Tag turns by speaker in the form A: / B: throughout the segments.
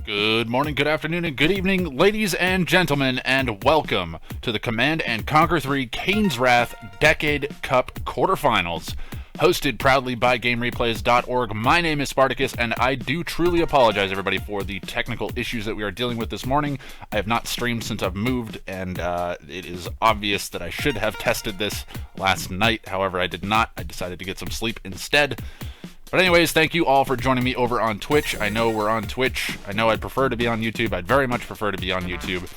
A: Good morning, good afternoon, and good evening, ladies and gentlemen, and welcome to the Command & Conquer 3 Kane's Wrath Decade Cup Quarterfinals. Hosted proudly by GameReplays.org. My name is Spartacus, and I do truly apologize, everybody, for the technical issues that we are dealing with this morning. I have not streamed since I've moved, and it is obvious that I should have tested this last night. However, I did not. I decided to get some sleep instead. But anyways, thank you all for joining me over on Twitch. I know we're on Twitch. I know I'd prefer to be on YouTube. I'd very much prefer to be on YouTube.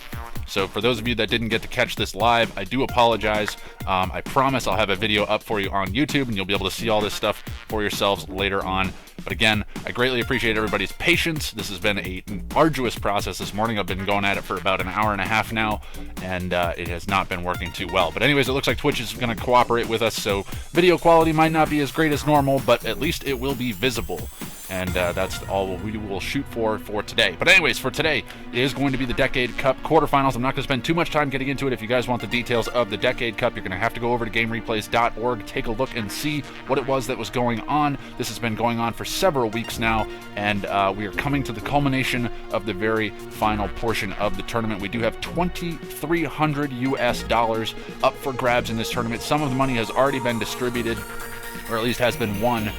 A: So for those of you that didn't get to catch this live, I do apologize. I promise I'll have a video up for you on YouTube, and you'll be able to see all this stuff for yourselves later on. But again, I greatly appreciate everybody's patience. This has been an arduous process this morning. I've been going at it for about an hour and a half now, and it has not been working too well. But anyways, it looks like Twitch is going to cooperate with us, so video quality might not be as great as normal, but at least it will be visible. And that's all we will shoot for today. But anyways, for today, it is going to be the Decade Cup quarterfinals. I'm not going to spend too much time getting into it. If you guys want the details of the Decade Cup, you're going to have to go over to GameReplays.org, take a look and see what it was that was going on. This has been going on for several weeks now, and we are coming to the culmination of the very final portion of the tournament. We do have $2,300 up for grabs in this tournament. Some of the money has already been distributed, or at least has been won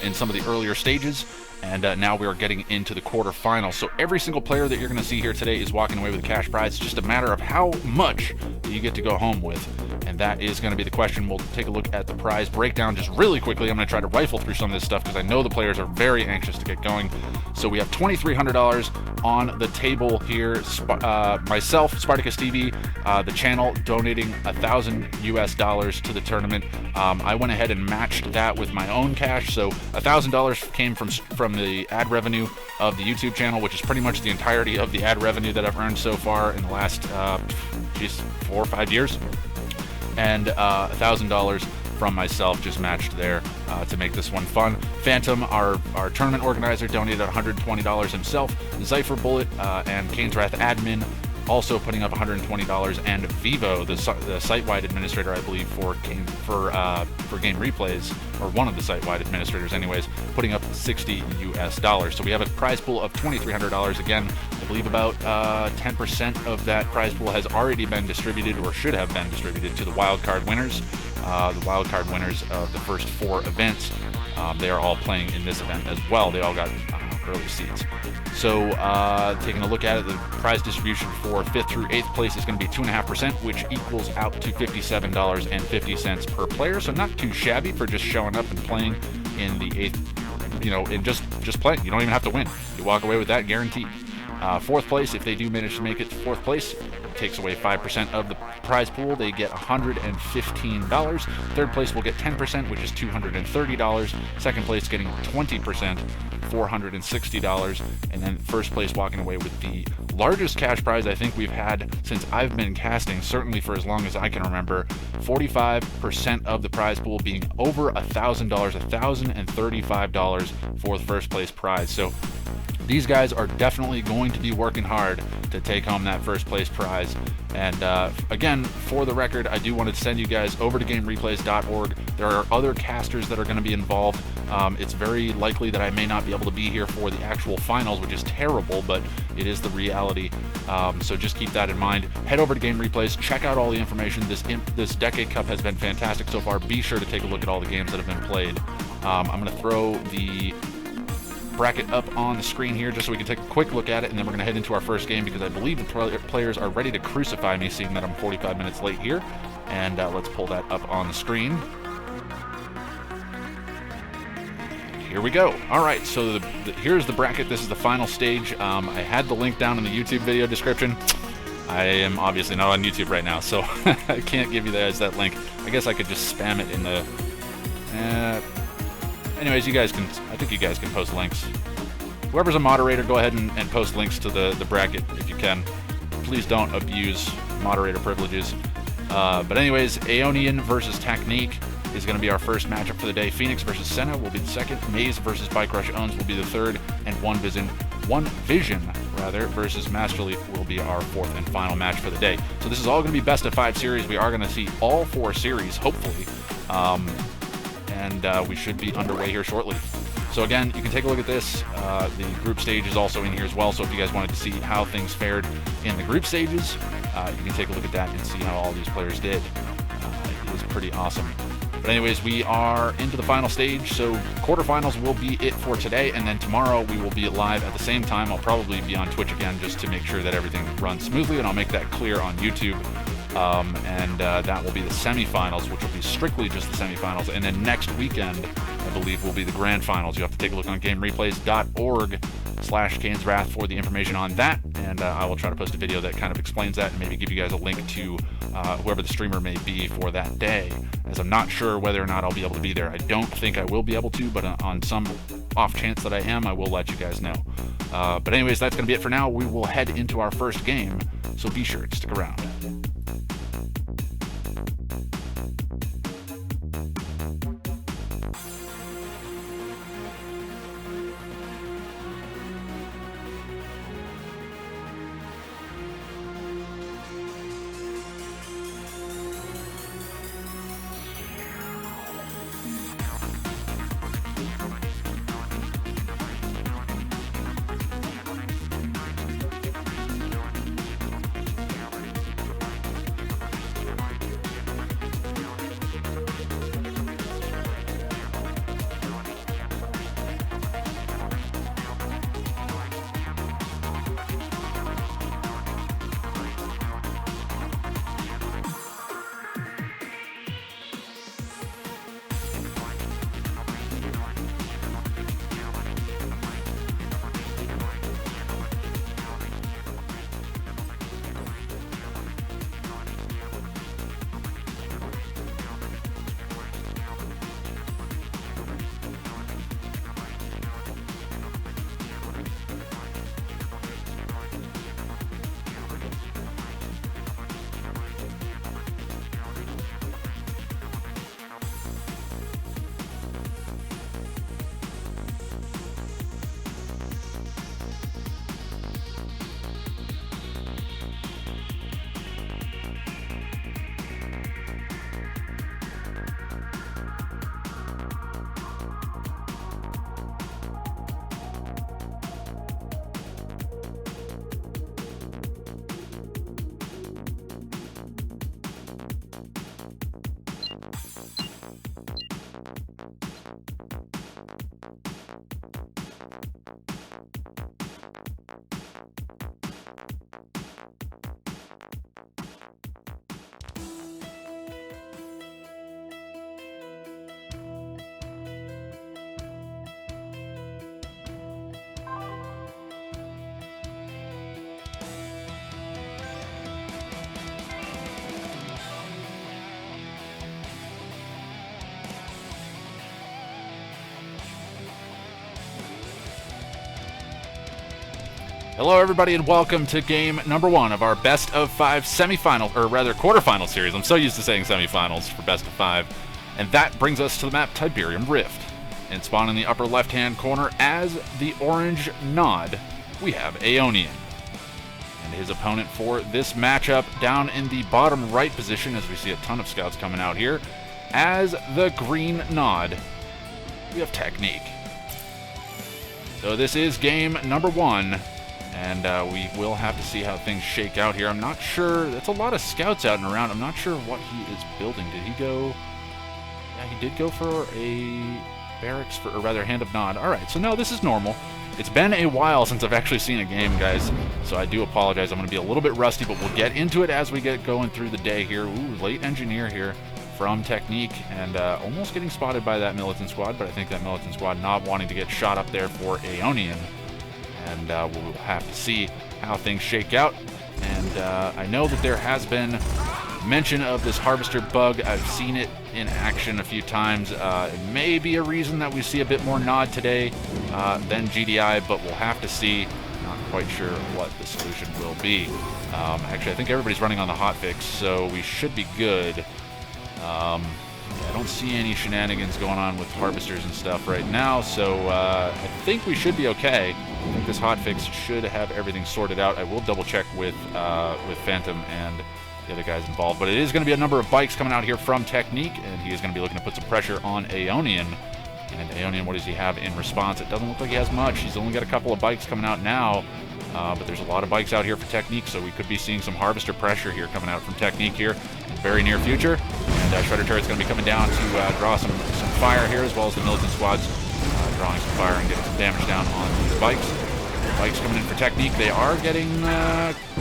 A: in some of the earlier stages, and now we are getting into the quarterfinals. So every single player that you're going to see here today is walking away with a cash prize. It's just a matter of how much you get to go home with, and that is going to be the question. We'll take a look at the prize breakdown just really quickly. I'm going to try to rifle through some of this stuff because I know the players are very anxious to get going. So we have $2,300 on the table here. Myself, Spartacus TV, the channel donating $1,000 to the tournament. I went ahead and matched that with my own cash, so $1,000 came from the ad revenue of the YouTube channel, which is pretty much the entirety of the ad revenue that I've earned so far in the last 4 or 5 years, and $1,000 from myself just matched there to make this one fun. Phantom, our tournament organizer, donated $120 himself. Zypher Bullet and Kane's Wrath admin also putting up $120, and Vivo, the site-wide administrator, I believe, for Game Replays, or one of the site-wide administrators anyways, putting up $60. So we have a prize pool of $2,300. Again, I believe about 10% of that prize pool has already been distributed, or should have been distributed, to the wildcard winners. The wildcard winners of the first 4 events. They are all playing in this event as well. They all got early seeds. So taking a look at it, the prize distribution for 5th through 8th place is going to be 2.5%, which equals out to $57.50 per player. So not too shabby for just showing up and playing in the 8th, and just playing. You don't even have to win. You walk away with that guaranteed. 4th place, if they do manage to make it to 4th place, takes away 5% of the prize pool. They get $115. 3rd place will get 10%, which is $230. 2nd place getting 20%, $460. And then 1st place walking away with the largest cash prize I think we've had since I've been casting, certainly for as long as I can remember. 45% of the prize pool being over $1,000, $1,035 for the 1st place prize. So these guys are definitely going to be working hard to take home that 1st place prize. And again, for the record, I do want to send you guys over to GameReplays.org. There are other casters that are going to be involved. It's very likely that I may not be able to be here for the actual finals, which is terrible, but it is the reality. So just keep that in mind. Head over to Game Replays, check out all the information. This Decade Cup has been fantastic so far. Be sure to take a look at all the games that have been played. I'm going to throw the bracket up on the screen here just so we can take a quick look at it, and then we're going to head into our first game because I believe the players are ready to crucify me, seeing that I'm 45 minutes late here. And let's pull that up on the screen. Here we go. All right, so here's the bracket. This is the final stage. I had the link down in the YouTube video description. I am obviously not on YouTube right now, so I can't give you guys that link. I guess I could just spam it in the... Anyways, I think you guys can post links. Whoever's a moderator, go ahead and post links to the bracket if you can. Please don't abuse moderator privileges. But anyways, Aeonian versus Technique is going to be our first matchup for the day. Phoenix versus Senna will be the second. Maze versus Bike Rush Owns will be the third. And One Vision versus Master Leaf will be our 4th and final match for the day. So this is all going to be best of 5 series. We are going to see all 4 series, hopefully. And we should be underway here shortly. So again, you can take a look at this. The group stage is also in here as well. So if you guys wanted to see how things fared in the group stages, you can take a look at that and see how all these players did. It is pretty awesome. But anyways, we are into the final stage, so quarterfinals will be it for today, and then tomorrow we will be live at the same time. I'll probably be on Twitch again just to make sure that everything runs smoothly, and I'll make that clear on YouTube. That will be the semifinals, which will be strictly just the semifinals, and then next weekend, I believe, will be the grand finals. You have to take a look on gamereplays.org/Kane's Wrath for the information on that, and I will try to post a video that kind of explains that and maybe give you guys a link to whoever the streamer may be for that day, as I'm not sure whether or not I'll be able to be there. I don't think I will be able to, but on some off chance that I am, I will let you guys know. But anyways, that's going to be it for now. We will head into our first game, so be sure to stick around. Hello, everybody, and welcome to game number 1 of our best of 5 semifinal, or rather quarterfinal series. I'm so used to saying semifinals for best of 5. And that brings us to the map Tiberium Rift. And spawn in the upper left-hand corner as the orange nod, we have Aeonian. And his opponent for this matchup down in the bottom right position, as we see a ton of scouts coming out here, as the green nod, we have Technique. So this is game number 1. And we will have to see how things shake out here. I'm not sure. That's a lot of scouts out and around. I'm not sure what he is building. Did he go? Yeah, he did go for a barracks, or rather, Hand of Nod. All right, so no, this is normal. It's been a while since I've actually seen a game, guys, so I do apologize. I'm going to be a little bit rusty, but we'll get into it as we get going through the day here. Ooh, late engineer here from Technique, and almost getting spotted by that Militant Squad, but I think that Militant Squad not wanting to get shot up there for Aeonian. And we'll have to see how things shake out. And I know that there has been mention of this Harvester bug. I've seen it in action a few times. It may be a reason that we see a bit more Nod today than GDI, but we'll have to see. Not quite sure what the solution will be. Actually, I think everybody's running on the hotfix, so we should be good. I don't see any shenanigans going on with Harvesters and stuff right now, so I think we should be okay. I think this hotfix should have everything sorted out. I will double check with Phantom and the other guys involved, but it is going to be a number of bikes coming out here from Technique, and he is going to be looking to put some pressure on Aeonian. And Aeonian, what does he have in response? It doesn't look like he has much. He's only got a couple of bikes coming out now, but there's a lot of bikes out here for Technique, so we could be seeing some Harvester pressure here coming out from Technique here in the very near future. And Shredder Turret's going to be coming down to draw some fire here, as well as the Militant Squads drawing some fire and getting some damage down on these bikes. Bikes coming in for Technique. They are getting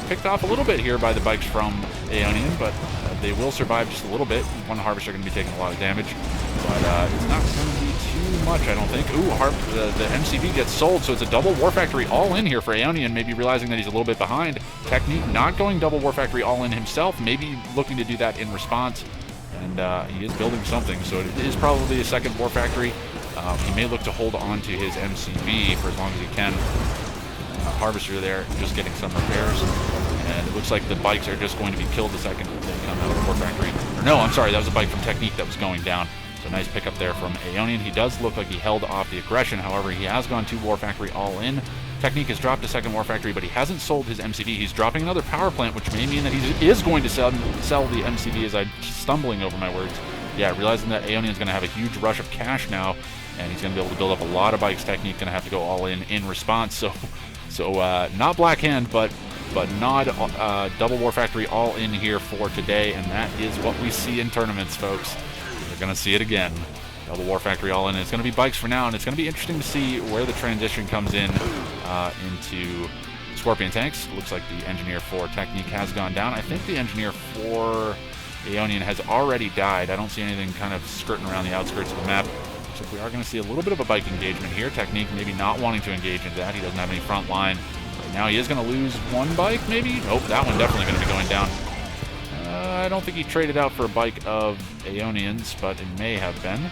A: picked off a little bit here by the bikes from Aeonian, but they will survive just a little bit. One Harvester going to be taking a lot of damage, but it's not going to be too much, I don't think. Ooh, the MCV gets sold, so it's a double War Factory all-in here for Aeonian, maybe realizing that he's a little bit behind. Technique not going double War Factory all-in himself, maybe looking to do that in response, and he is building something, so it is probably a second War Factory. He may look to hold on to his MCV for as long as he can. Harvester there, just getting some repairs, and it looks like the bikes are just going to be killed the second they come out of the War Factory. Or no, I'm sorry, that was a bike from Technique that was going down. So nice pickup there from Aeonian. He does look like he held off the aggression, however, he has gone to War Factory all in. Technique has dropped a second War Factory, but he hasn't sold his MCV. He's dropping another power plant, which may mean that he is going to sell the MCV, as I'm stumbling over my words. Yeah, realizing that Aeonian's going to have a huge rush of cash now, and he's going to be able to build up a lot of bikes. Technique going to have to go all in response, So not Black Hand, but not double War Factory all in here for today, and that is what we see in tournaments, folks. We're going to see it again. Double War Factory all in. It's going to be bikes for now, and it's going to be interesting to see where the transition comes in into Scorpion tanks. It looks like the engineer for Technique has gone down. I think the engineer for Aeonian has already died. I don't see anything kind of skirting around the outskirts of the map. So we are going to see a little bit of a bike engagement here. Technique maybe not wanting to engage into that. He doesn't have any front line. Right now he is going to lose one bike, maybe? Nope, that one definitely going to be going down. I don't think he traded out for a bike of Aeonian's, but it may have been.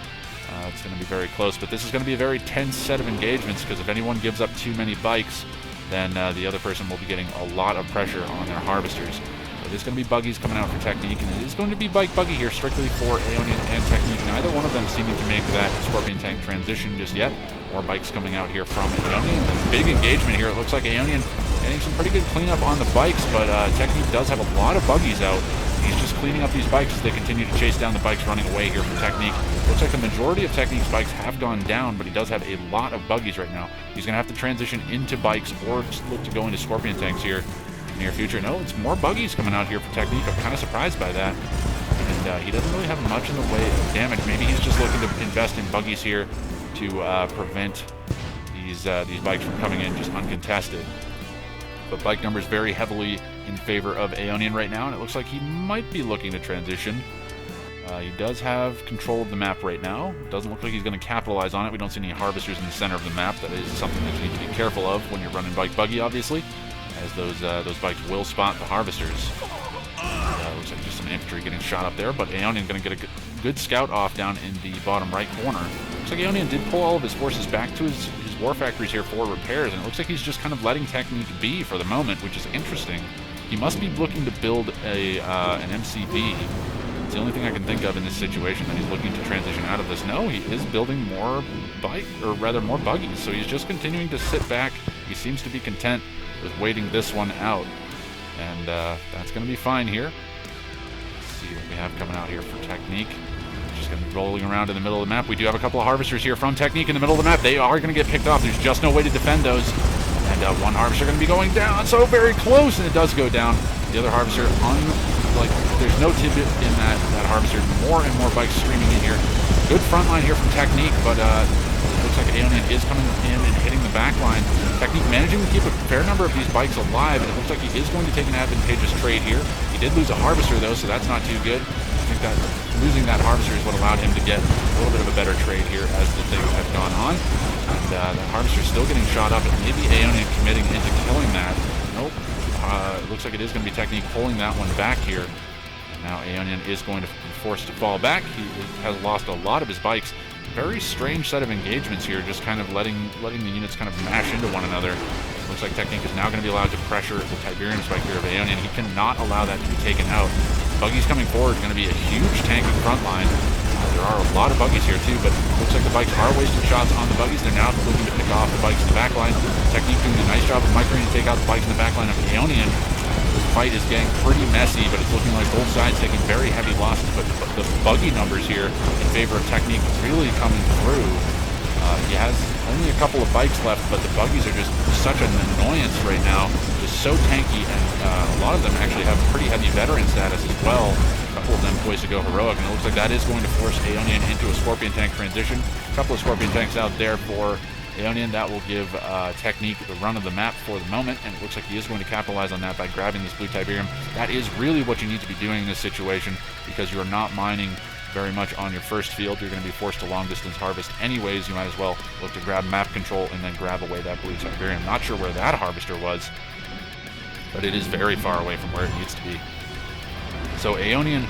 A: It's going to be very close, but this is going to be a very tense set of engagements, because if anyone gives up too many bikes, then the other person will be getting a lot of pressure on their Harvesters. It is going to be buggies coming out for Technique, and it is going to be buggy here strictly for Aeonian and Technique. Neither one of them seeming to make that Scorpion tank transition just yet. More bikes coming out here from Aeonian. A big engagement here. It looks like Aeonian getting some pretty good cleanup on the bikes, but Technique does have a lot of buggies out. He's just cleaning up these bikes as they continue to chase down the bikes running away here from Technique. Looks like the majority of Technique's bikes have gone down, but he does have a lot of buggies right now. He's going to have to transition into bikes or just look to go into Scorpion tanks here near future. No, it's more buggies coming out here for Technique. I'm kind of surprised by that. And he doesn't really have much in the way of damage. Maybe he's just looking to invest in buggies here to prevent these bikes from coming in just uncontested. But bike numbers very heavily in favor of Aeonian right now, and it looks like he might be looking to transition. He does have control of the map right now. Doesn't look like he's going to capitalize on it. We don't see any Harvesters in the center of the map. That is something that you need to be careful of when you're running buggy, obviously, as those bikes will spot the Harvesters. Looks like just some infantry getting shot up there, but Aeonian going to get a good scout off down in the bottom right corner. Looks like Aeonian did pull all of his forces back to his War Factories here for repairs, and it looks like he's just kind of letting Technique be for the moment, which is interesting. He must be looking to build an MCV. It's the only thing I can think of in this situation, that he's looking to transition out of this. No, he is building more more buggies, so he's just continuing to sit back. He seems to be content with waiting this one out, and that's going to be fine here. Let's see what we have coming out here for Technique. Just going to be rolling around in the middle of the map. We do have a couple of Harvesters here from Technique in the middle of the map. They are going to get picked off. There's just no way to defend those. And one Harvester going to be going down. So very close, and it does go down. The other Harvester, there's no tidbit in that Harvester. More and more bikes streaming in here. Good front line here from Technique, but it looks like Aeonian is coming in and hitting the back line. Technique managing to keep a fair number of these bikes alive, and it looks like he is going to take an advantageous trade here. He did lose a Harvester, though, so that's not too good. I think that losing that Harvester is what allowed him to get a little bit of a better trade here as the things have gone on. And that Harvester is still getting shot up, and maybe Aeonian committing into killing that. Nope. It looks like it is going to be Technique pulling that one back here. And now Aeonian is going to be forced to fall back. He has lost a lot of his bikes. Very strange set of engagements here, just kind of letting the units kind of mash into one another. Looks like Technique is now going to be allowed to pressure the Tiberian Spike here of Aeonian. He cannot allow that to be taken out. Buggies coming forward is going to be a huge tanking front line. There are a lot of buggies here too, but it looks like the bikes are wasting shots on the buggies. They're now looking to pick off the bikes in the back line. Technique doing a nice job of microing to take out the bikes in the back line of Aeonian. This fight is getting pretty messy, but it's looking like both sides taking very heavy losses, but the buggy numbers here in favor of Technique really coming through. He has only a couple of bikes left, but the buggies are just such an annoyance right now. Just so tanky, and a lot of them actually have pretty heavy veteran status as well. A couple of them poised to go heroic, and it looks like that is going to force Aeonian into a Scorpion tank transition. A couple of Scorpion tanks out there for Aeonian. That will give Technique the run of the map for the moment, and it looks like he is going to capitalize on that by grabbing this blue Tiberium. That is really what you need to be doing in this situation, because you are not mining very much on your first field. You're going to be forced to long distance harvest anyways. You might as well look to grab map control and then grab away that blue Tiberium. Not sure where that harvester was, but it is very far away from where it needs to be. So Aeonian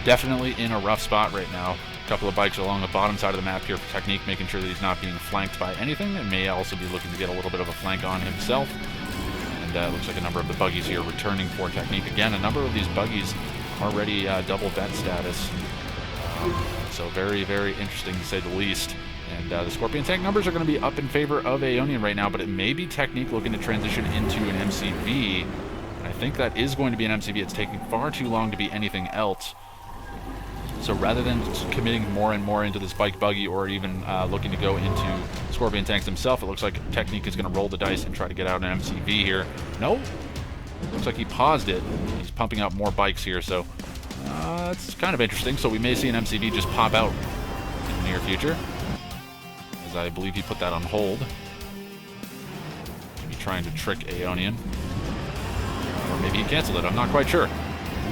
A: definitely in a rough spot right now. A couple of bikes along the bottom side of the map here for Technique, making sure that he's not being flanked by anything, and may also be looking to get a little bit of a flank on himself. And it looks like a number of the buggies here returning for Technique. Again, a number of these buggies already double vet status. So very, very interesting to say the least. And the Scorpion tank numbers are going to be up in favor of Aeonian right now, but it may be Technique looking to transition into an MCV. And I think that is going to be an MCV. It's taking far too long to be anything else. So rather than committing more and more into this bike buggy, or even looking to go into Scorpion tanks himself, it looks like Technique is going to roll the dice and try to get out an MCV here. No, looks like he paused it. He's pumping out more bikes here, so it's kind of interesting. So we may see an MCV just pop out in the near future, as I believe he put that on hold. Maybe trying to trick Aeonian, or maybe he canceled it. I'm not quite sure.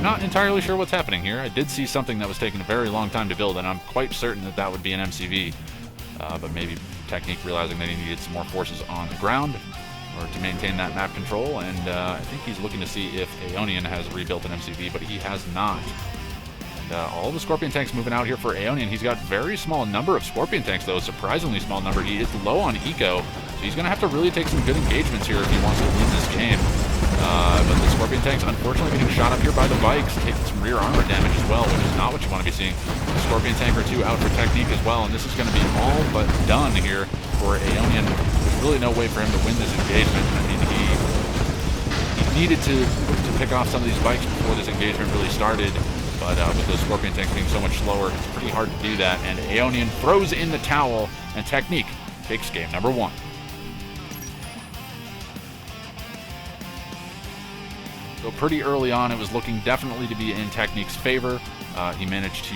A: Not entirely sure what's happening here. I did see something that was taking a very long time to build, and I'm quite certain that that would be an MCV. But maybe Technique realizing that he needed some more forces on the ground or to maintain that map control, and I think he's looking to see if Aeonian has rebuilt an MCV, but he has not. And all the Scorpion tanks moving out here for Aeonian. He's got very small number of Scorpion tanks, though, surprisingly small number. He is low on eco, so he's going to have to really take some good engagements here if he wants to win this game. But the Scorpion tanks, unfortunately, getting shot up here by the bikes, taking some rear armor damage as well, which is not what you want to be seeing. A Scorpion tank or two out for Technique as well, and this is going to be all but done here for Aeonian. There's really no way for him to win this engagement. I mean, he needed to pick off some of these bikes before this engagement really started, but with those Scorpion tanks being so much slower, it's pretty hard to do that, and Aeonian throws in the towel, and Technique takes game number 1. So pretty early on, it was looking definitely to be in Technique's favor. He managed to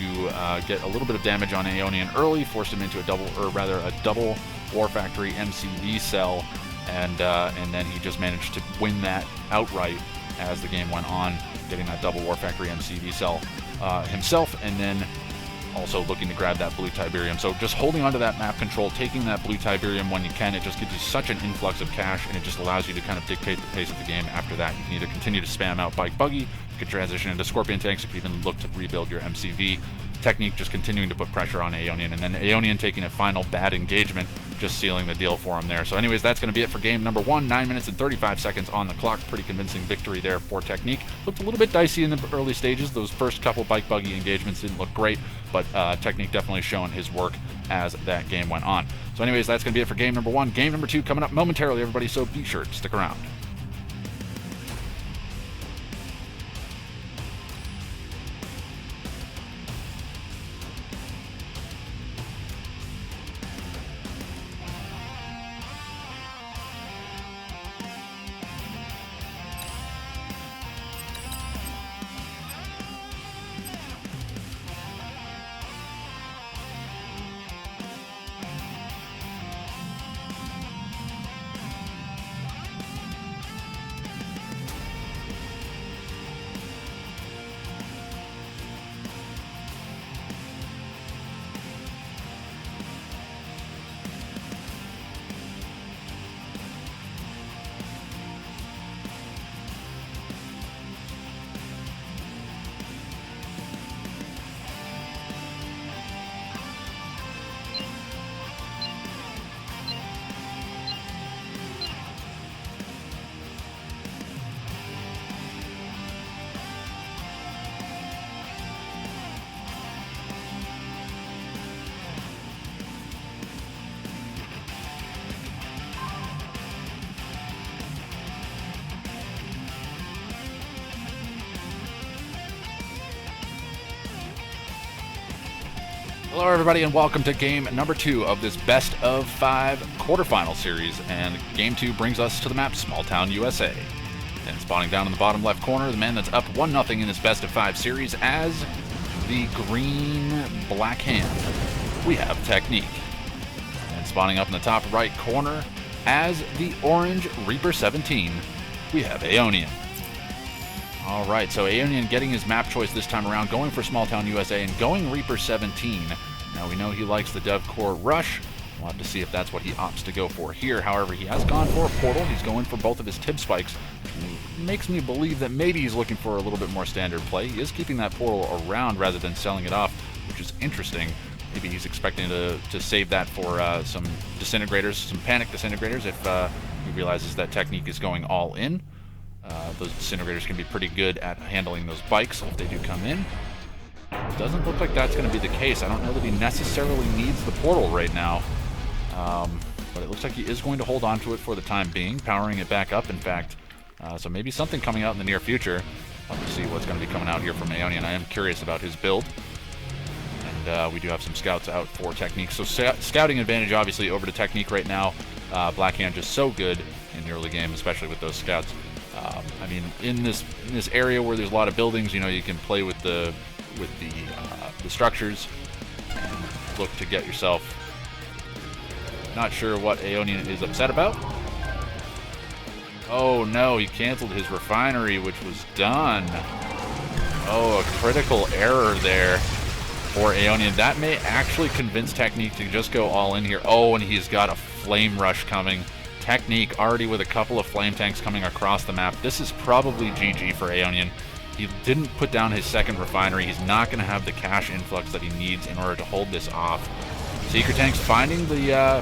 A: get a little bit of damage on Aeonian early, forced him into a double War Factory MCV cell, and then he just managed to win that outright as the game went on, getting that double War Factory MCV cell himself, and then also looking to grab that blue Tiberium. So just holding onto that map control, taking that blue Tiberium when you can, it just gives you such an influx of cash, and it just allows you to kind of dictate the pace of the game after that. You can either continue to spam out bike buggy, you can transition into Scorpion tanks, you can even look to rebuild your MCV. Technique just continuing to put pressure on Aeonian, and then Aeonian taking a final bad engagement, just sealing the deal for him there. So anyways, that's going to be it for game number 1. 9 minutes and 35 seconds on the clock. Pretty convincing victory there for Technique. Looked a little bit dicey in the early stages. Those first couple bike buggy engagements didn't look great, but Technique definitely showing his work as that game went on. So anyways, that's going to be it for game number 1. Game number 2 coming up momentarily, everybody, so be sure to stick around. Hello, everybody, and welcome to game number 2 of this best of 5 quarterfinal series. And game 2 brings us to the map Small Town, USA. And spawning down in the bottom left corner, the man that's up 1-0 in this best of 5 series as the green-black hand, we have Technique. And spawning up in the top right corner as the orange Reaper 17, we have Aeonian. Alright, so Aeonian getting his map choice this time around, going for Small Town USA and going Reaper 17. Now we know he likes the Dev Core Rush. We'll have to see if that's what he opts to go for here. However, he has gone for a portal. He's going for both of his Tib Spikes. Makes me believe that maybe he's looking for a little bit more standard play. He is keeping that portal around rather than selling it off, which is interesting. Maybe he's expecting to save that for some disintegrators, some panic disintegrators, if he realizes that Technique is going all in. Those disintegrators can be pretty good at handling those bikes if they do come in. It doesn't look like that's going to be the case. I don't know that he necessarily needs the portal right now. But it looks like he is going to hold on to it for the time being, powering it back up, in fact. So maybe something coming out in the near future. I'll have to see what's going to be coming out here from Aeonian. I am curious about his build. And we do have some scouts out for Technique. So scouting advantage, obviously, over to Technique right now. Blackhand just so good in the early game, especially with those scouts. I mean, in this area where there's a lot of buildings, you know, you can play with the structures and look to get yourself. Not sure what Aeonian is upset about. Oh no, he canceled his refinery, which was done. Oh, a critical error there for Aeonian. That may actually convince Technique to just go all in here. Oh, and he's got a flame rush coming. Technique already with a couple of flame tanks coming across the map. This is probably GG for Aeonian. He didn't put down his second refinery. He's not going to have the cash influx that he needs in order to hold this off. Seeker tanks finding the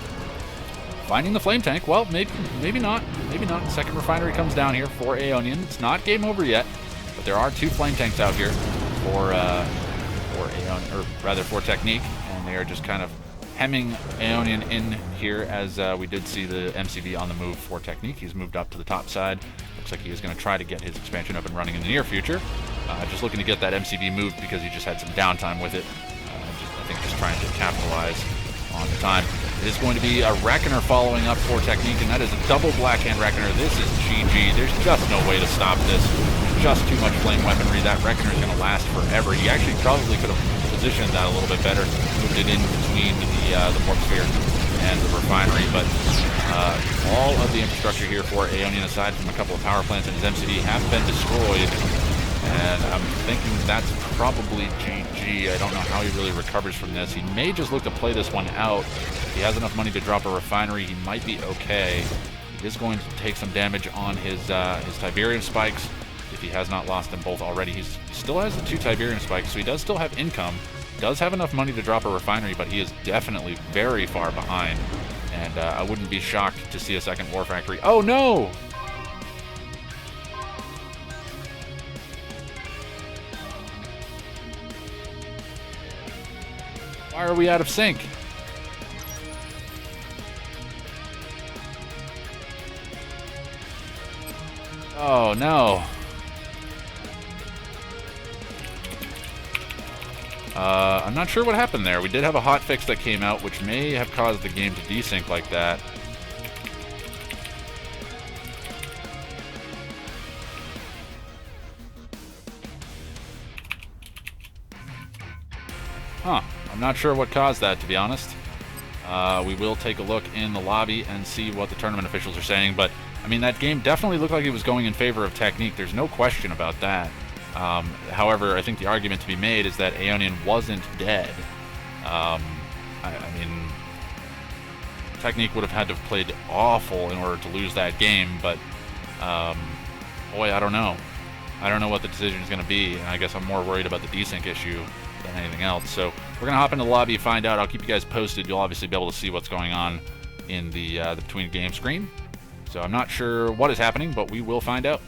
A: flame tank. Well, maybe not. Maybe not. Second refinery comes down here for Aeonian. It's not game over yet, but there are 2 flame tanks out here for Aeonian, or rather for Technique, and they are just kind of hemming Aeonian in here, as we did see the MCV on the move for Technique. He's moved up to the top side. Looks like he is going to try to get his expansion up and running in the near future. Just looking to get that MCV moved because he just had some downtime with it. I think just trying to capitalize on the time. It is going to be a Reckoner following up for Technique, and that is a double Blackhand Reckoner. This is GG. There's just no way to stop this. Just too much flame weaponry. That Reckoner is going to last forever. He actually probably could have positioned that a little bit better, moved it in between the Warp Sphere and the refinery, but all of the infrastructure here for Aeonian, aside from a couple of power plants and his MCV, have been destroyed, and I'm thinking that's probably GG. I don't know how he really recovers from this. He may just look to play this one out. If he has enough money to drop a refinery, he might be okay. He is going to take some damage on his Tiberium spikes, if he has not lost them both already. He still has the 2 Tiberium spikes, so he does still have income. Does have enough money to drop a refinery, but he is definitely very far behind. And I wouldn't be shocked to see a second War Factory. Oh no! Why are we out of sync? Oh no. I'm not sure what happened there. We did have a hotfix that came out, which may have caused the game to desync like that. Huh. I'm not sure what caused that, to be honest. We will take a look in the lobby and see what the tournament officials are saying, but, I mean, that game definitely looked like it was going in favor of Technique. There's no question about that. However, I think the argument to be made is that Aeonian wasn't dead. I mean, Technique would have had to have played awful in order to lose that game, but boy, I don't know. I don't know what the decision is going to be, and I guess I'm more worried about the desync issue than anything else. So we're going to hop into the lobby, find out. I'll keep you guys posted. You'll obviously be able to see what's going on in the between game screen. So I'm not sure what is happening, but we will find out.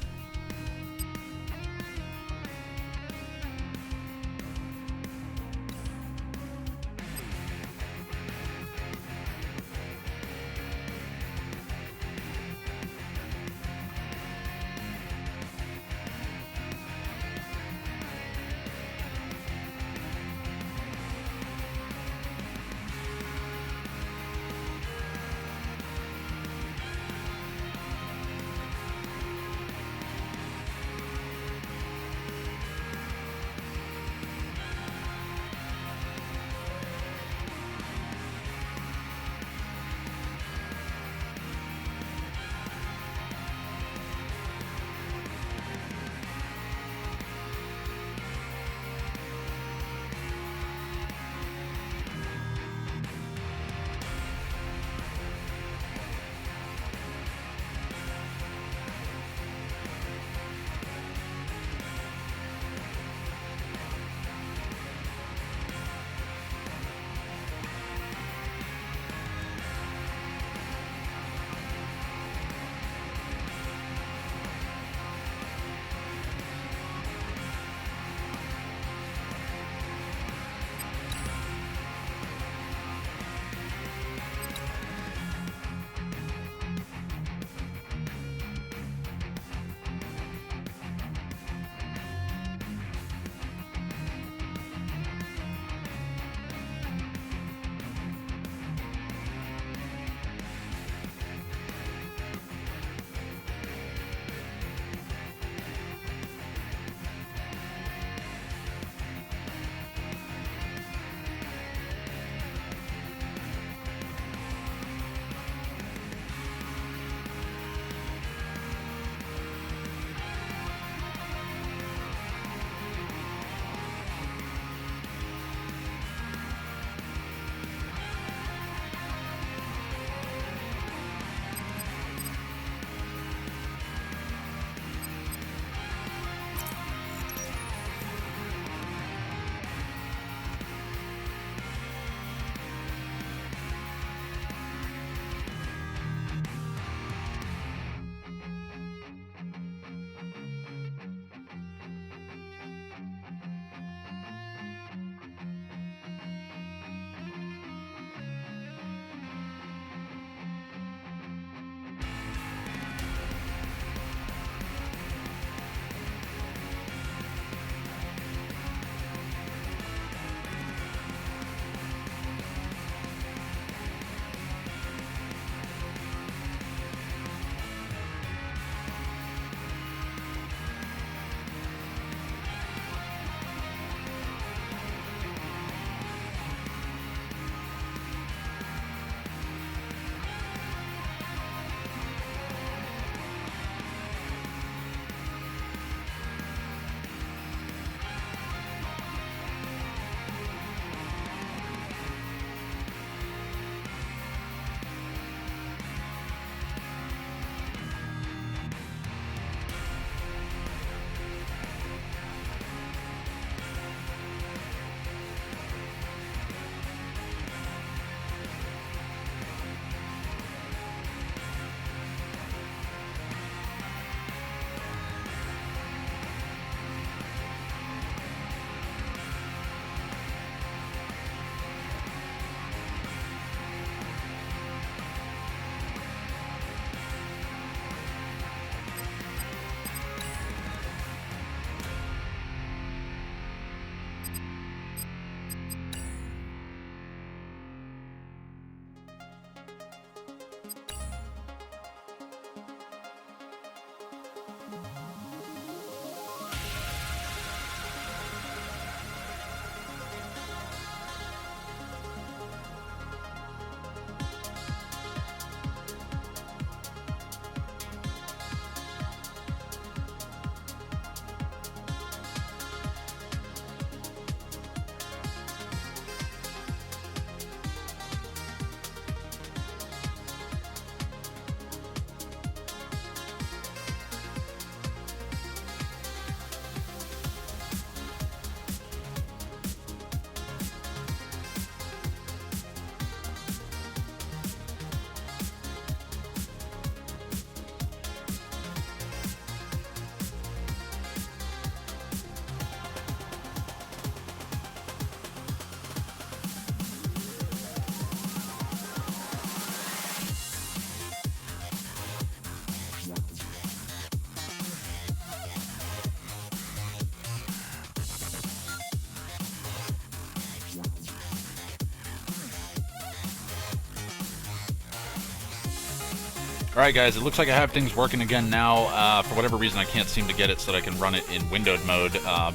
A: All right, guys, it looks like I have things working again now. For whatever reason, I can't seem to get it so that I can run it in windowed mode,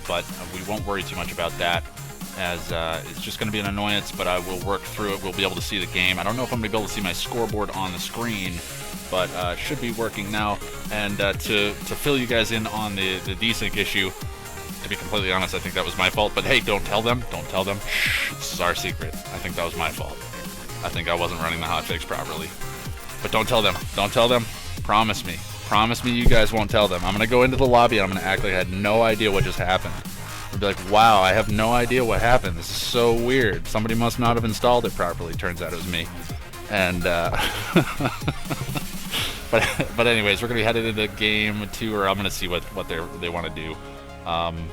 A: but we won't worry too much about that, as it's just going to be an annoyance, but I will work through it. We'll be able to see the game. I don't know if I'm going to be able to see my scoreboard on the screen, but should be working now. And to fill you guys in on the desync issue, to be completely honest, I think that was my fault. But hey, don't tell them. Don't tell them. Shh, this is our secret. I think that was my fault. I think I wasn't running the hotfix properly. But don't tell them. Don't tell them. Promise me. Promise me you guys won't tell them. I'm going to go into the lobby and I'm going to act like I had no idea what just happened. I'll be like, wow, I have no idea what happened. This is so weird. Somebody must not have installed it properly. Turns out it was me. And, but anyways, we're going to be headed into game 2, or I'm going to see what they want to do. I'm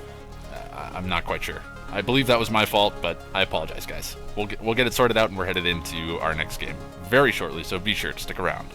A: not quite sure. I believe that was my fault, but I apologize, guys. We'll get it sorted out, and we're headed into our next game very shortly, so be sure to stick around.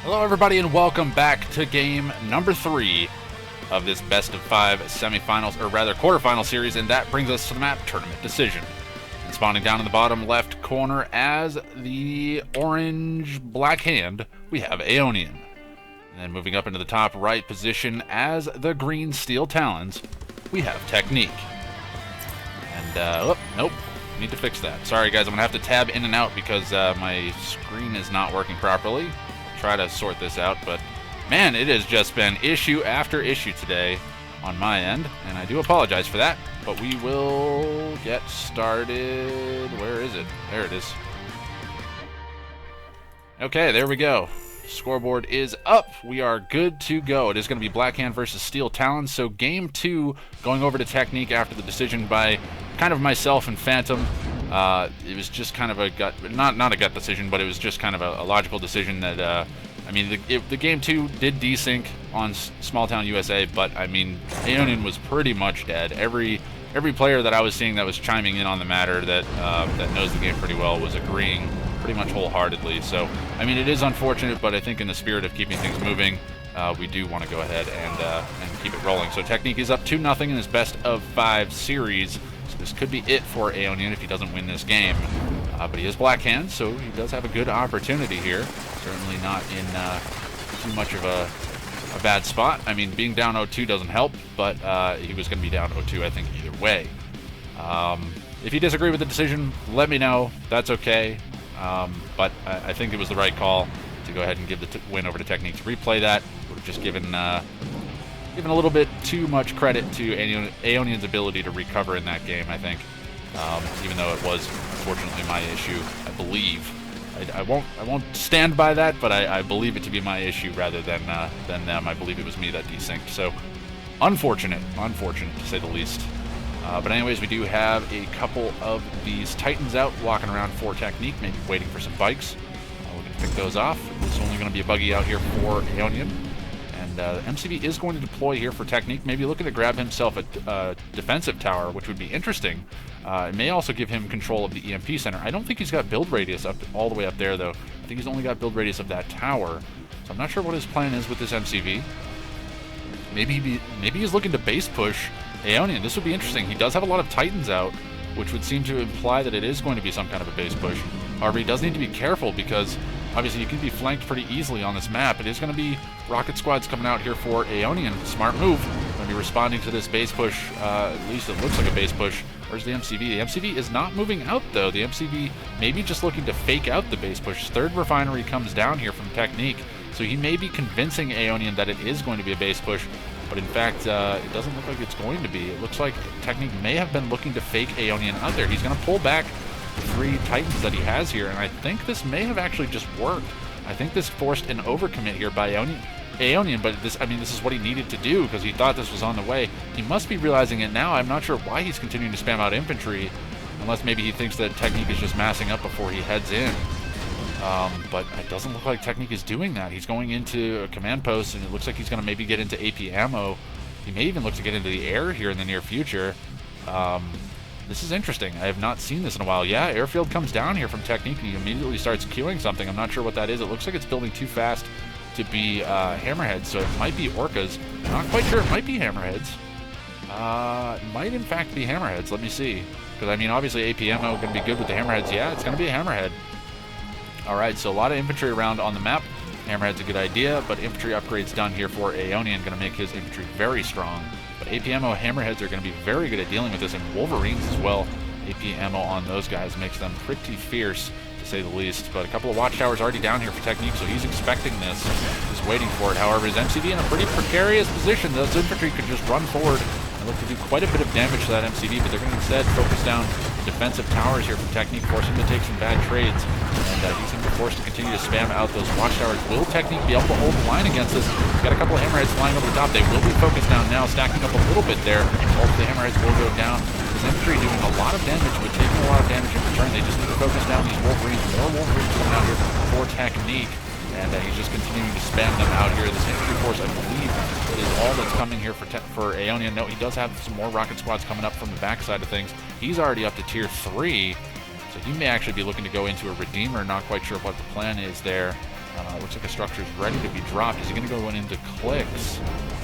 A: Hello everybody and welcome back to game number 3 of this best of 5 semifinals, or rather quarterfinal series, and that brings us to the map Tournament Decision. And spawning down in the bottom left corner as the orange black hand, we have Aeonian. And then moving up into the top right position as the green steel talons, we have Technique. And, nope, need to fix that. Sorry guys, I'm gonna have to tab in and out because my screen is not working properly. Try to sort this out, but man, it has just been issue after issue today on my end, and I do apologize for that, but we will get started. Where is it? There it is. Okay, there we go. Scoreboard is up. We are good to go. It is going to be Black Hand versus Steel Talons. So game 2, going over to Technique after the decision by kind of myself and Phantom. It was just kind of a gut, not a gut decision, but it was just kind of a logical decision that, I mean, the game 2 did desync on Small Town USA, but I mean, Aeonian was pretty much dead. Every player that I was seeing that was chiming in on the matter that knows the game pretty well was agreeing pretty much wholeheartedly. So, I mean, it is unfortunate, but I think in the spirit of keeping things moving, we do want to go ahead and keep it rolling. So Technique is up 2-0 in this best of 5 series. So this could be it for Aeonian if he doesn't win this game. But he is Black Hand, so he does have a good opportunity here. Certainly not in too much of a bad spot. I mean, being down 0-2 doesn't help, but he was going to be down 0-2, I think, either way. If you disagree with the decision, let me know. That's okay. But I think it was the right call to go ahead and give the win over to Technique. To replay that would have just given a little bit too much credit to Aeonian's ability to recover in that game, I think. Even though it was unfortunately my issue, I believe. I won't stand by that, but I believe it to be my issue rather than them. I believe it was me that desynced. So unfortunate to say the least. But anyways, we do have a couple of these Titans out walking around for Technique, maybe waiting for some bikes. We can pick those off. There's only going to be a buggy out here for Aeonian. And MCV is going to deploy here for Technique, maybe looking to grab himself a defensive tower, which would be interesting. It may also give him control of the EMP center. I don't think he's got build radius up all the way up there, though. I think he's only got build radius of that tower. So I'm not sure what his plan is with this MCV. Maybe he's looking to base push Aeonian. This would be interesting. He does have a lot of Titans out, which would seem to imply that it is going to be some kind of a base push. However, he does need to be careful because obviously you can be flanked pretty easily on this map. It is going to be rocket squads coming out here for Aeonian. Smart move. Going to be responding to this base push. At least it looks like a base push. Where's the MCV? The MCV is not moving out, though. The MCV may be just looking to fake out the base push. Third refinery comes down here from Technique, so he may be convincing Aeonian that it is going to be a base push, but in fact, it doesn't look like it's going to be. It looks like Technique may have been looking to fake Aeonian out there. He's going to pull back the 3 Titans that he has here, and I think this may have actually just worked. I think this forced an overcommit here by Aeonian, but this is what he needed to do because he thought this was on the way. He must be realizing it now. I'm not sure why he's continuing to spam out infantry, unless maybe he thinks that Technique is just massing up before he heads in. But it doesn't look like Technique is doing that. He's going into a command post, and it looks like he's going to maybe get into AP ammo. He may even look to get into the air here in the near future. This is interesting. I have not seen this in a while. Yeah, airfield comes down here from Technique, and he immediately starts queuing something. I'm not sure what that is. It looks like it's building too fast to be hammerheads, so it might be orcas. I'm not quite sure. It might be hammerheads. It might in fact be hammerheads. Let me see. Because, I mean, obviously AP ammo going to be good with the hammerheads. Yeah, it's going to be a hammerhead. Alright, so a lot of infantry around on the map. Hammerhead's a good idea, but infantry upgrades done here for Aeonian going to make his infantry very strong. But AP ammo hammerheads are going to be very good at dealing with this, and Wolverines as well. AP ammo on those guys makes them pretty fierce, to say the least. But a couple of watchtowers already down here for Technique, so he's expecting this. He's waiting for it. However, his MCV in a pretty precarious position. Those infantry could just run forward and look to do quite a bit of damage to that MCV, but they're going to instead focus down defensive towers here from Technique, force him to take some bad trades, and he's going to be forced to continue to spam out those watchtowers. Will Technique be able to hold the line against this? He's got a couple of hammerheads flying over the top. They will be focused down now, stacking up a little bit there. Both the hammerheads will go down. His infantry doing a lot of damage, but taking a lot of damage in return. They just need to focus down these Wolverines. More Wolverines coming out here for Technique, and he's just continuing to spam them out here. This infantry force, I believe, is all that's coming here for Aeonian. No, he does have some more rocket squads coming up from the backside of things. He's already up to tier 3, so he may actually be looking to go into a Redeemer. Not quite sure what the plan is there. Looks like a structure is ready to be dropped. Is he going to go into clicks?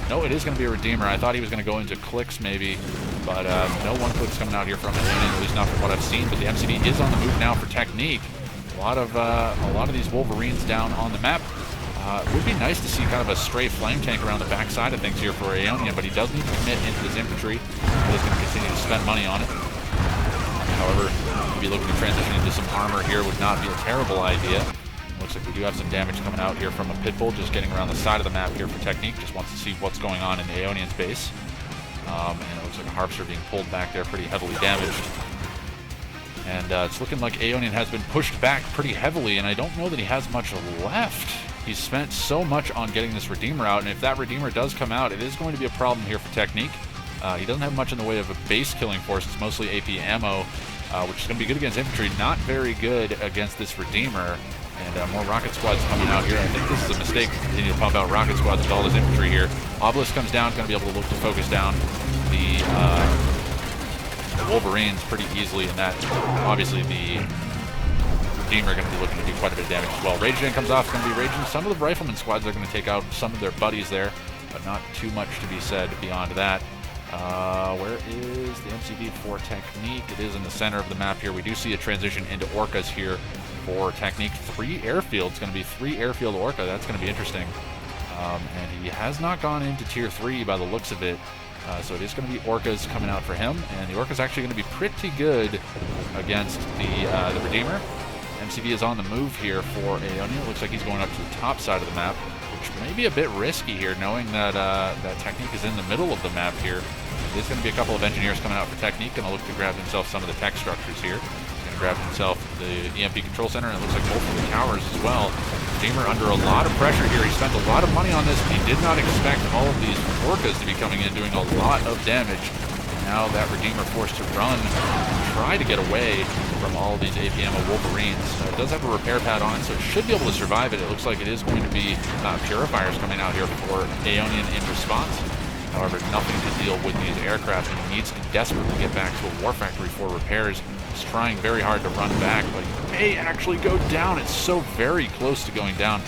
A: No, it is going to be a Redeemer. I thought he was going to go into clicks maybe, but no one clicks coming out here from him, at least not from what I've seen. But the MCV is on the move now for technique. A lot of these Wolverines down on the map. It would be nice to see kind of a stray flame tank around the backside of things here for Aeonian, but he does need to commit into his infantry. He is going to continue to spend money on it. However, maybe looking to transition into some armor here would not be a terrible idea. Looks like we do have some damage coming out here from a Pitbull, just getting around the side of the map here for technique. Just wants to see what's going on in the Aeonian's base. And it looks like a Harvester being pulled back there, pretty heavily damaged. And it's looking like Aeonian has been pushed back pretty heavily, and I don't know that he has much left. He's spent so much on getting this Redeemer out, and if that Redeemer does come out, it is going to be a problem here for technique. He doesn't have much in the way of a base killing force. It's mostly AP ammo, which is going to be good against infantry, not very good against this Redeemer. And more rocket squads coming out here. I think this is a mistake to continue to pump out rocket squads with all this infantry here. Obelisk comes down, going to be able to look to focus down the Wolverines pretty easily, and that obviously the Redeemer going to be looking to do quite a bit of damage as well. Rage Gen comes off, going to be raging. Some of the rifleman squads are going to take out some of their buddies there, but not too much to be said beyond that. Where is the MCV for technique? It is in the center of the map here. We do see a transition into Orcas here for technique. 3 airfields, going to be 3 airfield Orca. That's going to be interesting. And he has not gone into tier 3 by the looks of it. So it is going to be Orcas coming out for him. And the Orca's actually going to be pretty good against the Redeemer. MCV is on the move here for Aeonian. It looks like he's going up to the top side of the map, which may be a bit risky here, knowing that that technique is in the middle of the map here. There's going to be a couple of engineers coming out for technique, and I'll look to grab himself some of the tech structures here. He's going to grab himself the EMP control center, and it looks like both of the towers as well. Redeemer under a lot of pressure here. He spent a lot of money on this, and he did not expect all of these Orcas to be coming in doing a lot of damage. And now that Redeemer forced to run and try to get away from all of these AP ammo Wolverines. It does have a repair pad on it, so it should be able to survive it. It looks like it is going to be Purifiers coming out here for Aeonian in response. However, nothing to deal with these aircraft, and he needs to desperately get back to a war factory for repairs. He's trying very hard to run back, but he may actually go down. It's so very close to going down.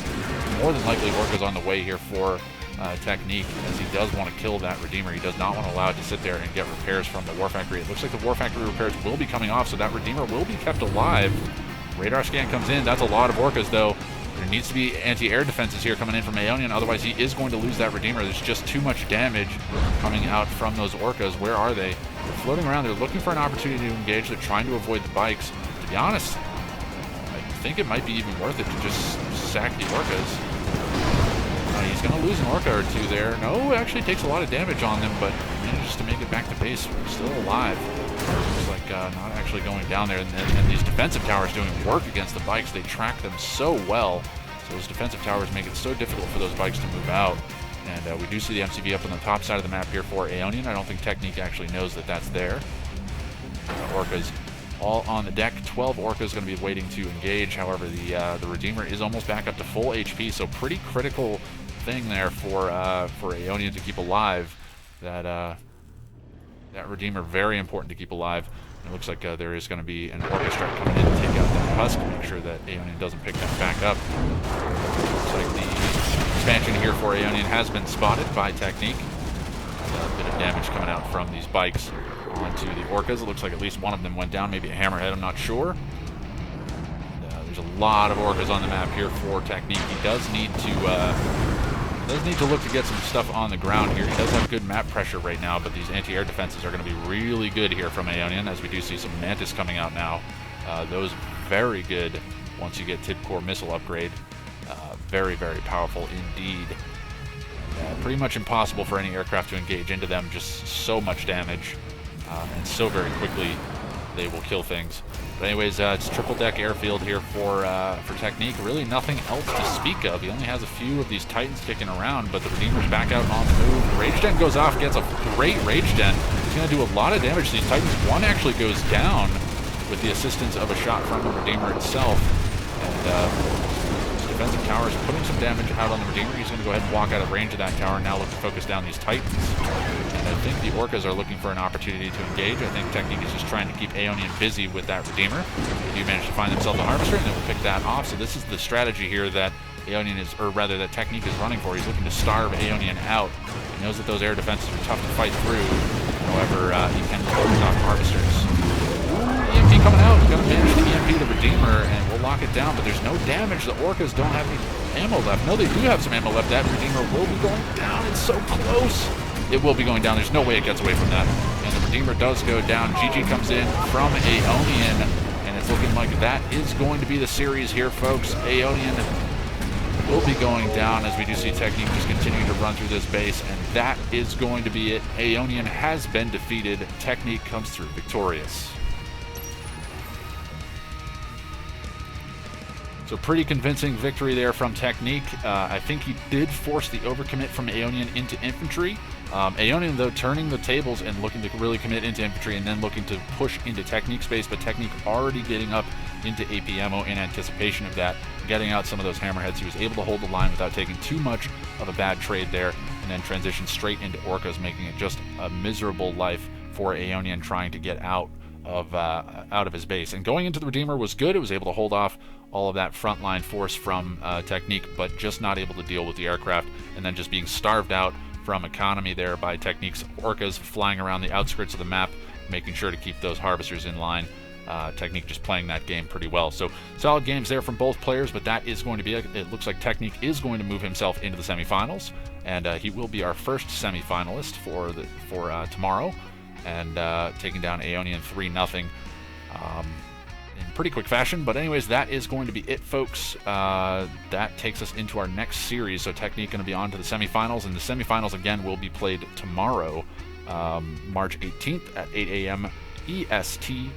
A: More than likely, Orca's on the way here for technique, as he does want to kill that Redeemer. He does not want to allow it to sit there and get repairs from the war factory. It looks like the war factory repairs will be coming off, so that Redeemer will be kept alive. Radar scan comes in. That's a lot of Orcas, though. There needs to be anti-air defenses here coming in from Aeonian, otherwise he is going to lose that Redeemer. There's just too much damage coming out from those Orcas. Where are they? They're floating around. They're looking for an opportunity to engage. They're trying to avoid the bikes. To be honest, I think it might be even worth it to just sack the Orcas. He's going to lose an Orca or two there. No, it actually takes a lot of damage on them, but manages to make it back to base. Still alive. Looks like not actually going down there. And these defensive towers doing work against the bikes. They track them so well. So those defensive towers make it so difficult for those bikes to move out. And we do see the MCV up on the top side of the map here for Aeonian. I don't think Technique actually knows that that's there. Orcas all on the deck. 12 Orcas going to be waiting to engage. However, the Redeemer is almost back up to full HP, so pretty critical thing there for Aeonian to keep alive. That Redeemer, very important to keep alive. And it looks like there is going to be an Orca strike coming in to take out that husk, make sure that Aeonian doesn't pick that back up. Looks like the expansion here for Aeonian has been spotted by Technique. A bit of damage coming out from these bikes onto the Orcas. It looks like at least one of them went down, maybe a hammerhead, I'm not sure. And, there's a lot of Orcas on the map here for Technique. He does need to look to get some stuff on the ground here. He does have good map pressure right now, but these anti-air defenses are going to be really good here from Aeonian, as we do see some Mantis coming out now. Those very good once you get Tip Core missile upgrade. Very, very powerful indeed. Pretty much impossible for any aircraft to engage into them, just so much damage. And so very quickly they will kill things. But anyways, it's triple deck airfield here for Technique. Really nothing else to speak of. He only has a few of these Titans kicking around, but the Redeemer's back out on the move. Rage Den goes off, gets a great Rage Den. He's going to do a lot of damage to these Titans. One actually goes down with the assistance of a shot from the Redeemer itself. And defensive tower is putting some damage out on the Redeemer. He's going to go ahead and walk out of range of that tower and now look to focus down these Titans. And I think the Orcas are looking for an opportunity to engage. I think Technique is just trying to keep Aeonian busy with that Redeemer. They do manage to find themselves a Harvester, and they will pick that off. So this is the strategy here that Aeonian is, or rather that Technique is running for. He's looking to starve Aeonian out. He knows that those air defenses are tough to fight through. However, he can close off Harvesters. EMP coming out. He's going to manage to EMP the Redeemer, and we'll lock it down, but there's no damage. The Orcas don't have any ammo left. No, they do have some ammo left. That Redeemer will be going down. It's so close. It will be going down. There's no way it gets away from that. And the Redeemer does go down. GG comes in from Aeonian, and it's looking like that is going to be the series here, folks. Aeonian will be going down as we do see Technique just continuing to run through this base, and that is going to be it. Aeonian has been defeated. Technique comes through victorious. So pretty convincing victory there from Technique. I think he did force the overcommit from Aeonian into infantry. Aeonian, though, turning the tables and looking to really commit into infantry and then looking to push into Technique space, but Technique already getting up into AP ammo in anticipation of that, getting out some of those hammerheads. He was able to hold the line without taking too much of a bad trade there, and then transition straight into Orcas, making it just a miserable life for Aeonian trying to get out of his base. And going into the Redeemer was good. It was able to hold off all of that frontline force from Technique, but just not able to deal with the aircraft, and then just being starved out from economy there by Technique's Orcas flying around the outskirts of the map, making sure to keep those Harvesters in line. Technique just playing that game pretty well. So solid games there from both players, but that is going to be it. Looks like Technique is going to move himself into the semifinals, and he will be our first semifinalist for tomorrow, and taking down Aeonian 3-0 in pretty quick fashion. But anyways, that is going to be it, folks. That takes us into our next series. So Technique going to be on to the semifinals, and the semifinals again will be played tomorrow, March 18th at 8 a.m. EST,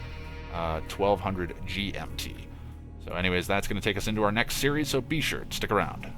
A: 1200 GMT. So anyways, that's going to take us into our next series, so be sure to stick around.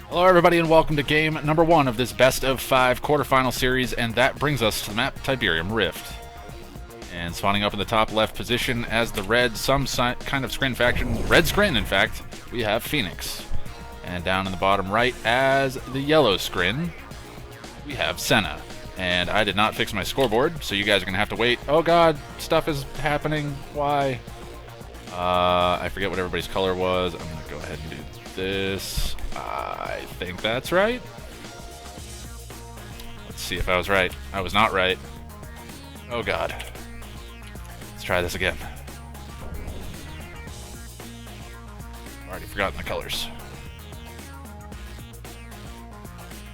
A: Hello everybody and welcome to game number 1 of this best of 5 quarterfinal series, and that brings us to the map Tiberium Rift. And spawning up in the top left position as the red, kind of scrin faction, red scrin in fact, we have Phoenix. And down in the bottom right as the yellow scrin, we have Senna. And I did not fix my scoreboard, so you guys are going to have to wait. Oh god, stuff is happening, why? I forget what everybody's color was. I'm going to go ahead and do this. I think that's right. Let's see if I was right. I was not right. Oh god. Let's try this again. Already forgotten the colors.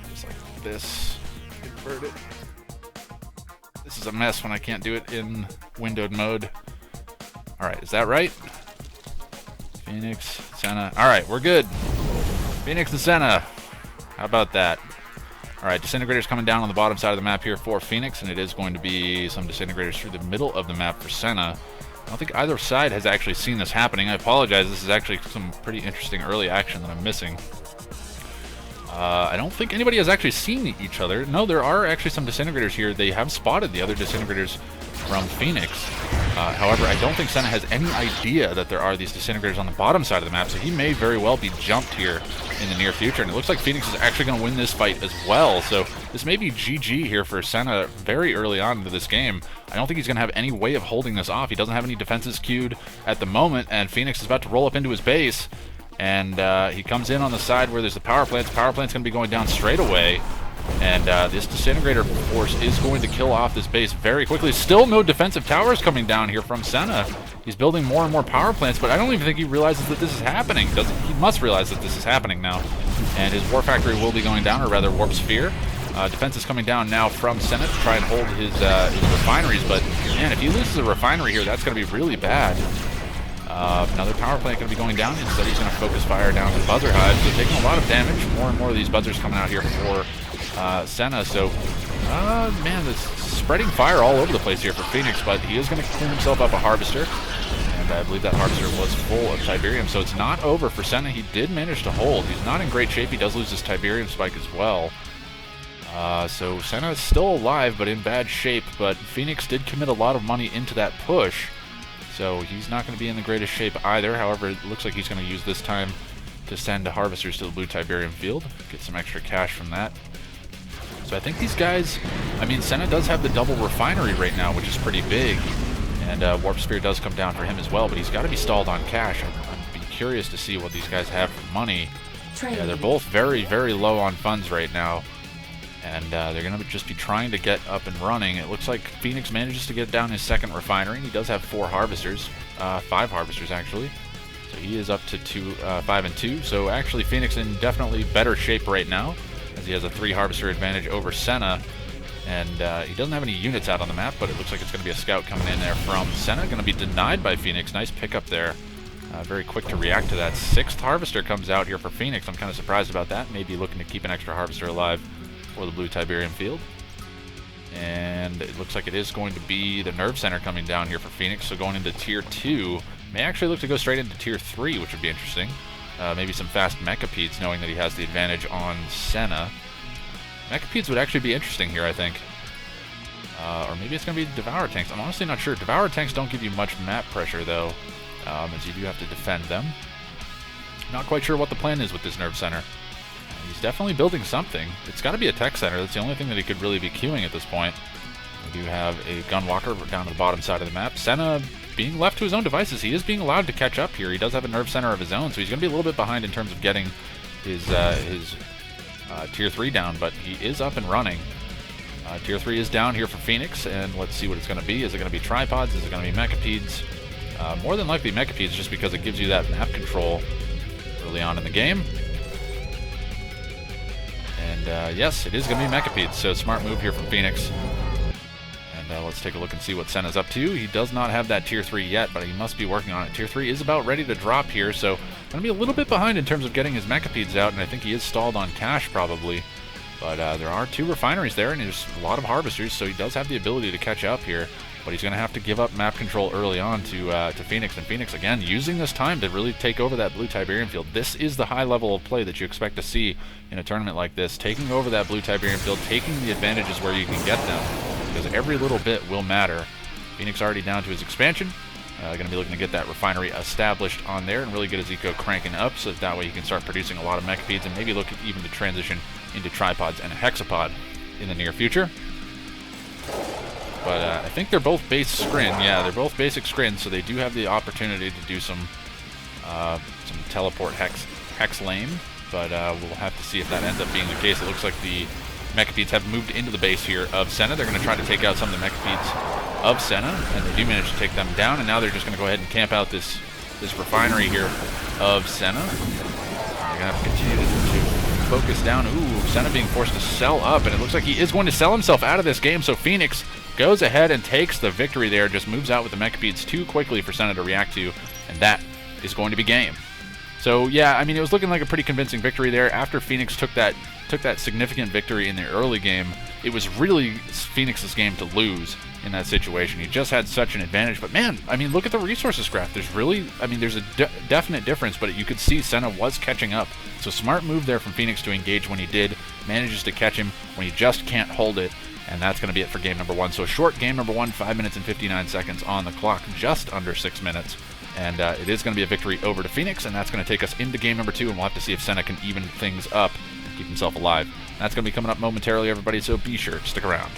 A: Just like this. Invert it. This is a mess when I can't do it in windowed mode. Alright, is that right? Phoenix, Senna. Alright, we're good. Phoenix and Senna. How about that? Alright, disintegrators coming down on the bottom side of the map here for Phoenix, and it is going to be some disintegrators through the middle of the map for Senna. I don't think either side has actually seen this happening. I apologize, this is actually some pretty interesting early action that I'm missing. I don't think anybody has actually seen each other. No, there are actually some disintegrators here. They have spotted the other disintegrators from Phoenix. However, I don't think Senna has any idea that there are these disintegrators on the bottom side of the map, so he may very well be jumped here in the near future. And it looks like Phoenix is actually going to win this fight as well, so this may be GG here for Senna very early on into this game. I don't think he's going to have any way of holding this off. He doesn't have any defenses queued at the moment, and Phoenix is about to roll up into his base. And he comes in on the side where there's the power plant. The power plant's going to be going down straight away. And this disintegrator force is going to kill off this base very quickly. Still no defensive towers coming down here from Senna. He's building more and more power plants, but I don't even think he realizes that this is happening. He must realize that this is happening now. And his war factory will be going down, or rather warp sphere. Defense is coming down now from Senna to try and hold his refineries. But man, if he loses a refinery here, that's going to be really bad. Another power plant going to be going down. Instead, he's going to focus fire down the buzzer hives. So taking a lot of damage. More and more of these buzzers coming out here for Senna. So, man, this spreading fire all over the place here for Phoenix. But he is going to clean himself up a harvester. And I believe that harvester was full of Tiberium. So it's not over for Senna. He did manage to hold. He's not in great shape. He does lose his Tiberium spike as well. So Senna is still alive, but in bad shape. But Phoenix did commit a lot of money into that push. So he's not going to be in the greatest shape either. However, it looks like he's going to use this time to send harvesters to the blue Tiberium field. Get some extra cash from that. So I think these guys, I mean, Senna does have the double refinery right now, which is pretty big. And Warp Spear does come down for him as well, but he's got to be stalled on cash. I'd be curious to see what these guys have for money. Yeah, they're both very, very low on funds right now. And they're going to just be trying to get up and running. It looks like Phoenix manages to get down his second refinery. He does have 4 harvesters, 5 harvesters actually. So he is up to 5 and 2. So actually Phoenix in definitely better shape right now, as he has a 3 harvester advantage over Senna. And he doesn't have any units out on the map, but it looks like it's going to be a scout coming in there from Senna. Going to be denied by Phoenix. Nice pickup there. Very quick to react to that. 6th harvester comes out here for Phoenix. I'm kind of surprised about that. Maybe looking to keep an extra harvester alive for the blue Tiberium field. And it looks like it is going to be the nerve center coming down here for Phoenix. So going into tier 2. May actually look to go straight into tier 3, which would be interesting. Maybe some fast Mechapedes, knowing that he has the advantage on Senna. Mechapedes would actually be interesting here, I think. Or maybe it's going to be Devour Tanks. I'm honestly not sure. Devour Tanks don't give you much map pressure, though, as you do have to defend them. Not quite sure what the plan is with this Nerve Center. He's definitely building something. It's got to be a tech center. That's the only thing that he could really be queuing at this point. We do have a Gunwalker down to the bottom side of the map. Senna, being left to his own devices, he is being allowed to catch up here. He does have a Nerve Center of his own, so he's going to be a little bit behind in terms of getting his tier 3 down, but he is up and running. Tier 3 is down here for Phoenix, and let's see what it's going to be. Is it going to be tripods? Is it going to be Mechapedes? More than likely Mechapedes, just because it gives you that map control early on in the game. And yes, it is going to be Mechapedes, so smart move here from Phoenix. And let's take a look and see what Senna's up to. He does not have that tier 3 yet, but he must be working on it. Tier 3 is about ready to drop here, so going to be a little bit behind in terms of getting his Mechapedes out, and I think he is stalled on cash probably. But there are 2 refineries there, and there's a lot of harvesters, so he does have the ability to catch up here. But he's going to have to give up map control early on to Phoenix. And Phoenix, again, using this time to really take over that blue Tiberium field. This is the high level of play that you expect to see in a tournament like this. Taking over that blue Tiberium field, taking the advantages where you can get them. Because every little bit will matter. Phoenix already down to his expansion. Going to be looking to get that refinery established on there and really get his eco cranking up, so that way he can start producing a lot of Mechapedes and maybe look even to transition into tripods and a hexapod in the near future. But I think they're both base scrin. Yeah, they're both basic scrin, so they do have the opportunity to do some teleport hex lane. But we'll have to see if that ends up being the case. It looks like the Mechapedes have moved into the base here of Senna. They're going to try to take out some of the Mechapedes of Senna, and they do manage to take them down. And now they're just going to go ahead and camp out this refinery here of Senna. They're going to have to continue to focus down. Ooh, Senna being forced to sell up, and it looks like he is going to sell himself out of this game. So Phoenix goes ahead and takes the victory there, just moves out with the Mechapedes too quickly for Senna to react to, and that is going to be game. So yeah, I mean, it was looking like a pretty convincing victory there. After Phoenix took that significant victory in the early game, it was really Phoenix's game to lose in that situation. He just had such an advantage. But man, I mean, look at the resources graph. There's really, I mean, there's a definite difference, but you could see Senna was catching up. So smart move there from Phoenix to engage when he did, manages to catch him when he just can't hold it. And that's going to be it for game number 1. So a short game number 1, 5 minutes and 59 seconds on the clock, just under 6 minutes. And it is going to be a victory over to Phoenix, and that's going to take us into game number 2, and we'll have to see if Senna can even things up and keep himself alive. And that's going to be coming up momentarily, everybody, so be sure to stick around.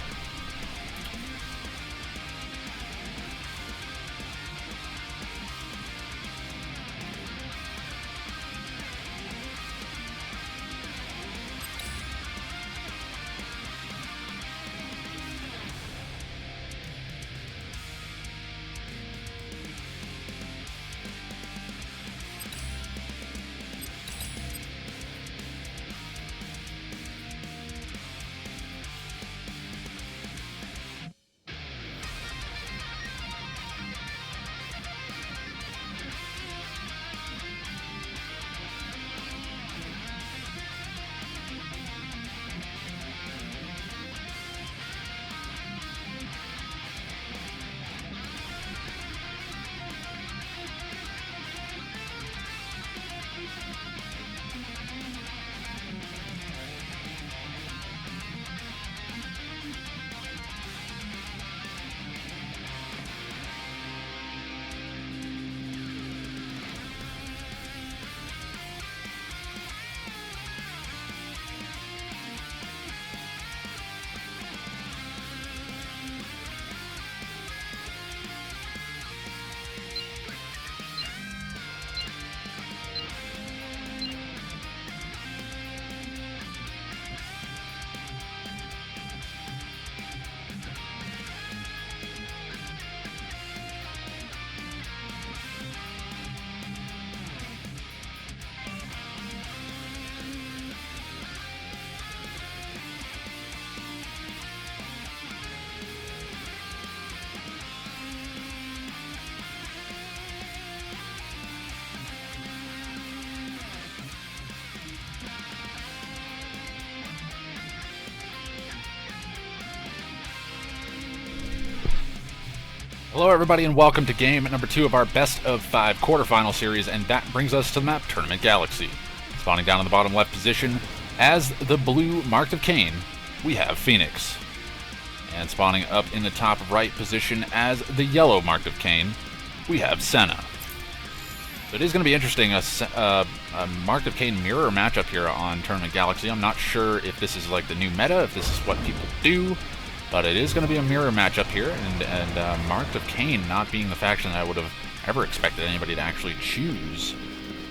A: Hello, everybody, and welcome to game number 2 of our best of 5 quarterfinal series, and that brings us to the map Tournament Galaxy. Spawning down in the bottom left position as the blue Marked of Kane, we have Phoenix. And spawning up in the top right position as the yellow Marked of Kane, we have Senna. So it is going to be interesting, a Marked of Kane mirror matchup here on Tournament Galaxy. I'm not sure if this is like the new meta, if this is what people do, but it is going to be a mirror matchup here, and Marked of Kane not being the faction that I would have ever expected anybody to actually choose.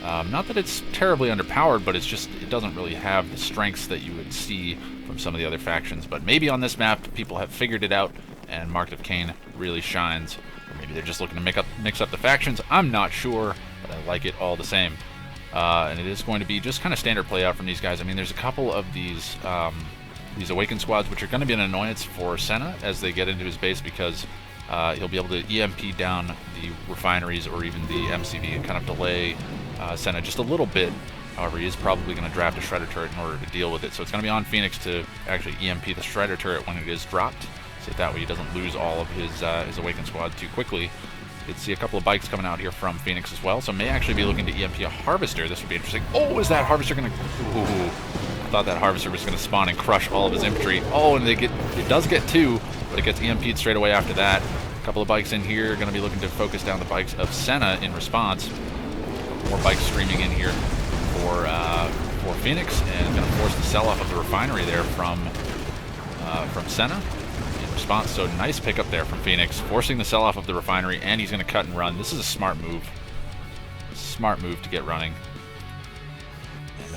A: Not that it's terribly underpowered, but it's just, it doesn't really have the strengths that you would see from some of the other factions. But maybe on this map, people have figured it out, and Marked of Kane really shines. Or maybe they're just looking to mix up the factions. I'm not sure, but I like it all the same. And it is going to be just kind of standard play out from these guys. I mean, there's a couple of these Awakened squads, which are going to be an annoyance for Senna as they get into his base, because he'll be able to EMP down the refineries or even the MCV and kind of delay Senna just a little bit. However, he is probably going to draft a Shredder turret in order to deal with it. So it's going to be on Phoenix to actually EMP the Shredder turret when it is dropped, so that way he doesn't lose all of his Awakened squad too quickly. You can see a couple of bikes coming out here from Phoenix as well, so may actually be looking to EMP a Harvester. This would be interesting. Oh, is that Harvester going to... Ooh. Thought that Harvester was going to spawn and crush all of his infantry. Oh, and it does get 2, but it gets EMP'd straight away after that. A couple of bikes in here, going to be looking to focus down the bikes of Senna in response. More bikes streaming in here for Phoenix, and going to force the sell-off of the refinery there from Senna in response. So nice pickup there from Phoenix, forcing the sell-off of the refinery, and he's going to cut and run. This is a smart move. Smart move to get running.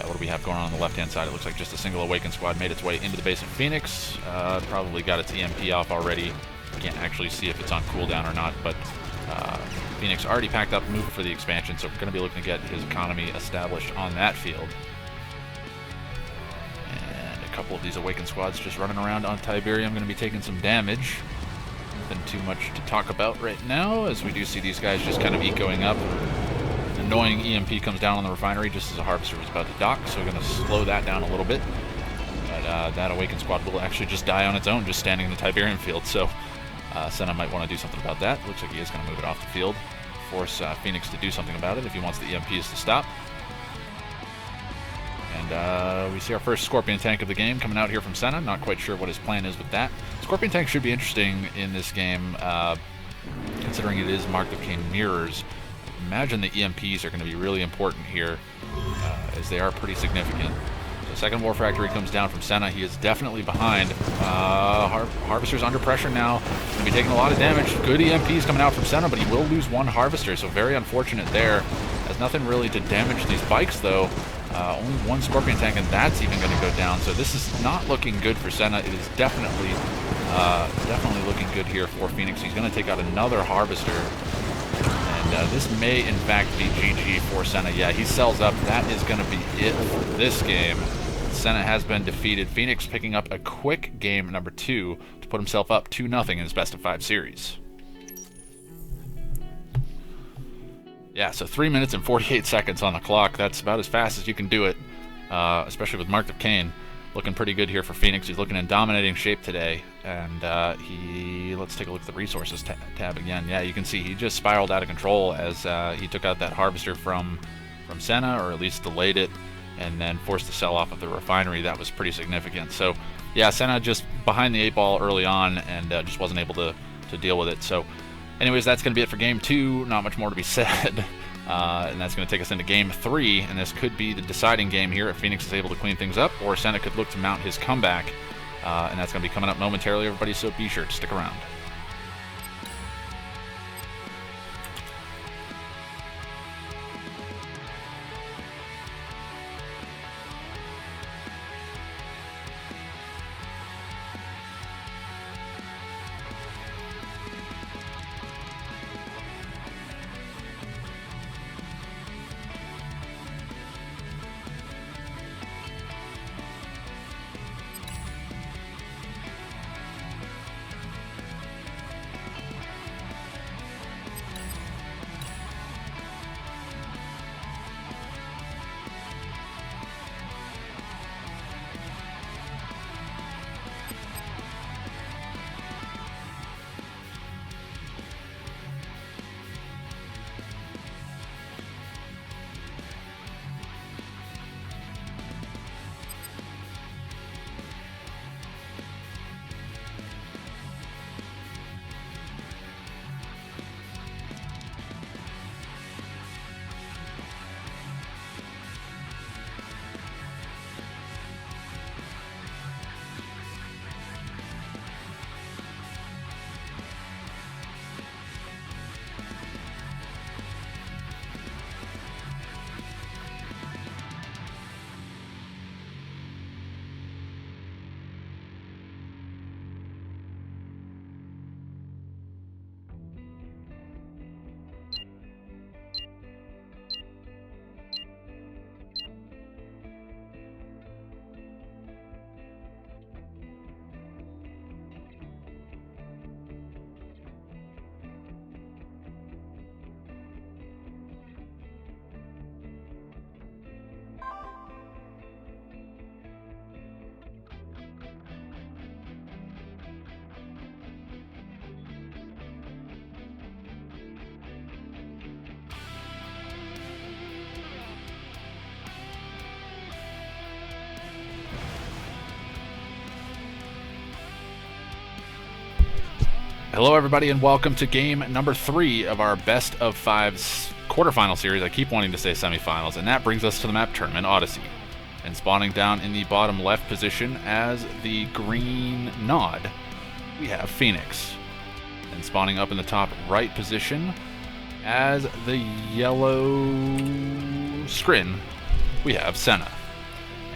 A: What do we have going on the left-hand side? It looks like just a single Awakened squad made its way into the base of Phoenix. Probably got its EMP off already. Can't actually see if it's on cooldown or not, but Phoenix already packed up, moved for the expansion, so we're going to be looking to get his economy established on that field. And a couple of these Awakened squads just running around on Tiberium, going to be taking some damage. Nothing too much to talk about right now, as we do see these guys just kind of ecoing up. Annoying EMP comes down on the refinery just as a Harvester was about to dock, so we're going to slow that down a little bit. But that Awakened squad will actually just die on its own, just standing in the Tiberium field, so Senna might want to do something about that. Looks like he is going to move it off the field, force Phoenix to do something about it if he wants the EMPs to stop. And we see our first Scorpion tank of the game coming out here from Senna. Not quite sure what his plan is with that. Scorpion tank should be interesting in this game, considering it is Marked of Kane mirrors. Imagine the EMPs are going to be really important here, as they are pretty significant. So second War Factory comes down from Senna. He is definitely behind. Harvester's under pressure now. Going to be taking a lot of damage. Good EMPs coming out from Senna, but he will lose one Harvester, so very unfortunate there. Has nothing really to damage these bikes, though. Only one Scorpion tank, and that's even going to go down. So this is not looking good for Senna. It is definitely looking good here for Phoenix. He's going to take out another Harvester. And this may, in fact, be GG for Senna. Yeah, he sells up. That is going to be it for this game. Senna has been defeated. Phoenix picking up a quick game number 2 to put himself up 2-0 in his best-of-5 series. Yeah, so 3 minutes and 48 seconds on the clock. That's about as fast as you can do it, especially with Marked of Kane. Looking pretty good here for Phoenix. He's looking in dominating shape today. And let's take a look at the resources tab again. Yeah, you can see he just spiraled out of control as he took out that Harvester from Senna, or at least delayed it, and then forced the sell-off of the refinery. That was pretty significant. So, yeah, Senna just behind the 8 ball early on, and just wasn't able to deal with it. So, anyways, that's going to be it for Game 2. Not much more to be said. And that's going to take us into Game 3, and this could be the deciding game here if Phoenix is able to clean things up, or Senna could look to mount his comeback. And that's going to be coming up momentarily, everybody, so be sure to stick around. Hello, everybody, and welcome to game number 3 of our best of 5 quarterfinal series. I keep wanting to say semifinals, and that brings us to the map Tournament Odyssey. And spawning down in the bottom left position as the green nod, we have Phoenix. And spawning up in the top right position as the yellow screen, we have Senna.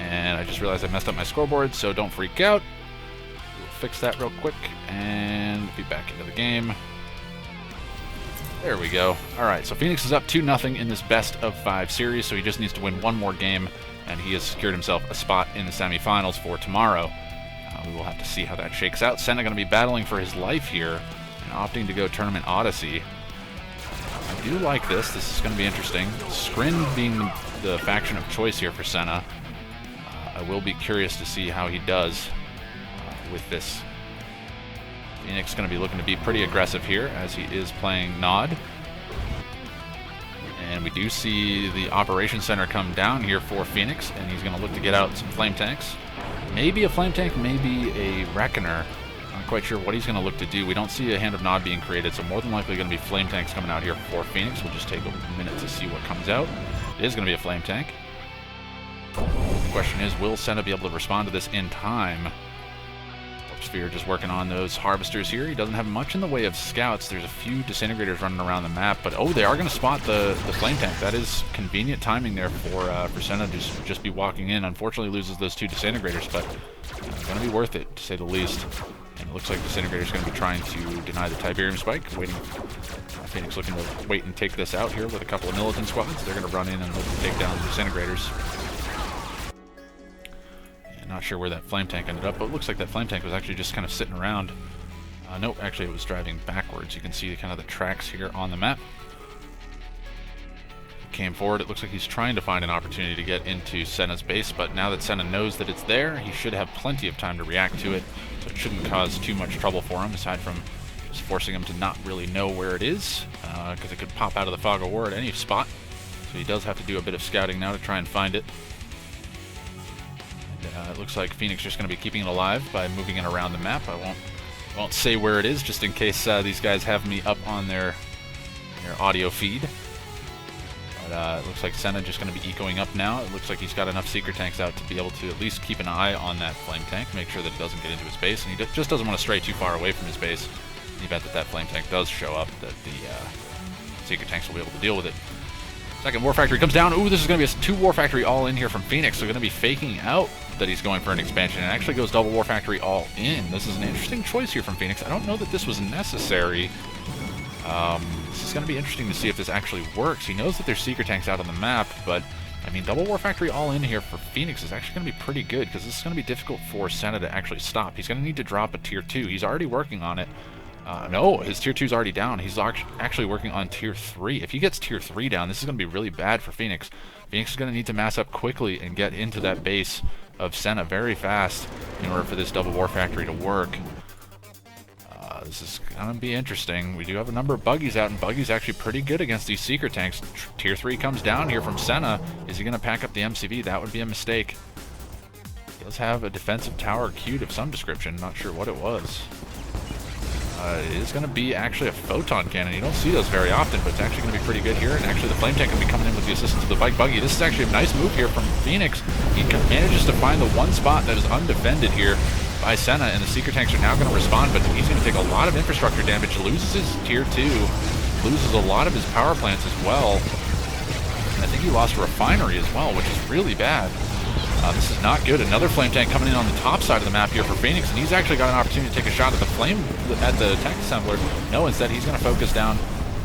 A: And I just realized I messed up my scoreboard, so don't freak out. We'll fix that real quick and be back into the game. There we go. Alright, so Phoenix is up 2-0 in this best of 5 series, so he just needs to win one more game, and he has secured himself a spot in the semifinals for tomorrow. We will have to see how that shakes out. Senna going to be battling for his life here and opting to go Tournament Odyssey. I do like this. This is going to be interesting. Scrin being the faction of choice here for Senna. I will be curious to see how he does with this. Phoenix is going to be looking to be pretty aggressive here as he is playing Nod. And we do see the Operations Center come down here for Phoenix, and he's going to look to get out some flame tanks. Maybe a flame tank, maybe a Reckoner. Not quite sure what he's going to look to do. We don't see a Hand of Nod being created, so more than likely going to be flame tanks coming out here for Phoenix. We'll just take a minute to see what comes out. It is going to be a flame tank. The question is, will Senna be able to respond to this in time? Sphere just working on those harvesters here. He doesn't have much in the way of scouts. There's a few disintegrators running around the map, but oh, they are going to spot the flame tank. That is convenient timing there for Senna to just be walking in. Unfortunately, loses those 2 disintegrators, but going to be worth it to say the least. And it looks like disintegrator's going to be trying to deny the Tiberium spike. Waiting, Phoenix looking to wait and take this out here with a couple of militant squads. They're going to run in and look to take down the disintegrators. Not sure where that flame tank ended up, but it looks like that flame tank was actually just kind of sitting around. Nope, actually it was driving backwards. You can see kind of the tracks here on the map. Came forward. It looks like he's trying to find an opportunity to get into Senna's base, but now that Senna knows that it's there, he should have plenty of time to react to it, so it shouldn't cause too much trouble for him, aside from just forcing him to not really know where it is, because it could pop out of the fog of war at any spot. So he does have to do a bit of scouting now to try and find it. It looks like Phoenix just going to be keeping it alive by moving it around the map. I won't say where it is, just in case these guys have me up on their audio feed. But it looks like Senna just going to be ecoing up now. It looks like he's got enough secret tanks out to be able to at least keep an eye on that flame tank, make sure that it doesn't get into his base, and he just doesn't want to stray too far away from his base. In the event that flame tank does show up, that the secret tanks will be able to deal with it. Second War Factory comes down. Ooh, this is going to be a 2 War Factory all in here from Phoenix. So going to be faking out that he's going for an expansion, and actually goes double War Factory all in. This is an interesting choice here from Phoenix. I don't know that this was necessary. This is going to be interesting to see if this actually works. He knows that there's secret tanks out on the map, but I mean, double War Factory all in here for Phoenix is actually going to be pretty good, because this is going to be difficult for Senna to actually stop. He's going to need to drop a tier 2. He's already working on it. No, his tier 2 is already down. He's actually working on tier 3. If he gets tier 3 down, this is going to be really bad for Phoenix. Phoenix is going to need to mass up quickly and get into that base of Senna very fast in order for this double War Factory to work. This is going to be interesting. We do have a number of buggies out, and Buggy's actually pretty good against these secret tanks. Tier 3 comes down here from Senna. Is he going to pack up the MCV? That would be a mistake. He does have a defensive tower queued of some description. Not sure what it was. It is going to be actually a photon cannon. You don't see those very often, but it's actually going to be pretty good here. And actually the flame tank can be coming in with the assistance of the bike buggy. This is actually a nice move here from Phoenix. He manages to find the one spot that is undefended here by Senna, and the secret tanks are now going to respond, but he's going to take a lot of infrastructure damage, loses his tier 2, loses a lot of his power plants as well. And I think he lost a refinery as well, which is really bad. This is not good. Another flame tank coming in on the top side of the map here for Phoenix, and he's actually got an opportunity to take a shot at the tank assembler. No, instead he's going to focus down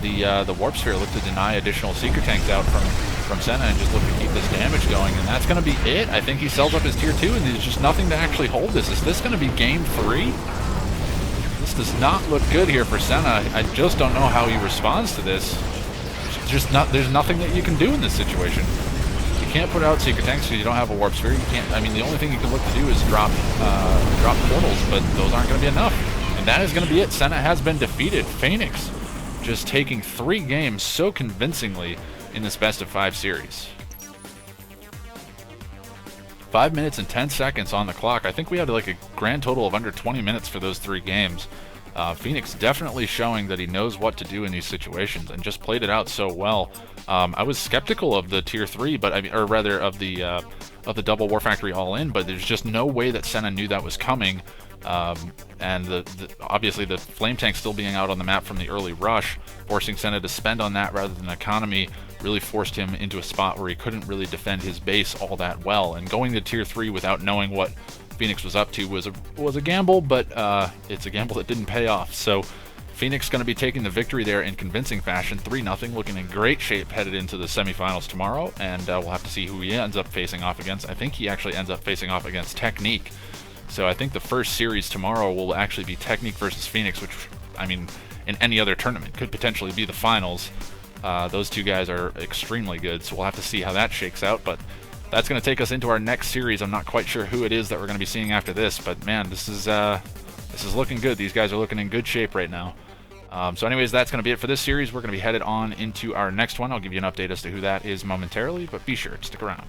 A: the warp sphere, look to deny additional secret tanks out from Senna, and just look to keep this damage going. And that's going to be it. I think he sells up his tier 2, and there's just nothing to actually hold this. Is this going to be game 3? This does not look good here for Senna. I just don't know how he responds to this. There's nothing that you can do in this situation. You can't put out secret tanks because you don't have a warp sphere. You can't. I mean, the only thing you can look to do is drop portals, but those aren't going to be enough. And that is going to be it. Senna has been defeated. Phoenix just taking 3 games so convincingly in this best of 5 series. 5 minutes and 10 seconds on the clock. I think we had like a grand total of under 20 minutes for those 3 games. Phoenix definitely showing that he knows what to do in these situations and just played it out so well. I was skeptical of the tier 3, but I mean, or rather of the double War Factory all in, but there's just no way that Senna knew that was coming. And obviously the Flame Tank still being out on the map from the early rush, forcing Senna to spend on that rather than economy, really forced him into a spot where he couldn't really defend his base all that well. And going to tier 3 without knowing what Phoenix was up to was a gamble, but it's a gamble that didn't pay off. So Phoenix going to be taking the victory there in convincing fashion, 3-0, looking in great shape headed into the semifinals tomorrow, and we'll have to see who he ends up facing off against. I think he actually ends up facing off against Technique. So I think the first series tomorrow will actually be Technique versus Phoenix, which, I mean, in any other tournament could potentially be the finals. Those two guys are extremely good, so we'll have to see how that shakes out, but that's going to take us into our next series. I'm not quite sure who it is that we're going to be seeing after this, but man, this is looking good. These guys are looking in good shape right now. So anyways, that's going to be it for this series. We're going to be headed on into our next one. I'll give you an update as to who that is momentarily, but be sure to stick around.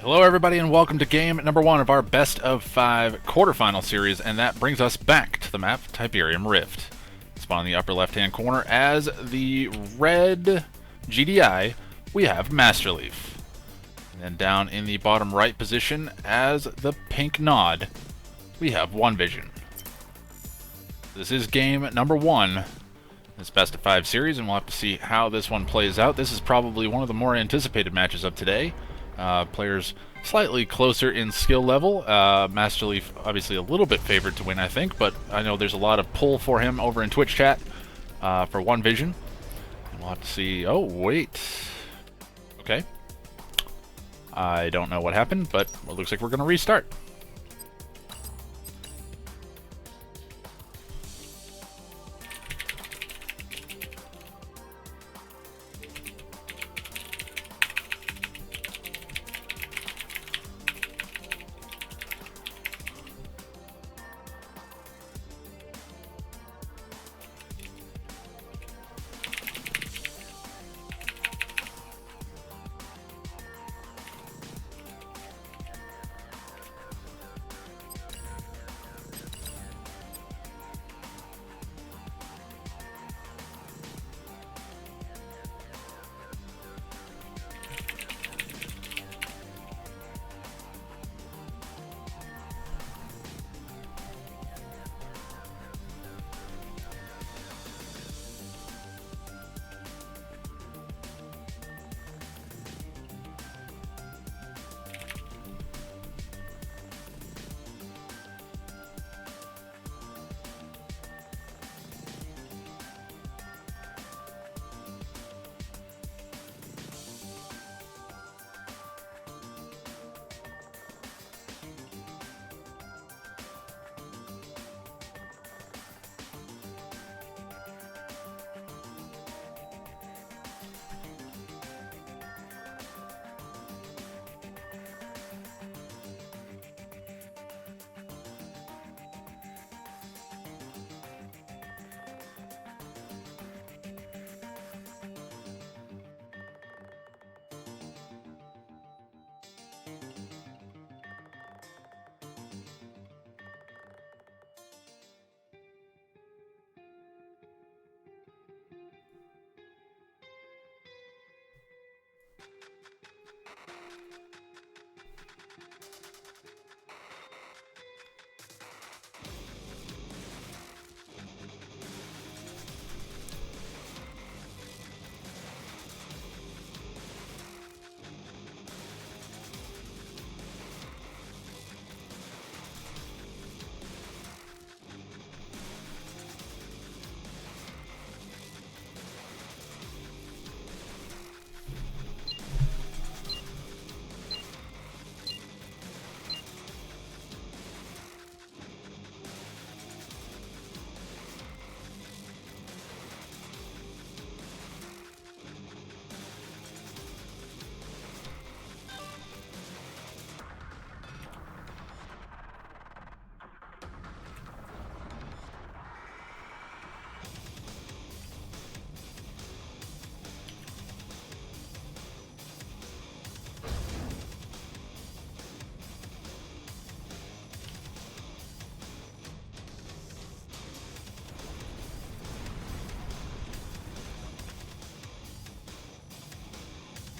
A: Hello, everybody, and welcome to game number 1 of our best of 5 quarterfinal series, and that brings us back to the map Tiberium Rift. Spawn in the upper left-hand corner as the red GDI, we have Master Leaf. And then down in the bottom right position as the pink nod, we have One Vision. This is game number 1. This best of 5 series, and we'll have to see how this one plays out. This is probably one of the more anticipated matches of today. Players slightly closer in skill level. Master Leaf obviously a little bit favored to win, I think, but I know there's a lot of pull for him over in Twitch chat for One Vision. And we'll have to see. Oh, wait. Okay. I don't know what happened, but it looks like we're going to restart.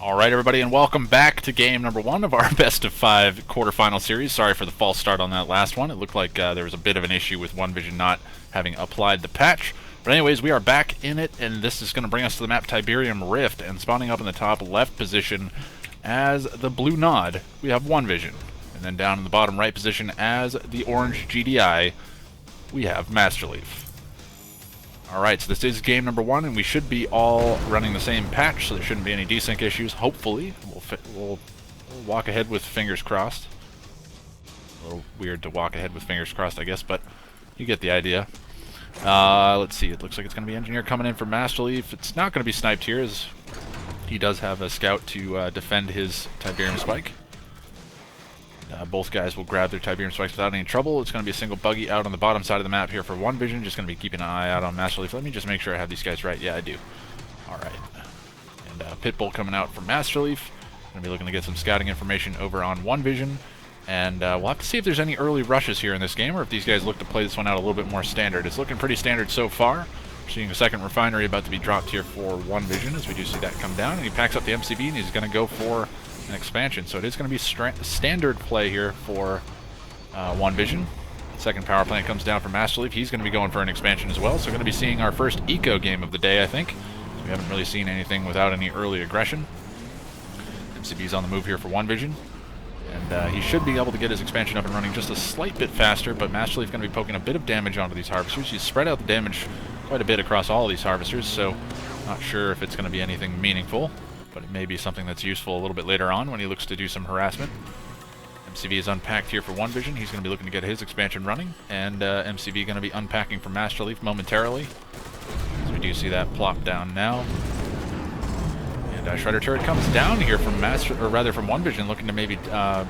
A: All right, everybody, and welcome back to game number 1 of our best of 5 quarterfinal series. Sorry for the false start on that last one. It looked like there was a bit of an issue with OneVision not having applied the patch. But anyways, we are back in it, and this is going to bring us to the map Tiberium Rift, and spawning up in the top left position as the blue nod, we have OneVision. And then down in the bottom right position as the orange GDI, we have Master Leaf. Alright, so this is game number 1, and we should be all running the same patch, so there shouldn't be any desync issues, hopefully. We'll walk ahead with fingers crossed. A little weird to walk ahead with fingers crossed, I guess, but you get the idea. Let's see, it looks like it's going to be Engineer coming in for Master Leaf. It's not going to be sniped here, as he does have a scout to defend his Tiberium Spike. Both guys will grab their Tiberium Spikes without any trouble. It's going to be a single buggy out on the bottom side of the map here for OneVision. Just going to be keeping an eye out on Master Leaf. Let me just make sure I have these guys right. Yeah, I do. Alright. And Pitbull coming out from Master Leaf. Going to be looking to get some scouting information over on OneVision. And we'll have to see if there's any early rushes here in this game, or if these guys look to play this one out a little bit more standard. It's looking pretty standard so far. We're seeing a second refinery about to be dropped here for OneVision, as we do see that come down. And he packs up the MCV, and he's going to go for an expansion. So it is going to be standard play here for OneVision. Second power plant comes down from Master Leaf. He's going to be going for an expansion as well. So we're going to be seeing our first eco game of the day, I think. We haven't really seen anything without any early aggression. MCV's on the move here for OneVision. And he should be able to get his expansion up and running just a slight bit faster, but Master Leaf going to be poking a bit of damage onto these harvesters. He's spread out the damage quite a bit across all of these harvesters, so not sure if it's going to be anything meaningful, but it may be something that's useful a little bit later on when he looks to do some harassment. MCV is unpacked here for OneVision. He's going to be looking to get his expansion running, and MCV going to be unpacking for Master Leaf momentarily. So we do see that plop down now. And Shredder Turret comes down here from from OneVision, looking to maybe kind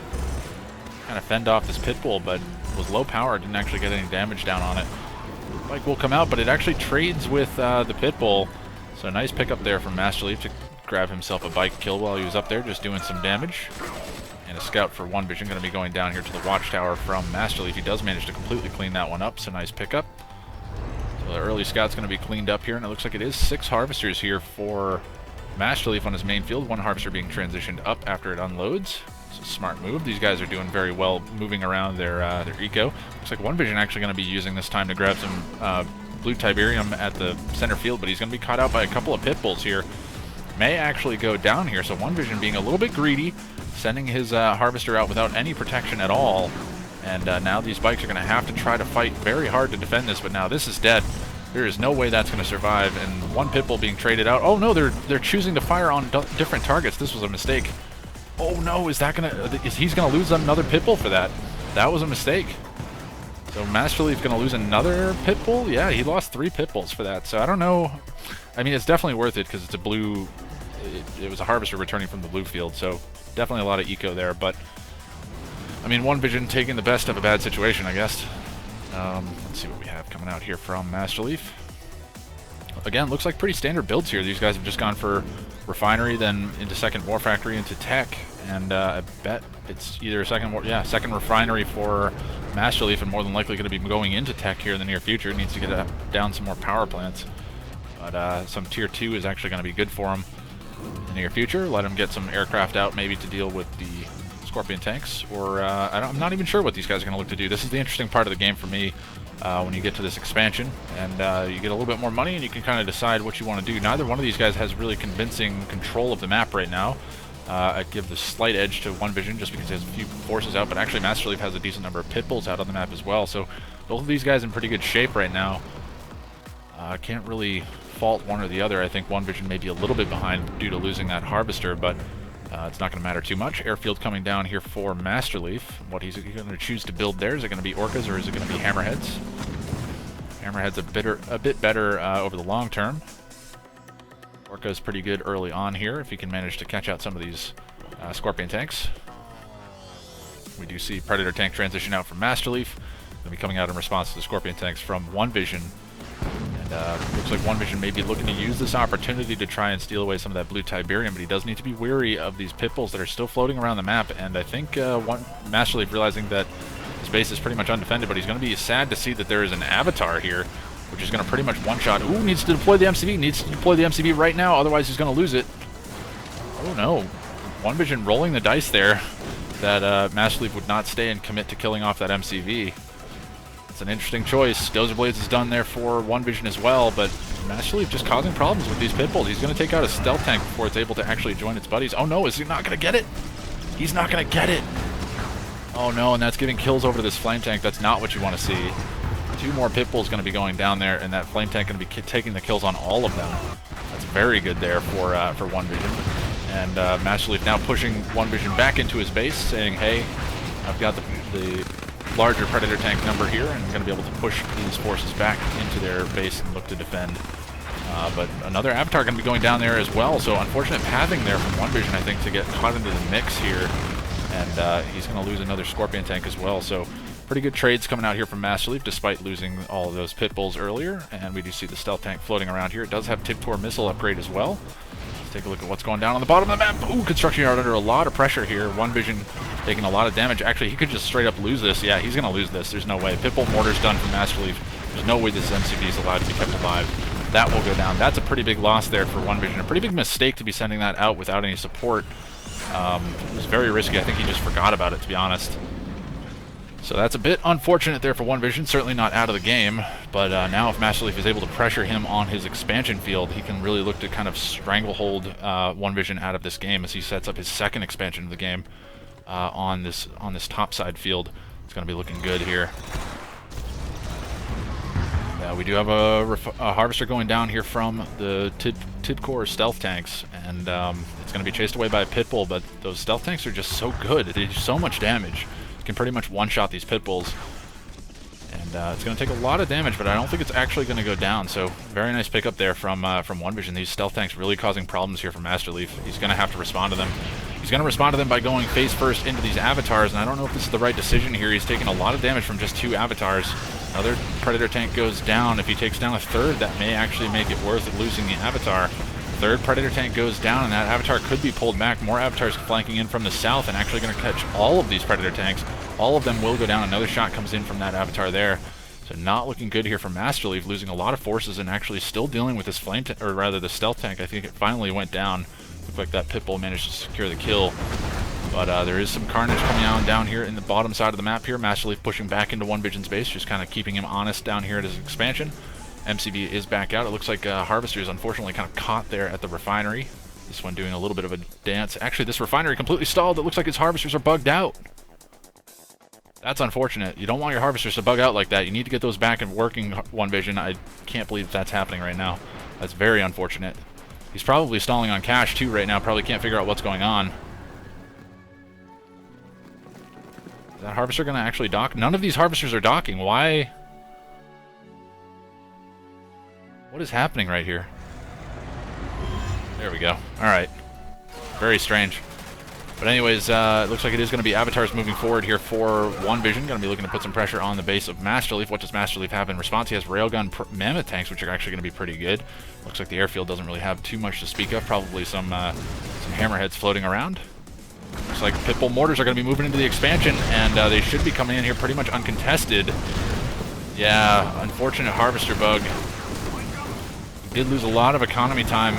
A: of fend off this Pitbull, but was low power, didn't actually get any damage down on it. Bike will come out, but it actually trades with the Pitbull. So nice pickup there from Master Leaf to grab himself a bike kill while he was up there, just doing some damage. And a scout for OneVision going to be going down here to the watchtower from Master Leaf. He does manage to completely clean that one up, so nice pickup. So the early scout's going to be cleaned up here, and it looks like it is 6 harvesters here for Master Leaf on his main field. 1 harvester being transitioned up after it unloads. It's a smart move. These guys are doing very well moving around their eco. Looks like OneVision actually going to be using this time to grab some blue Tiberium at the center field, but he's going to be caught out by a couple of Pitbulls here. May actually go down here, so OneVision being a little bit greedy, sending his harvester out without any protection at all. And now these bikes are going to have to try to fight very hard to defend this, but now this is dead. There is no way that's going to survive, and 1 Pitbull being traded out. Oh no, they're choosing to fire on different targets. This was a mistake. Oh no, is he's going to lose another Pitbull for that? That was a mistake. So Master Leaf going to lose another Pitbull? Yeah, he lost 3 Pitbulls for that. So I don't know. I mean, it's definitely worth it because it's a blue. It was a harvester returning from the blue field, so definitely a lot of eco there. But I mean, OneVision taking the best of a bad situation, I guess. Let's see what we have coming out here from Master Leaf. Again, looks like pretty standard builds here. These guys have just gone for refinery, then into second war factory, into tech, and I bet it's either a second refinery for Master Leaf, and more than likely going to be going into tech here in the near future. It needs to get down some more power plants, but some tier 2 is actually going to be good for him. in the near future. Let him get some aircraft out maybe to deal with the Scorpion tanks, or I'm not even sure what these guys are going to look to do. This is the interesting part of the game for me when you get to this expansion, and you get a little bit more money and you can kind of decide what you want to do. Neither one of these guys has really convincing control of the map right now. I'd give the slight edge to One Vision just because he has a few forces out, but actually Master Leaf has a decent number of pit bulls out on the map as well, so both of these guys in pretty good shape right now. Can't really fault one or the other. I think One Vision may be a little bit behind due to losing that Harvester, but it's not going to matter too much. Airfield coming down here for Master Leaf. What he's going to choose to build there, is it going to be Orcas or is it going to be Hammerheads? Hammerheads a bit better over the long term. Orca's pretty good early on here if he can manage to catch out some of these Scorpion tanks. We do see Predator tank transition out from Master Leaf. Going to be coming out in response to the Scorpion tanks from One Vision. Looks like One Vision may be looking to use this opportunity to try and steal away some of that blue Tiberium, but he does need to be wary of these pit bulls that are still floating around the map, and I think Master Leaf realizing that his base is pretty much undefended, but he's going to be sad to see that there is an Avatar here, which is going to pretty much one-shot. Ooh, needs to deploy the MCV, needs to deploy the MCV right now, otherwise he's going to lose it. Oh no, One Vision rolling the dice there that Master Leaf would not stay and commit to killing off that MCV. It's an interesting choice. Dozer Blades is done there for One Vision as well, but Master Leaf just causing problems with these pit bulls. He's going to take out a stealth tank before it's able to actually join its buddies. Oh no, is he not going to get it? He's not going to get it. Oh no, and that's giving kills over to this flame tank. That's not what you want to see. 2 more pit bulls going to be going down there, and that flame tank going to be taking the kills on all of them. That's very good there for One Vision. And Master Leaf now pushing One Vision back into his base, saying, hey, I've got the larger Predator tank number here, and I'm going to be able to push these forces back into their base and look to defend. But another Avatar going to be going down there as well, so unfortunate pathing there from One Vision, I think, to get caught into the mix here. And he's going to lose another Scorpion tank as well, so pretty good trades coming out here from Master Leaf, despite losing all of those pit bulls earlier. And we do see the stealth tank floating around here. It does have Tiptor missile upgrade as well. Let's take a look at what's going down on the bottom of the map. Ooh, construction yard under a lot of pressure here. One Vision taking a lot of damage. Actually, he could just straight up lose this. Yeah, he's going to lose this. There's no way. Pit bull mortar's done from Master Leaf. There's no way this MCV is allowed to be kept alive. That will go down. That's a pretty big loss there for One Vision. A pretty big mistake to be sending that out without any support. It was very risky. I think he just forgot about it, to be honest. So that's a bit unfortunate there for One Vision. Certainly not out of the game, but now if Master Leaf is able to pressure him on his expansion field, he can really look to kind of stranglehold One Vision out of this game as he sets up his second expansion of the game on this topside field. It's going to be looking good here. We do have a Harvester going down here from the Tidcore stealth tanks, and it's going to be chased away by a pit bull, but those stealth tanks are just so good. They do so much damage. You can pretty much one-shot these pit bulls, and it's going to take a lot of damage, but I don't think it's actually going to go down, so very nice pickup there from One Vision. These stealth tanks really causing problems here for Master Leaf. He's going to have to respond to them. He's going to respond to them by going face first into these avatars, and I don't know if this is the right decision here. He's taking a lot of damage from just 2 avatars. Another Predator tank goes down. If he takes down a third, that may actually make it worth losing the Avatar. Third Predator tank goes down, and that Avatar could be pulled back. More Avatars flanking in from the south and actually going to catch all of these Predator tanks. All of them will go down. Another shot comes in from that Avatar there. So not looking good here for Master Leaf, losing a lot of forces and actually still dealing with this flame tank, or rather the stealth tank. I think it finally went down. Looked like that pit bull managed to secure the kill. But there is some carnage coming on down here in the bottom side of the map here. Master Leaf pushing back into One Vision's base, just kind of keeping him honest down here at his expansion. MCV is back out. It looks like Harvester is unfortunately kind of caught there at the refinery. This one doing a little bit of a dance. Actually, this refinery completely stalled. It looks like his Harvesters are bugged out. That's unfortunate. You don't want your Harvesters to bug out like that. You need to get those back and working, One Vision. I can't believe that's happening right now. That's very unfortunate. He's probably stalling on cash too right now. Probably can't figure out what's going on. Is that Harvester going to actually dock? None of these Harvesters are docking. Why? What is happening right here? There we go. Alright. Very strange. But anyways, it looks like it is going to be Avatars moving forward here for One Vision. Going to be looking to put some pressure on the base of Master Leaf. What does Master Leaf have in response? He has Railgun Mammoth tanks, which are actually going to be pretty good. Looks like the airfield doesn't really have too much to speak of. Probably some hammerheads floating around. Looks like pit bull mortars are going to be moving into the expansion, and they should be coming in here pretty much uncontested. Yeah, unfortunate Harvester bug. Did lose a lot of economy time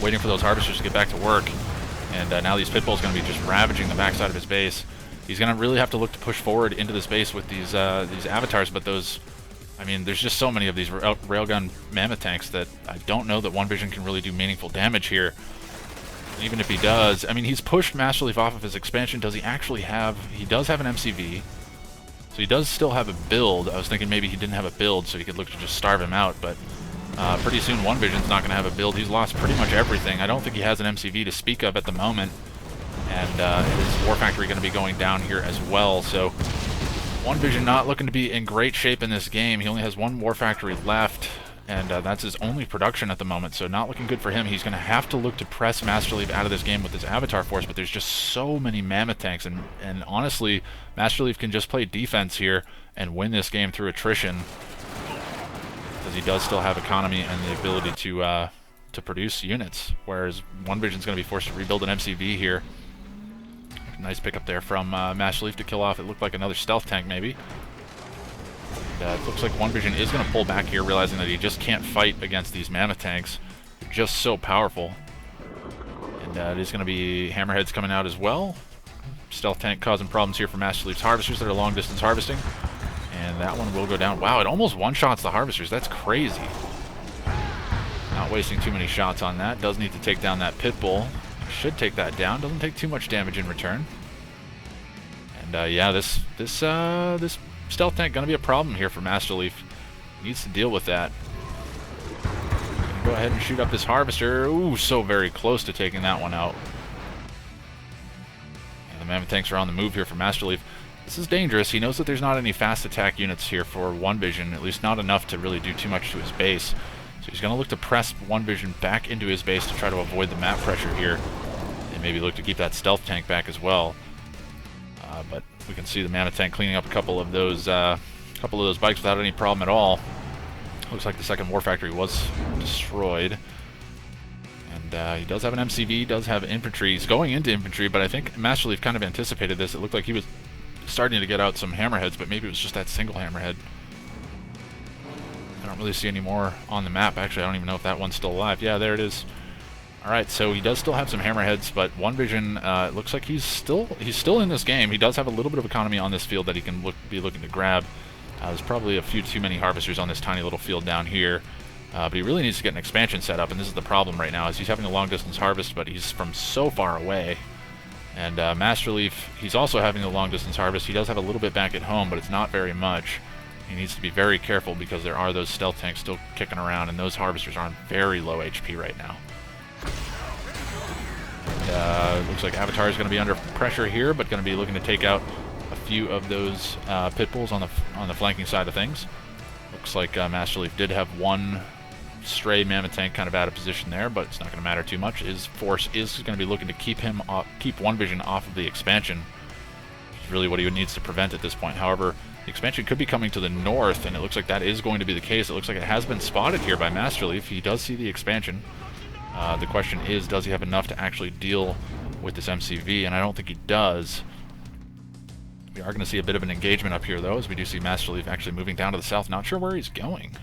A: waiting for those harvesters to get back to work. And now these pit bulls going to be just ravaging the backside of his base. He's going to really have to look to push forward into this base with these avatars, but those, I mean, there's just so many of these railgun mammoth tanks that I don't know that One Vision can really do meaningful damage here. Even if he does, I mean, he's pushed Master Leaf off of his expansion. Does he actually have, he does have an MCV, so he does still have a build. I was thinking maybe he didn't have a build so he could look to just starve him out, but pretty soon One Vision's not going to have a build. He's lost pretty much everything. I don't think he has an MCV to speak of at the moment, and his War Factory going to be going down here as well, so One Vision not looking to be in great shape in this game. He only has one War Factory left, and that's his only production at the moment, so not looking good for him. He's going to have to look to press Master Leaf out of this game with his Avatar Force, but there's just so many Mammoth tanks, and honestly, Master Leaf can just play defense here and win this game through attrition, because he does still have economy and the ability to produce units, whereas One Vision's going to be forced to rebuild an MCV here. Nice pickup there from Master Leaf to kill off, it looked like another stealth tank maybe. It looks like One Vision is going to pull back here, realizing that he just can't fight against these mammoth tanks. They're just so powerful. And it is going to be hammerheads coming out as well. Stealth tank causing problems here for Master Leaf's harvesters that are long distance harvesting. And that one will go down. Wow, it almost one-shots the harvesters. That's crazy. Not wasting too many shots on that. Does need to take down that pit bull. Should take that down. Doesn't take too much damage in return. And yeah, this stealth tank going to be a problem here for Master Leaf. Needs to deal with that. Go ahead and shoot up this harvester. Ooh, so very close to taking that one out. And the mammoth tanks are on the move here for Master Leaf. This is dangerous. He knows that there's not any fast attack units here for One Vision, at least not enough to really do too much to his base. So he's going to look to press One Vision back into his base to try to avoid the map pressure here, and maybe look to keep that stealth tank back as well. But we can see the mammoth tank cleaning up a couple of those bikes without any problem at all. Looks like the second War Factory was destroyed. And he does have an MCV, does have infantry. He's going into infantry, but I think Master Leaf kind of anticipated this. It looked like he was starting to get out some hammerheads, but maybe it was just that single hammerhead. I don't really see any more on the map. Actually, I don't even know if that one's still alive. Yeah, there it is. Alright, so he does still have some hammerheads, but One Vision, it looks like he's still in this game. He does have a little bit of economy on this field that he can be looking to grab. There's probably a few too many harvesters on this tiny little field down here. But he really needs to get an expansion set up, and this is the problem right now, is he's having a long-distance harvest, but he's from so far away. And Master Leaf, he's also having a long-distance harvest. He does have a little bit back at home, but it's not very much. He needs to be very careful because there are those stealth tanks still kicking around, and those harvesters are on very low HP right now. Looks like Avatar is going to be under pressure here, but going to be looking to take out a few of those pit bulls on the flanking side of things. Looks like Master Leaf did have one stray mammoth tank kind of out of position there, but it's not going to matter too much. His force is going to be looking to keep One Vision off of the expansion, which is really what he needs to prevent at this point. However, the expansion could be coming to the north, and it looks like that is going to be the case. It looks like it has been spotted here by Master Leaf. He does see the expansion. The question is, does he have enough to actually deal with this MCV? And I don't think he does. We are going to see a bit of an engagement up here, though, as we do see Master Leaf actually moving down to the south. Not sure where he's going.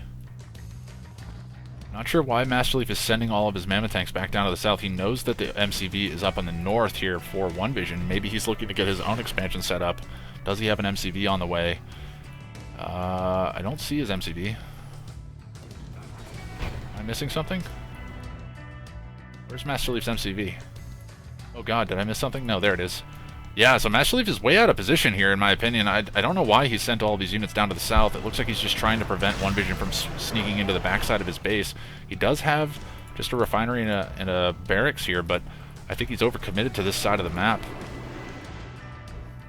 A: Not sure why Master Leaf is sending all of his mammoth tanks back down to the south. He knows that the MCV is up on the north here for One Vision. Maybe he's looking to get his own expansion set up. Does he have an MCV on the way? I don't see his MCV. Am I missing something? Where's Master Leaf's MCV? Oh god, did I miss something? No, there it is. Yeah, so Master Leaf is way out of position here, in my opinion. I don't know why he sent all these units down to the south. It looks like he's just trying to prevent One Vision from sneaking into the backside of his base. He does have just a refinery and a barracks here, but I think he's overcommitted to this side of the map.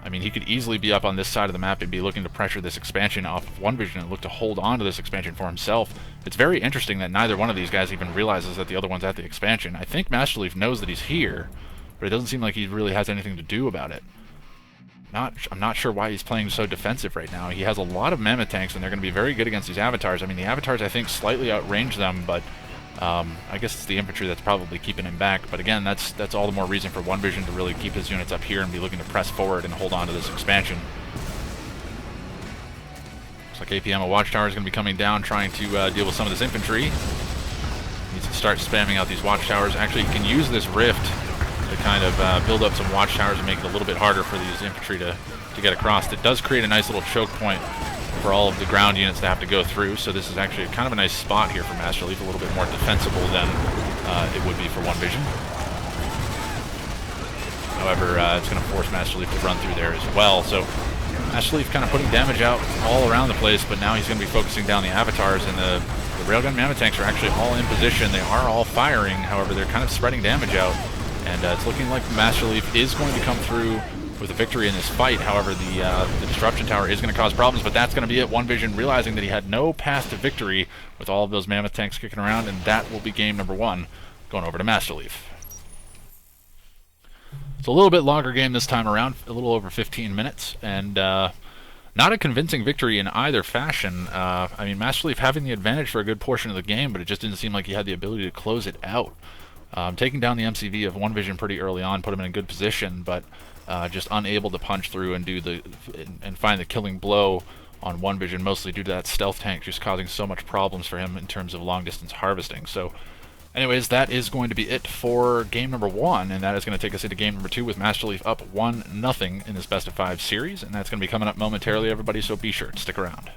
A: I mean, he could easily be up on this side of the map and be looking to pressure this expansion off of One Vision and look to hold on to this expansion for himself. It's very interesting that neither one of these guys even realizes that the other one's at the expansion. I think Master Leaf knows that he's here, but it doesn't seem like he really has anything to do about it. I'm not sure why he's playing so defensive right now. He has a lot of mammoth tanks, and they're going to be very good against these avatars. I mean, the avatars, I think, slightly outrange them, but I guess it's the infantry that's probably keeping him back. But again, that's all the more reason for One Vision to really keep his units up here and be looking to press forward and hold on to this expansion. Looks like APM Watchtower is going to be coming down, trying to deal with some of this infantry. Needs needs to start spamming out these watchtowers. Actually, you can use this rift to kind of build up some watchtowers and make it a little bit harder for these infantry to get across. It does create a nice little choke point for all of the ground units to have to go through, so this is actually kind of a nice spot here for Master Leaf, a little bit more defensible than it would be for One Vision. However, it's going to force Master Leaf to run through there as well, so Master Leaf kind of putting damage out all around the place, but now he's going to be focusing down the avatars, and the railgun mammoth tanks are actually all in position. They are all firing, however, they're kind of spreading damage out, and it's looking like Master Leaf is going to come through with a victory in this fight. However, the Disruption Tower is going to cause problems, but that's going to be it. One Vision realizing that he had no path to victory with all of those mammoth tanks kicking around, and that will be game number 1, going over to Master Leaf. It's a little bit longer game this time around, a little over 15 minutes, and not a convincing victory in either fashion. I mean, Master Leaf having the advantage for a good portion of the game, but it just didn't seem like he had the ability to close it out. Taking down the MCV of One Vision pretty early on put him in a good position, but just unable to punch through and and find the killing blow on One Vision, mostly due to that stealth tank just causing so much problems for him in terms of long distance harvesting. So anyways, that is going to be it for game number 1, and that is going to take us into game number 2 with Master Leaf up 1-0 in this best of 5 series, and that's going to be coming up momentarily, everybody, so be sure to stick around.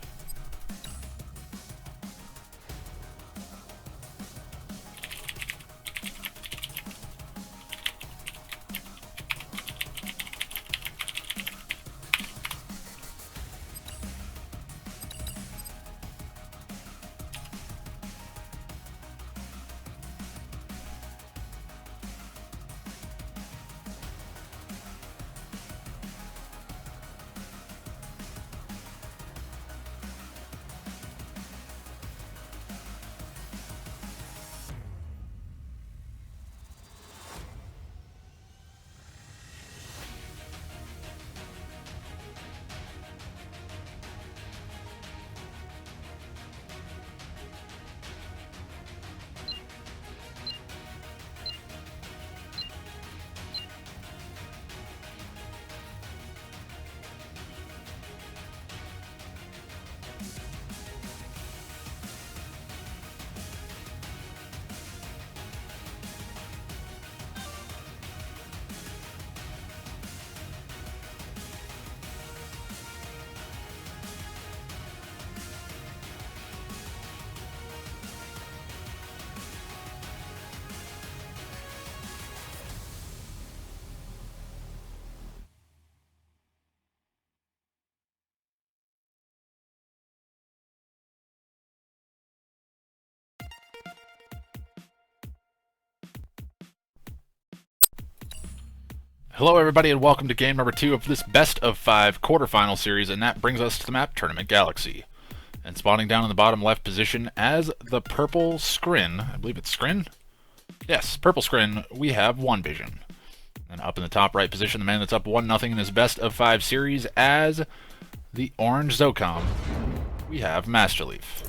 A: Hello everybody, and welcome to game number 2 of this best of 5 quarterfinal series, and that brings us to the map Tournament Galaxy. And spawning down in the bottom left position as the purple scrin, I believe it's scrin? Yes, purple scrin, we have One Vision. And up in the top right position, the man that's up 1-0 in this best of 5 series as the orange Zocom, we have Master Leaf.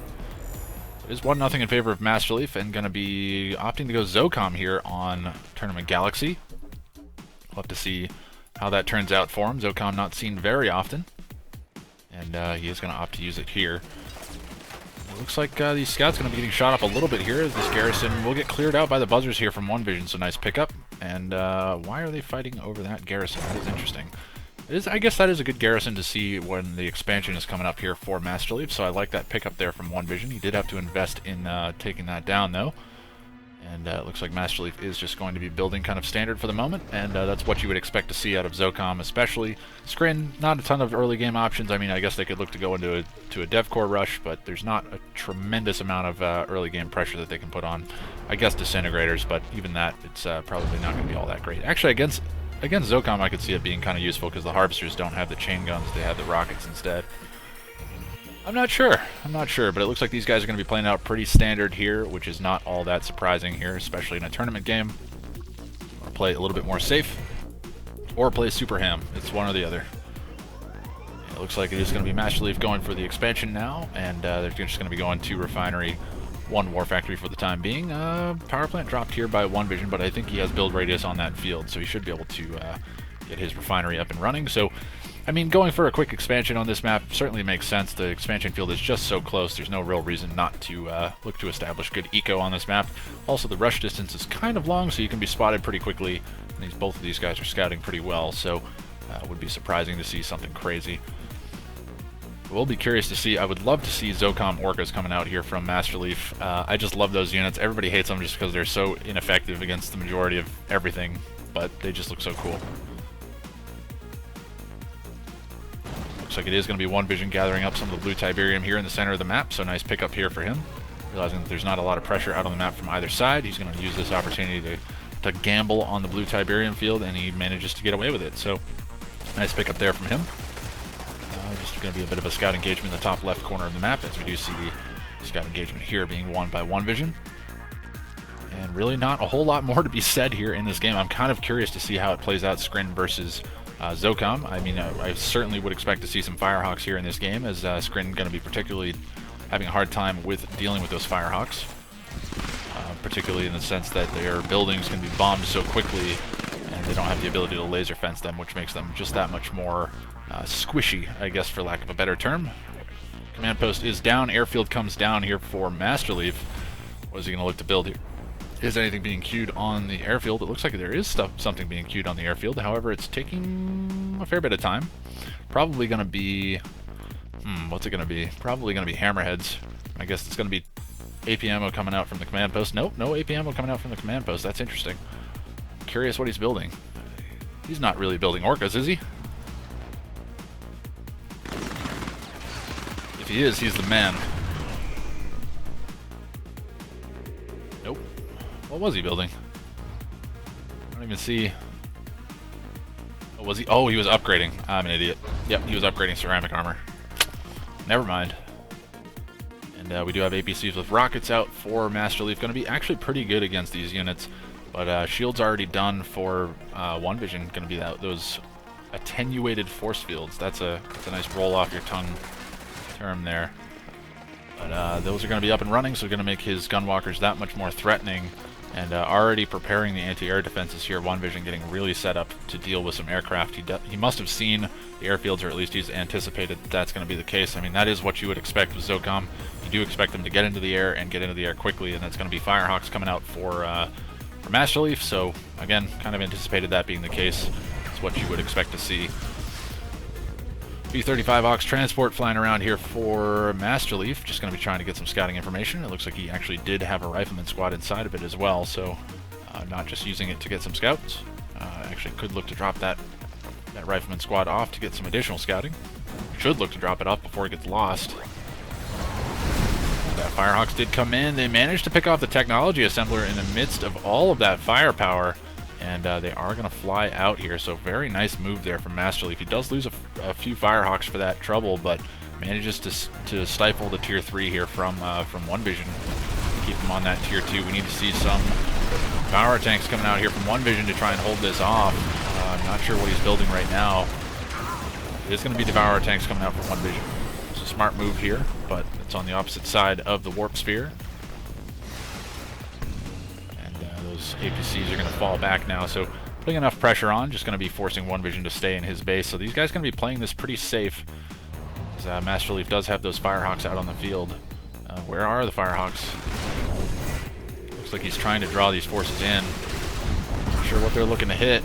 A: It is 1-0 in favor of Master Leaf, and going to be opting to go Zocom here on Tournament Galaxy. We'll have to see how that turns out for him. Zocom not seen very often, and he is going to opt to use it here. It looks like these scouts going to be getting shot up a little bit here. This garrison will get cleared out by the buzzers here from One Vision, so nice pickup. And why are they fighting over that garrison? That is interesting. I guess that is a good garrison to see when the expansion is coming up here for Master Leaf, so I like that pickup there from One Vision. He did have to invest in taking that down, though. And it looks like Master Leaf is just going to be building kind of standard for the moment, and that's what you would expect to see out of Zocom especially. Scrin, not a ton of early game options. I mean, I guess they could look to go into a dev core rush, but there's not a tremendous amount of early game pressure that they can put on, I guess, disintegrators, but even that, it's probably not going to be all that great. Actually, against Zocom, I could see it being kind of useful because the harvesters don't have the chain guns, they have the rockets instead. I'm not sure, but it looks like these guys are going to be playing out pretty standard here, which is not all that surprising here, especially in a tournament game. Or play a little bit more safe, or play super ham. It's one or the other. It looks like it is going to be Master Leaf going for the expansion now, and they're just going to be going to Refinery, 1 War Factory for the time being. Power plant dropped here by One Vision, but I think he has build radius on that field, so he should be able to get his refinery up and running. So I mean, going for a quick expansion on this map certainly makes sense. The expansion field is just so close, there's no real reason not to look to establish good eco on this map. Also, the rush distance is kind of long, so you can be spotted pretty quickly. And both of these guys are scouting pretty well, so it would be surprising to see something crazy. We'll be curious to see. I would love to see Zocom Orcas coming out here from Master Leaf. I just love those units. Everybody hates them just because they're so ineffective against the majority of everything, but they just look so cool. Looks like it is going to be One Vision gathering up some of the blue Tiberium here in the center of the map, so nice pickup here for him. Realizing that there's not a lot of pressure out on the map from either side, he's going to use this opportunity to gamble on the blue Tiberium field, and he manages to get away with it. So nice pickup there from him. Just going to be a bit of a scout engagement in the top left corner of the map, as we do see the scout engagement here being won by One Vision. And really not a whole lot more to be said here in this game. I'm kind of curious to see how it plays out, Skrin versus Zocom. I mean, I certainly would expect to see some Firehawks here in this game, as Skrin going to be particularly having a hard time with dealing with those Firehawks. Particularly in the sense that their buildings can be bombed so quickly, and they don't have the ability to laser fence them, which makes them just that much more squishy, I guess, for lack of a better term. Command post is down. Airfield comes down here for Master Leaf. What is he going to look to build here? Is anything being queued on the airfield? It looks like there is something being queued on the airfield. However, it's taking a fair bit of time. Probably going to be... what's it going to be? Probably going to be hammerheads. I guess it's going to be AP ammo coming out from the command post. Nope, no AP ammo coming out from the command post. That's interesting. Curious what he's building. He's not really building orcas, is he? If he is, he's the man. Nope. What was he building? I don't even see... Oh, was he? Oh, he was upgrading. I'm an idiot. Yep, he was upgrading ceramic armor. Never mind. And we do have APCs with rockets out for Master Leaf. Going to be actually pretty good against these units. But shield's already done for One Vision. Going to be those attenuated force fields. That's a nice roll off your tongue term there. But those are going to be up and running, so going to make his gunwalkers that much more threatening. And already preparing the anti-air defenses here. One Vision getting really set up to deal with some aircraft. He must have seen the airfields, or at least he's anticipated that that's going to be the case. I mean, that is what you would expect with Zocom. You do expect them to get into the air and get into the air quickly, and that's going to be Firehawks coming out for Master Leaf. So again, kind of anticipated that being the case. It's what you would expect to see. B-35 Ox transport flying around here for Master Leaf. Just going to be trying to get some scouting information. It looks like he actually did have a rifleman squad inside of it as well, so not just using it to get some scouts. Actually could look to drop that rifleman squad off to get some additional scouting. Should look to drop it off before it gets lost. Firehawks did come in. They managed to pick off the technology assembler in the midst of all of that firepower. And they are going to fly out here, so very nice move there from Master Leaf. He does lose a few Firehawks for that trouble, but manages to stifle the Tier 3 here from One Vision. Keep him on that Tier 2. We need to see some power tanks coming out here from One Vision to try and hold this off. I'm not sure what he's building right now. It is going to be Devourer tanks coming out from One Vision. It's a smart move here, but it's on the opposite side of the warp sphere. Those APCs are going to fall back now, so putting enough pressure on, just going to be forcing One Vision to stay in his base. So these guys are going to be playing this pretty safe, as Master Leaf does have those Firehawks out on the field. Where are the Firehawks? Looks like he's trying to draw these forces in. Not sure what they're looking to hit.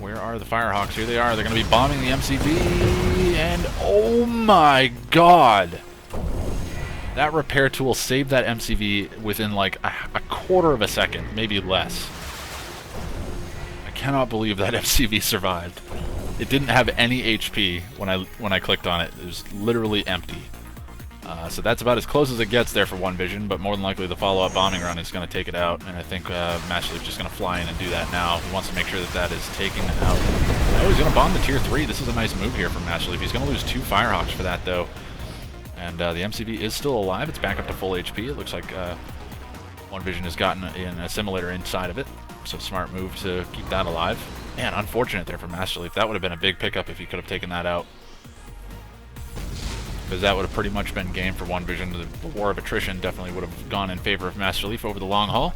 A: Where are the Firehawks? Here they are. They're going to be bombing the MCV, and oh my god! That repair tool saved that MCV within like a quarter of a second, maybe less. I cannot believe that MCV survived. It didn't have any HP when I clicked on it. It was literally empty. So that's about as close as it gets there for One Vision, but more than likely the follow-up bombing run is going to take it out, and I think Master Leaf's just going to fly in and do that now. He wants to make sure that that is taken out. Oh, he's going to bomb the Tier 3. This is a nice move here from Master Leaf. He's going to lose 2 Firehawks for that, though. And the MCV is still alive. It's back up to full HP. It looks like One Vision has gotten an assimilator inside of it. So smart move to keep that alive. Man, unfortunate there for Master Leaf. That would have been a big pickup if he could have taken that out. Because that would have pretty much been game for One Vision. The war of attrition definitely would have gone in favor of Master Leaf over the long haul.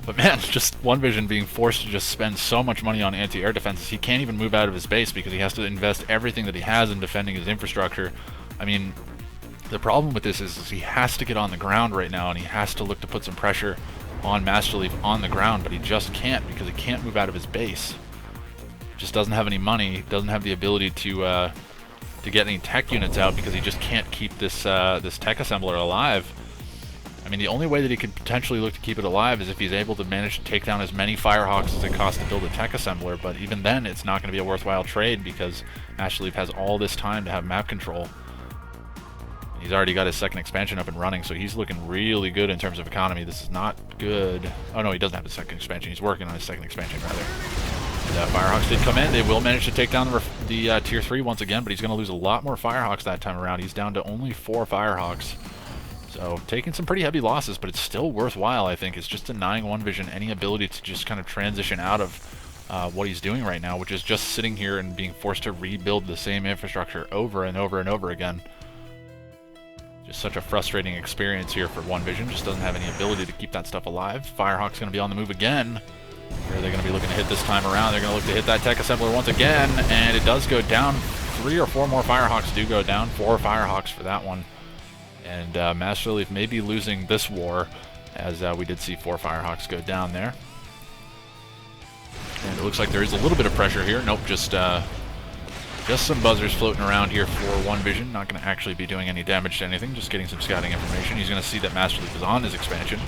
A: But man, just One Vision being forced to just spend so much money on anti-air defenses, he can't even move out of his base because he has to invest everything that he has in defending his infrastructure. I mean, the problem with this is he has to get on the ground right now, and he has to look to put some pressure on Master Leaf on the ground, but he just can't because he can't move out of his base. Just doesn't have any money, doesn't have the ability to get any tech units out because he just can't keep this this tech assembler alive. I mean, the only way that he could potentially look to keep it alive is if he's able to manage to take down as many Firehawks as it costs to build a tech assembler, but even then it's not going to be a worthwhile trade because Master Leaf has all this time to have map control. He's already got his second expansion up and running, so he's looking really good in terms of economy. This is not good. Oh no, he doesn't have his second expansion. He's working on his second expansion, rather. And, Firehawks did come in. They will manage to take down the Tier 3 once again, but he's going to lose a lot more Firehawks that time around. He's down to only 4 Firehawks. So, taking some pretty heavy losses, but it's still worthwhile, I think. It's just denying One Vision any ability to just kind of transition out of what he's doing right now, which is just sitting here and being forced to rebuild the same infrastructure over and over and over again. Just such a frustrating experience here for One Vision. Just doesn't have any ability to keep that stuff alive. Firehawk's going to be on the move again. Where are they going to be looking to hit this time around? They're going to look to hit that tech assembler once again, and it does go down. 3 or 4 more Firehawks do go down. 4 Firehawks for that one. And Master Leaf may be losing this war, as we did see 4 Firehawks go down there. And it looks like there is a little bit of pressure here. Nope, just some buzzers floating around here for One Vision. Not going to actually be doing any damage to anything, just getting some scouting information. He's going to see that Master Leaf is on his expansion.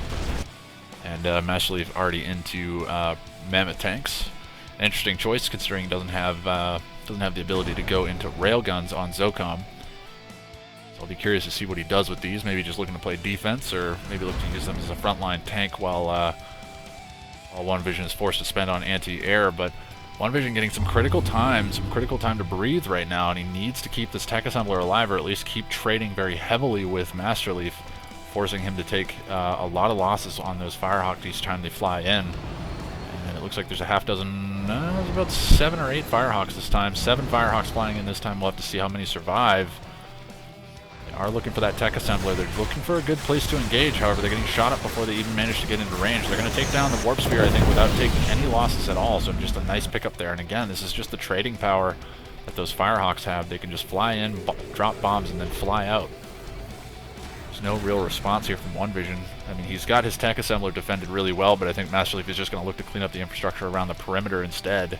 A: And Master Leaf already into Mammoth tanks. An interesting choice, considering he doesn't have the ability to go into railguns on Zocom. So I'll be curious to see what he does with these. Maybe just looking to play defense, or maybe looking to use them as a frontline tank while One Vision is forced to spend on anti-air. But One Vision getting some critical time to breathe right now, and he needs to keep this tech assembler alive, or at least keep trading very heavily with Master Leaf, forcing him to take a lot of losses on those Firehawks each time they fly in. And it looks like there's a half dozen, there's about 7 or 8 Firehawks this time. 7 Firehawks flying in this time. We'll have to see how many survive. They are looking for that tech assembler. They're looking for a good place to engage. However, they're getting shot up before they even manage to get into range. They're going to take down the Warp Sphere, I think, without taking any losses at all. So just a nice pickup there. And again, this is just the trading power that those Firehawks have. They can just fly in, drop bombs, and then fly out. There's no real response here from One Vision. I mean, he's got his tech assembler defended really well, but I think Master Leaf is just going to look to clean up the infrastructure around the perimeter instead,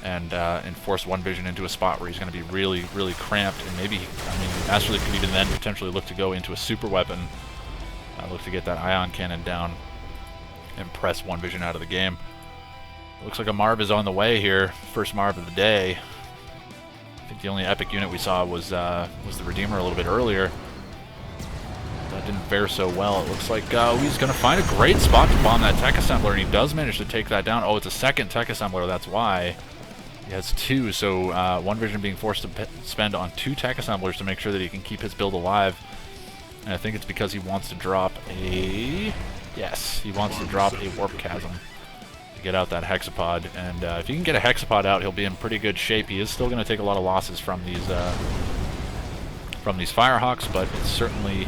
A: and force One Vision into a spot where he's going to be really, really cramped. And maybe, I mean, Master Leaf could even then potentially look to go into a super weapon, look to get that ion cannon down and press One Vision out of the game. Looks like a Marv is on the way here. First Marv of the day. I think the only epic unit we saw was the Redeemer a little bit earlier. That didn't fare so well. It looks like he's going to find a great spot to bomb that tech assembler, and he does manage to take that down. Oh, it's a second tech assembler, that's why. He has 2, so One Vision being forced to spend on 2 tech assemblers to make sure that he can keep his build alive. And I think it's because he wants to drop a... Yes, he wants to drop a Warp Chasm to get out that Hexapod. And if he can get a Hexapod out, he'll be in pretty good shape. He is still going to take a lot of losses from these Firehawks, but it's certainly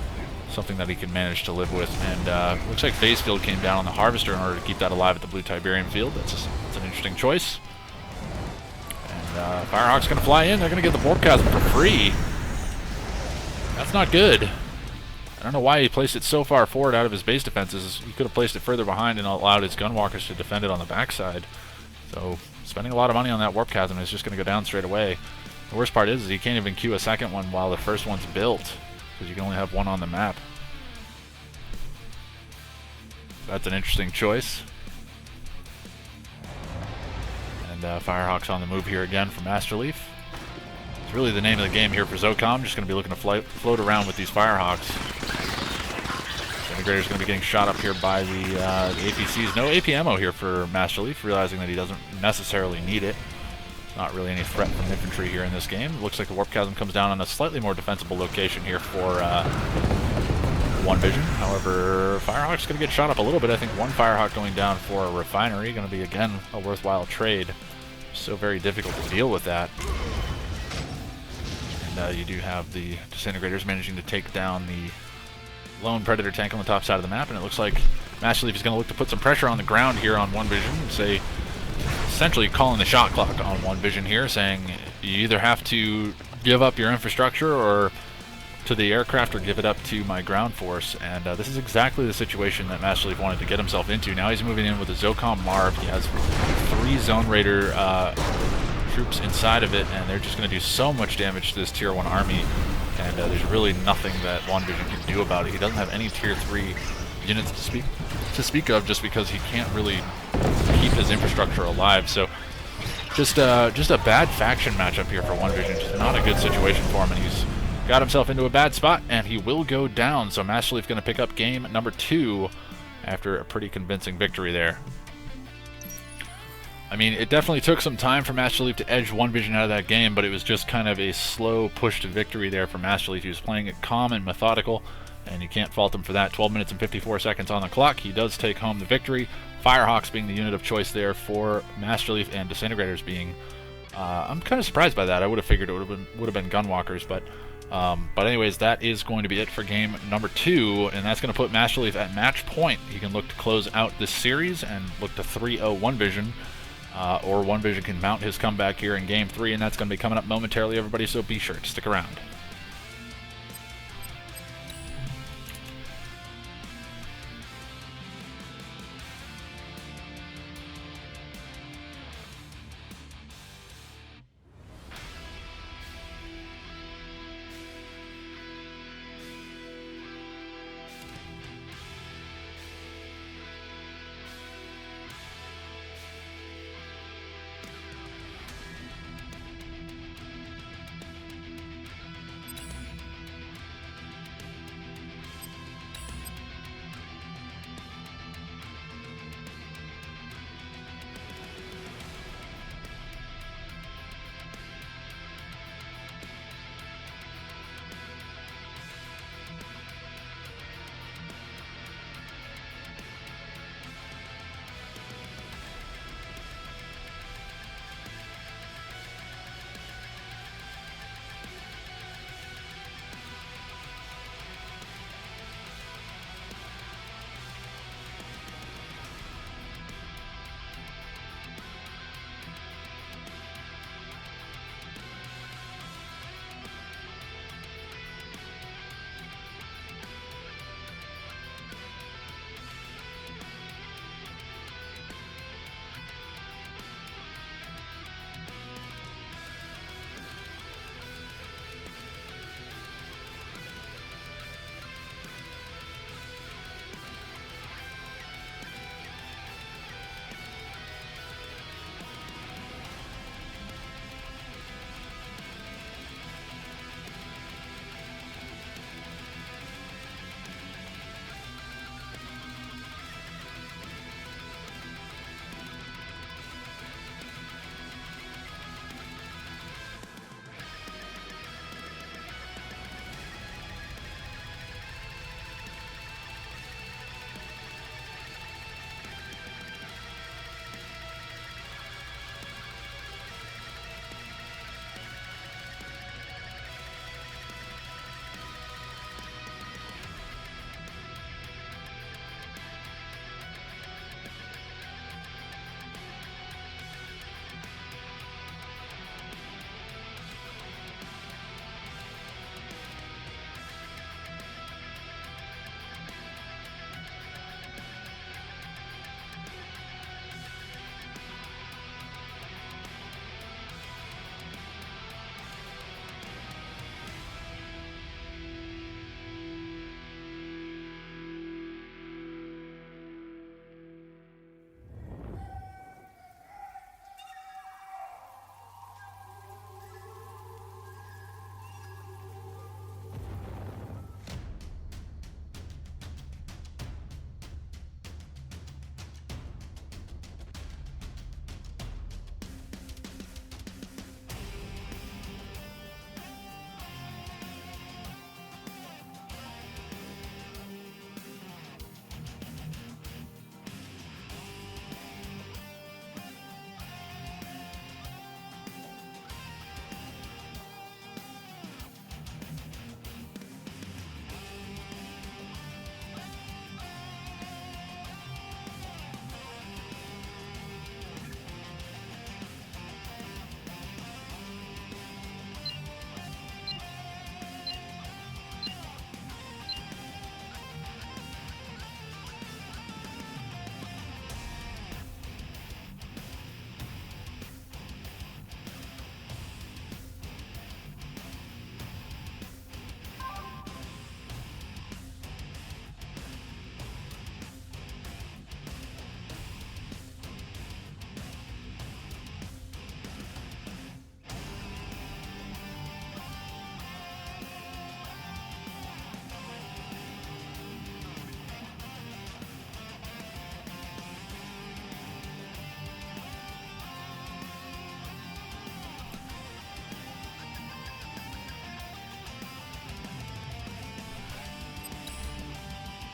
A: something that he can manage to live with. And looks like Phase Field came down on the Harvester in order to keep that alive at the Blue Tiberium field. That's an interesting choice. And Firehawk's going to fly in. They're going to get the Warp Chasm for free. That's not good. I don't know why he placed it so far forward out of his base defenses. He could have placed it further behind and allowed his Gunwalkers to defend it on the backside. So spending a lot of money on that Warp Chasm is just going to go down straight away. The worst part is he can't even queue a second one while the first one's built, because you can only have one on the map. That's an interesting choice. And Firehawk's on the move here again for Master Leaf. It's really the name of the game here for Zocom. Just going to be looking to float around with these Firehawks. Disintegrator's going to be getting shot up here by the APCs. No AP ammo here for Master Leaf, realizing that he doesn't necessarily need it. Not really any threat from infantry here in this game. Looks like the Warp Chasm comes down on a slightly more defensible location here for One Vision. However, Firehawk's going to get shot up a little bit. I think one Firehawk going down for a refinery. Going to be, again, a worthwhile trade. So very difficult to deal with that. And you do have the Disintegrators managing to take down the lone Predator tank on the top side of the map, and it looks like Master Leaf is going to look to put some pressure on the ground here on One Vision, and say, essentially calling the shot clock on One Vision here, saying you either have to give up your infrastructure or to the aircraft or give it up to my ground force. And this is exactly the situation that Master Leaf wanted to get himself into. Now he's moving in with a Zocom Marv. He has 3 Zone Raider troops inside of it, and they're just going to do so much damage to this Tier 1 army, and there's really nothing that One Vision can do about it. He doesn't have any Tier 3 units to speak of, just because he can't really keep his infrastructure alive. So just a bad faction matchup here for One Vision. Just not a good situation for him, and he's got himself into a bad spot, and he will go down. So Master Leaf going to pick up game number 2 after a pretty convincing victory there. I mean, it definitely took some time for Master Leaf to edge One Vision out of that game, but it was just kind of a slow push to victory there for Master Leaf. He was playing it calm and methodical, and you can't fault him for that. 12 minutes and 54 seconds on the clock. He does take home the victory. Firehawks being the unit of choice there for Master Leaf, and Disintegrators being... I'm kind of surprised by that. I would have figured it would have been Gunwalkers, but anyways, that is going to be it for game number 2, and that's going to put Master Leaf at match point. He can look to close out this series and look to 3-0 One Vision, or One Vision can mount his comeback here in game 3, and that's going to be coming up momentarily, everybody, so be sure to stick around.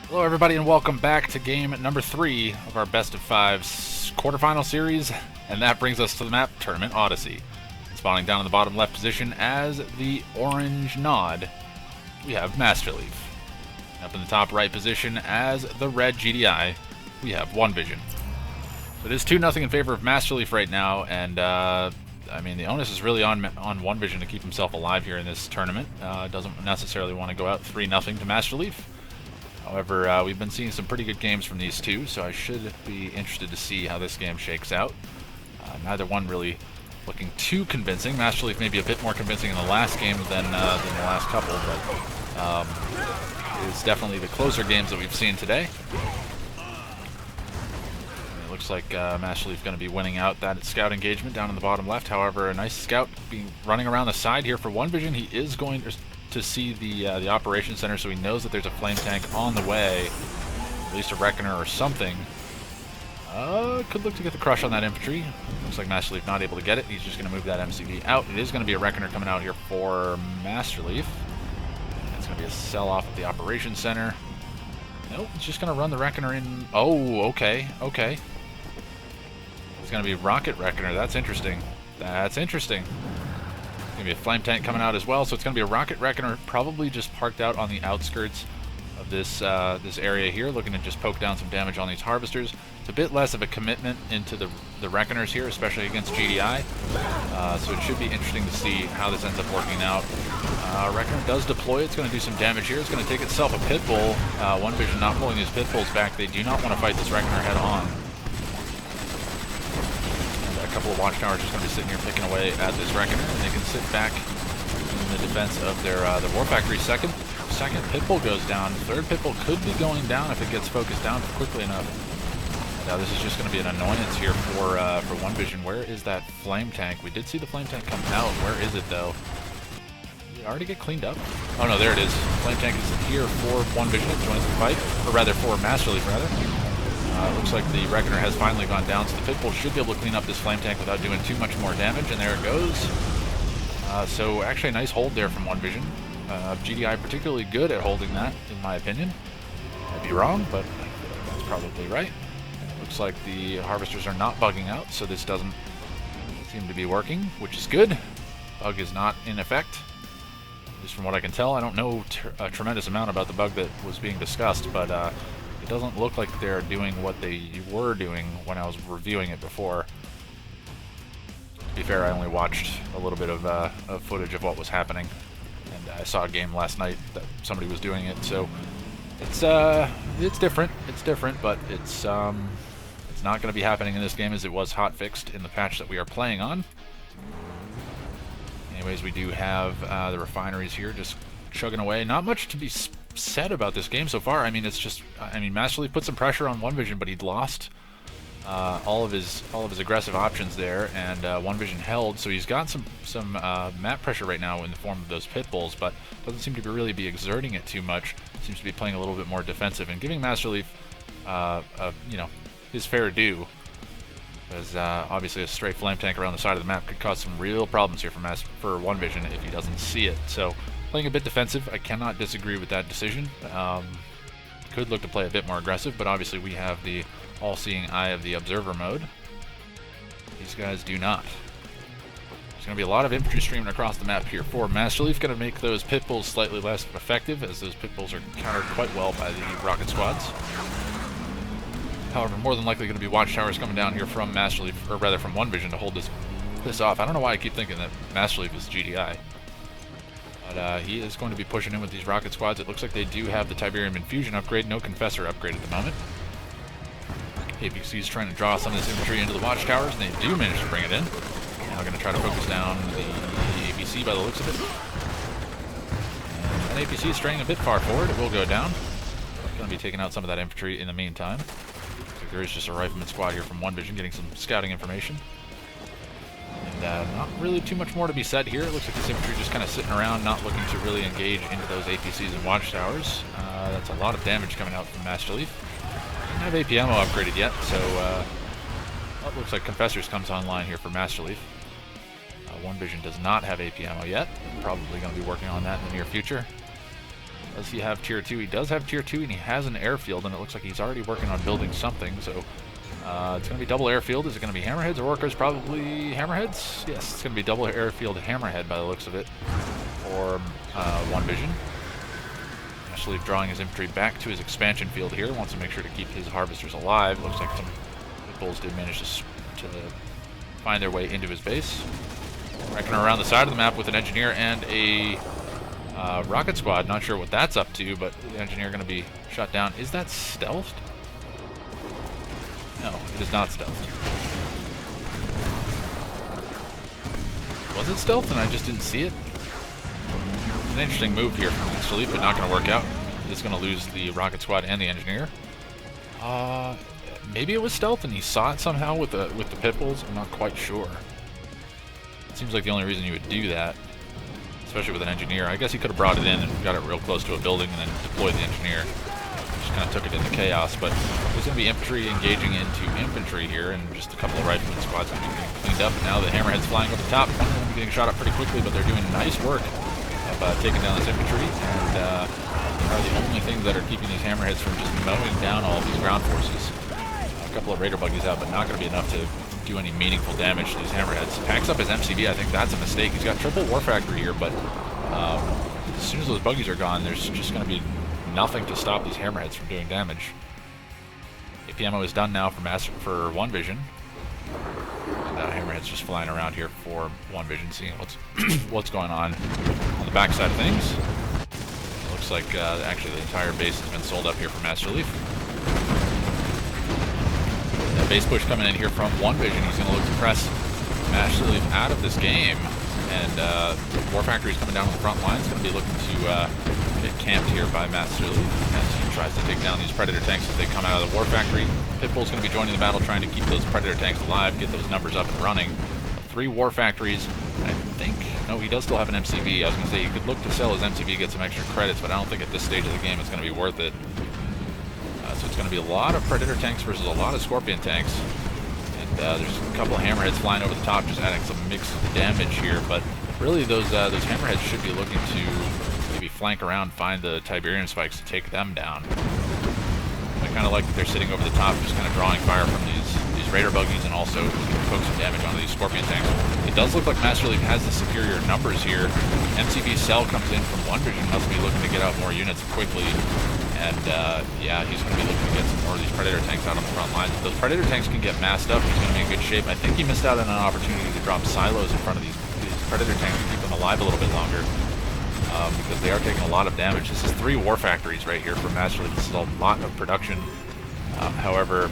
A: Hello everybody and welcome back to game number 3 of our best of 5 quarterfinal series, and that brings us to the map Tournament Odyssey. Spawning down in the bottom left position as the orange nod, we have Master Leaf. Up in the top right position as the red GDI, we have One Vision. So it is 2-0 in favor of Master Leaf right now, and I mean the onus is really on One Vision to keep himself alive here in this tournament. Doesn't necessarily want to go out 3-0 to Master Leaf. However, we've been seeing some pretty good games from these two, so I should be interested to see how this game shakes out. Neither one really looking too convincing. Master Leaf may be a bit more convincing in the last game than the last couple, but it's definitely the closer games that we've seen today. It looks like Master Leaf going to be winning out that scout engagement down in the bottom left. However, a nice scout being running around the side here for One Vision. He is going to see the operations center, so he knows that there's a flame tank on the way, at least a reckoner or something. Could look to get the crush on that infantry. Looks like Master Leaf not able to get it. He's just going to move that MCV out. It is going to be a reckoner coming out here for Master Leaf. It's going to be a sell-off at the operations center. Nope, it's just going to run the reckoner in. Oh, okay. It's going to be rocket reckoner. That's interesting. That's interesting. Going to be a flame tank coming out as well, so it's going to be a rocket reckoner, probably just parked out on the outskirts of this this area here, looking to just poke down some damage on these harvesters. It's a bit less of a commitment into the reckoners here, especially against GDI, so it should be interesting to see how this ends up working out. Reckoner does deploy. It's going to do some damage here. It's going to take itself a pit bull. One Vision not pulling his pit bulls back. They do not want to fight this reckoner head on. A couple of watchtowers just going to be sitting here picking away at this reckoner, and they can sit back in the defense of their war factory. Second pit bull goes down. Third pit bull could be going down if it gets focused down quickly enough. Now this is just going to be an annoyance here for One Vision. Where is that flame tank? We did see the flame tank come out. Where is it though? Did it already get cleaned up? Oh no, there it is. Flame tank is here for One Vision. It joins the fight, or rather for Master Leaf rather. Looks like the reckoner has finally gone down, so the pit bull should be able to clean up this flame tank without doing too much more damage, and there it goes. So actually a nice hold there from One Vision. GDI particularly good at holding that, in my opinion. I'd be wrong, but that's probably right. Looks like the harvesters are not bugging out, so this doesn't seem to be working, which is good. Bug is not in effect, at least from what I can tell. I don't know a tremendous amount about the bug that was being discussed, but it doesn't look like they're doing what they were doing when I was reviewing it before. To be fair, I only watched a little bit of footage of what was happening, and I saw a game last night that somebody was doing it. So it's different. It's different, but it's not going to be happening in this game as it was hot fixed in the patch that we are playing on. Anyways, we do have the refineries here just chugging away. Not much to be said about this game so far. I mean, it's just, Master Leaf put some pressure on One Vision, but he'd lost all of his aggressive options there, and One Vision held, so he's got some map pressure right now in the form of those pit bulls, but doesn't seem to really be exerting it too much. Seems to be playing a little bit more defensive and giving Master Leaf his fair due, because obviously a straight flame tank around the side of the map could cause some real problems here for One Vision if he doesn't see it. So playing a bit defensive, I cannot disagree with that decision. Could look to play a bit more aggressive, but obviously we have the all-seeing eye of the observer mode. These guys do not. There's going to be a lot of infantry streaming across the map here for Master Leaf. Going to make those pit bulls slightly less effective, as those pit bulls are countered quite well by the rocket squads. However, more than likely going to be watchtowers coming down here from Master Leaf, or rather from One Vision, to hold this off. I don't know why I keep thinking that Master Leaf is GDI. But he is going to be pushing in with these rocket squads. It looks like they do have the Tiberium Infusion upgrade. No Confessor upgrade at the moment. APC is trying to draw some of this infantry into the watchtowers, and they do manage to bring it in. Now going to try to focus down the APC by the looks of it. And APC is straying a bit far forward. It will go down. Going to be taking out some of that infantry in the meantime. Looks like there is just a rifleman squad here from One Vision getting some scouting information. And not really too much more to be said here. It looks like this infantry just kind of sitting around, not looking to really engage into those APCs and watchtowers. That's a lot of damage coming out from Master Leaf. Didn't have AP ammo upgraded yet, so it looks like Confessors comes online here for Master Leaf. One Vision does not have AP ammo yet. Probably going to be working on that in the near future. Does he have tier 2? He does have tier 2, and he has an airfield, and it looks like he's already working on building something, so it's going to be double airfield. Is it going to be hammerheads or orcas? Probably hammerheads. Yes, it's going to be double airfield hammerhead by the looks of it, or One Vision. Actually drawing his infantry back to his expansion field here. Wants to make sure to keep his harvesters alive. Looks like some bulls did manage to find their way into his base. Wrecking around the side of the map with an engineer and a rocket squad. Not sure what that's up to, but the engineer going to be shot down. Is that stealthed? No, it is not stealthed. Was it stealthed and I just didn't see it? An interesting move here from Masterleaf, but not going to work out. He's going to lose the rocket squad and the engineer. Maybe it was stealth and he saw it somehow with the pit bulls. I'm not quite sure. It seems like the only reason you would do that, especially with an engineer. I guess he could have brought it in and got it real close to a building and then deployed the engineer. Just kind of took it into chaos, but there's going to be infantry engaging into infantry here, and just a couple of rifleman squads going to be getting cleaned up. And now the hammerhead's flying over the top. One of them getting shot up pretty quickly, but they're doing nice work of taking down this infantry, and are the only things that are keeping these hammerheads from just mowing down all of these ground forces. A couple of raider buggies out, but not going to be enough to do any meaningful damage to these hammerheads. Packs up his MCV. I think that's a mistake. He's got triple war factory here, but as soon as those buggies are gone, there's just going to be nothing to stop these hammerheads from doing damage. AP ammo is done now for One Vision. And hammerhead's just flying around here for One Vision, seeing what's going on the backside of things. It looks like actually the entire base has been sold up here for Masterleaf. Base push coming in here from One Vision. He's going to look to press Masterleaf out of this game, and War Factory's coming down on the front line. He's going to be looking to get camped here by Masterleaf as he tries to take down these Predator tanks as they come out of the War Factory. Pitbull's going to be joining the battle, trying to keep those Predator tanks alive, get those numbers up and running. 3 War Factories. I think, no, he does still have an MCV. I was going to say he could look to sell his MCV, get some extra credits, but I don't think at this stage of the game it's going to be worth it. So it's going to be a lot of Predator tanks versus a lot of Scorpion tanks. And there's a couple of hammerheads flying over the top, just adding some mixed damage here. But really, those hammerheads should be looking to maybe flank around, find the Tiberian spikes to take them down. I kind of like that they're sitting over the top, just kind of drawing fire from these raider buggies, and also poke some damage onto these Scorpion tanks. It does look like Masterleaf has the superior numbers here. MCV Cell comes in from One Vision, must be looking to get out more units quickly. And yeah, he's going to be looking to get some more of these Predator tanks out on the front lines. If those Predator tanks can get massed up, he's going to be in good shape. I think he missed out on an opportunity to drop silos in front of these Predator tanks to keep them alive a little bit longer, because they are taking a lot of damage. This is 3 War Factories right here for Masterleaf. This is a lot of production. However,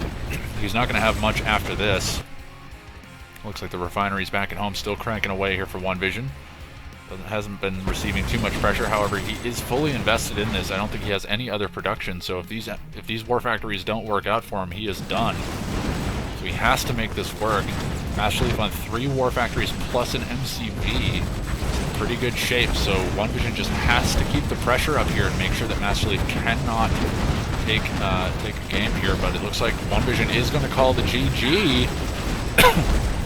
A: he's not going to have much after this. Looks like the refinery's back at home, still cranking away here for One Vision. Hasn't been receiving too much pressure. However, he is fully invested in this. I don't think he has any other production. So if these War Factories don't work out for him, he is done. So he has to make this work. Masterleaf on 3 War Factories plus an MCV. Pretty good shape. So One Vision just has to keep the pressure up here and make sure that Masterleaf cannot take a game here. But it looks like One Vision is going to call the GG.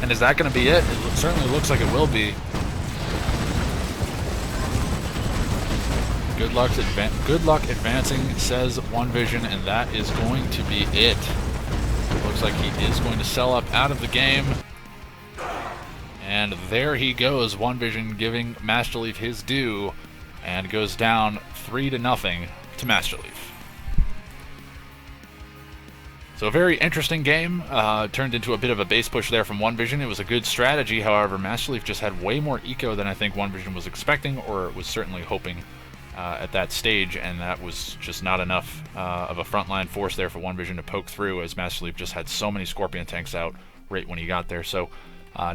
A: And is that going to be it? It certainly looks like it will be. Good luck advancing, says One Vision, and that is going to be it. Looks like he is going to sell up out of the game. And there he goes, One Vision giving Masterleaf his due, and goes down 3-0 to Masterleaf. So a very interesting game. Turned into a bit of a base push there from One Vision. It was a good strategy, however, Masterleaf just had way more eco than I think One Vision was expecting, or was certainly hoping at that stage, and that was just not enough of a frontline force there for One Vision to poke through, as Masterleaf just had so many Scorpion tanks out right when he got there. So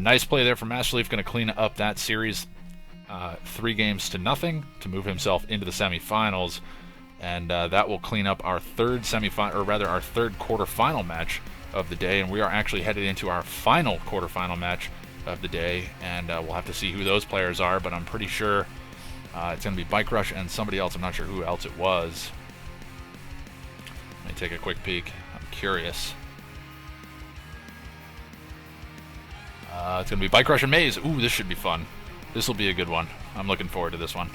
A: nice play there from Masterleaf, going to clean up that series 3-0 to move himself into the semifinals, and that will clean up our third quarterfinal match of the day, and we are actually headed into our final quarterfinal match of the day, and we'll have to see who those players are, but I'm pretty sure it's going to be Bike Rush and somebody else. I'm not sure who else it was. Let me take a quick peek. I'm curious. It's going to be Bike Rush and Maze. Ooh, this should be fun. This will be a good one. I'm looking forward to this one.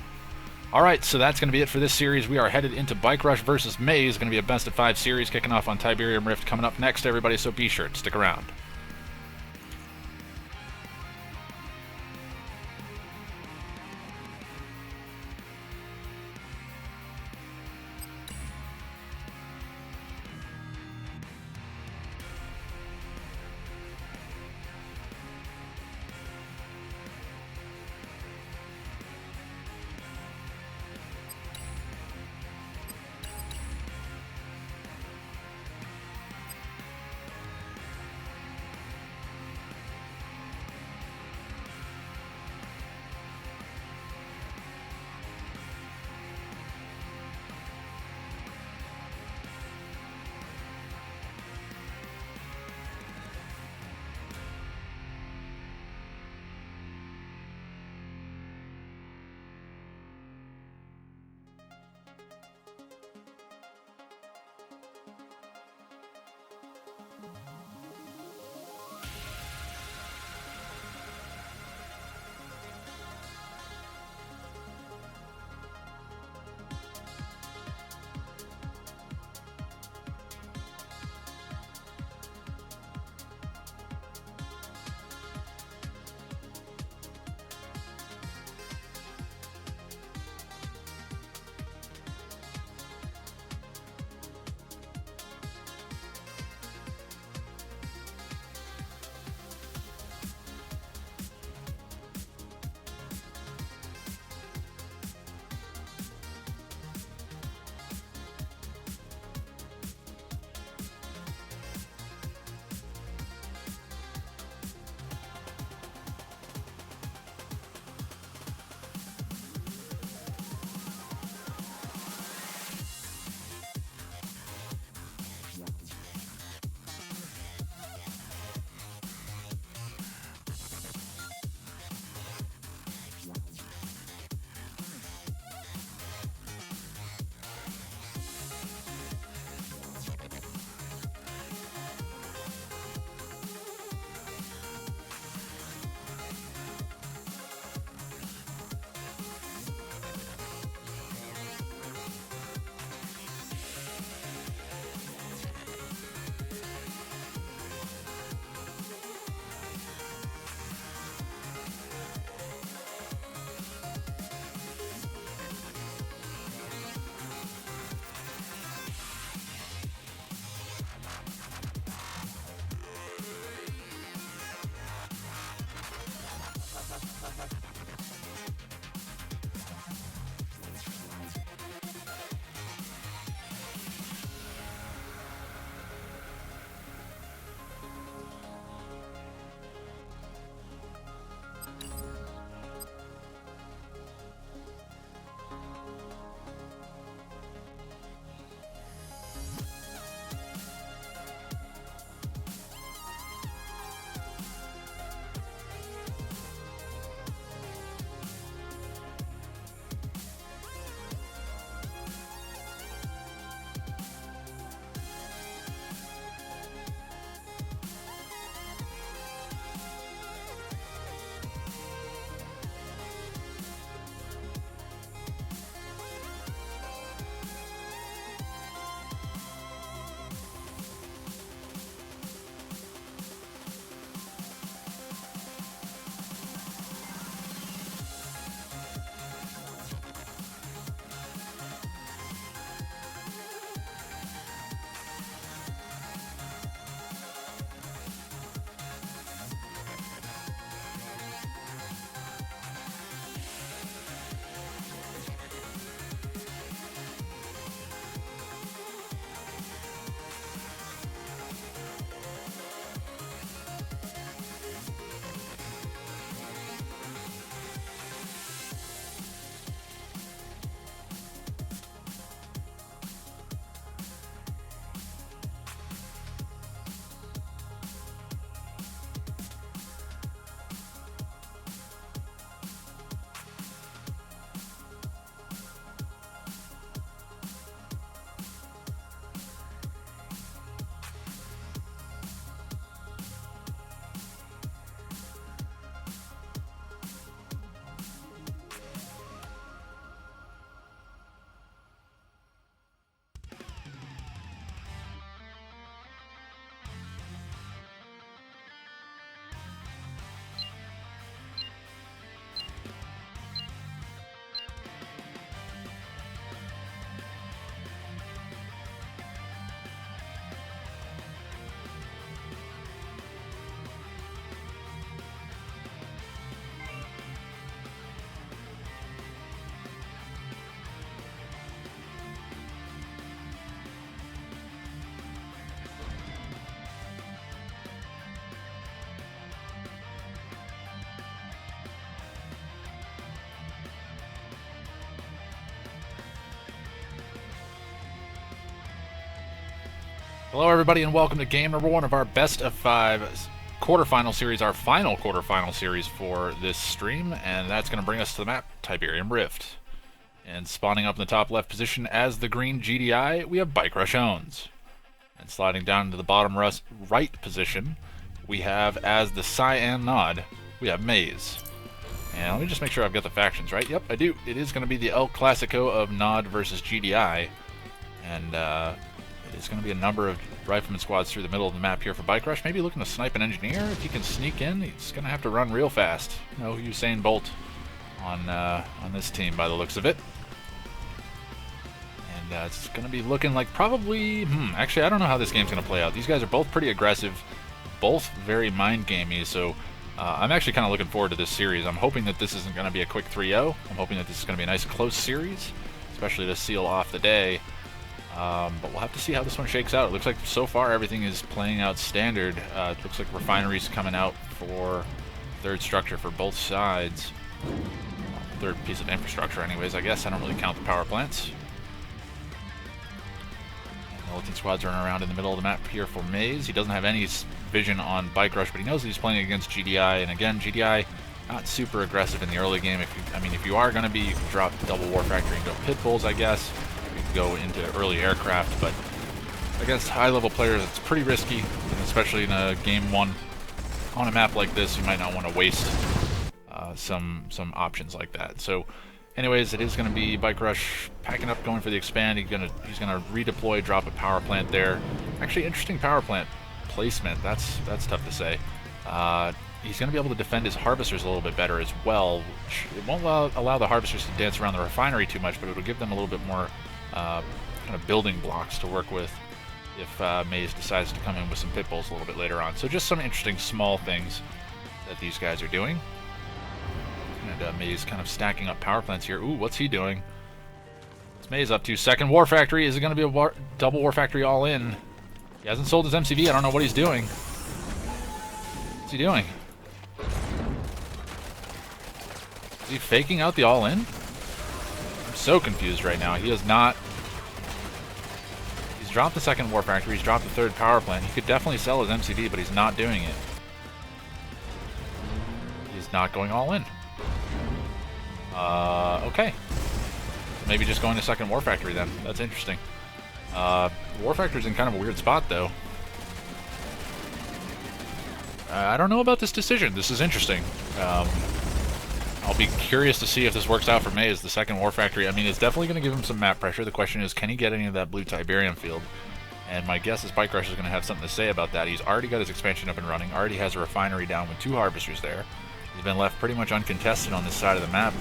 A: All right, so that's going to be it for this series. We are headed into Bike Rush versus Maze. Going to be a best of 5 series kicking off on Tiberium Rift coming up next, everybody, so be sure to stick around. Hello, everybody, and welcome to game number 1 of our best of 5 quarterfinal series, our final quarterfinal series for this stream, and that's going to bring us to the map, Tiberium Rift. And spawning up in the top left position as the green GDI, we have Bike Rush Owns. And sliding down into the bottom right position, we have as the Cyan Nod, we have Maze. And let me just make sure I've got the factions right. Yep, I do. It is going to be the El Clasico of Nod versus GDI, and it's going to be a number of rifleman squads through the middle of the map here for Bike Rush. Maybe looking to snipe an engineer. If he can sneak in, he's going to have to run real fast. No Usain Bolt on this team by the looks of it. And it's going to be looking like probably... actually, I don't know how this game's going to play out. These guys are both pretty aggressive, both very mind-gamey, so I'm actually kind of looking forward to this series. I'm hoping that this isn't going to be a quick 3-0. I'm hoping that this is going to be a nice close series, especially to seal off the day. But we'll have to see how this one shakes out. It looks like so far everything is playing out standard. It looks like refineries coming out for third structure for both sides. Third piece of infrastructure anyways, I guess. I don't really count the power plants. Militant squads running around in the middle of the map here for Maze. He doesn't have any vision on Bike Rush, but he knows that he's playing against GDI. And again, GDI not super aggressive in the early game. If you are going to be, you can drop double War Factory and go Pit Bulls, I guess. You can go into early aircraft, but against high-level players, it's pretty risky, and especially in a game 1 on a map like this, you might not want to waste some options like that. So, anyways, it is going to be Bike Rush packing up, going for the expand. He's gonna redeploy, drop a power plant there. Actually, interesting power plant placement. That's tough to say. He's going to be able to defend his harvesters a little bit better as well. It won't allow the harvesters to dance around the refinery too much, but it'll give them a little bit more kind of building blocks to work with if Maze decides to come in with some pit bulls a little bit later on. So just some interesting small things that these guys are doing. And Maze kind of stacking up power plants here. Ooh, what's he doing? What's Maze up to? Second War Factory. Is it going to be a double War Factory all in? He hasn't sold his MCV. I don't know what he's doing. What's he doing? Is he faking out the all-in? I'm so confused right now. He has not... He's dropped the second War Factory. He's dropped the third power plant. He could definitely sell his MCV, but he's not doing it. He's not going all in. Okay. Maybe just going to second War Factory then. That's interesting. War Factory's in kind of a weird spot, though. I don't know about this decision. This is interesting. I'll be curious to see if this works out for Maze. The second War Factory, I mean, it's definitely going to give him some map pressure. The question is, can he get any of that blue Tiberium field? And my guess is Bike Rush is going to have something to say about that. He's already got his expansion up and running, already has a refinery down with 2 harvesters there. He's been left pretty much uncontested on this side of the map.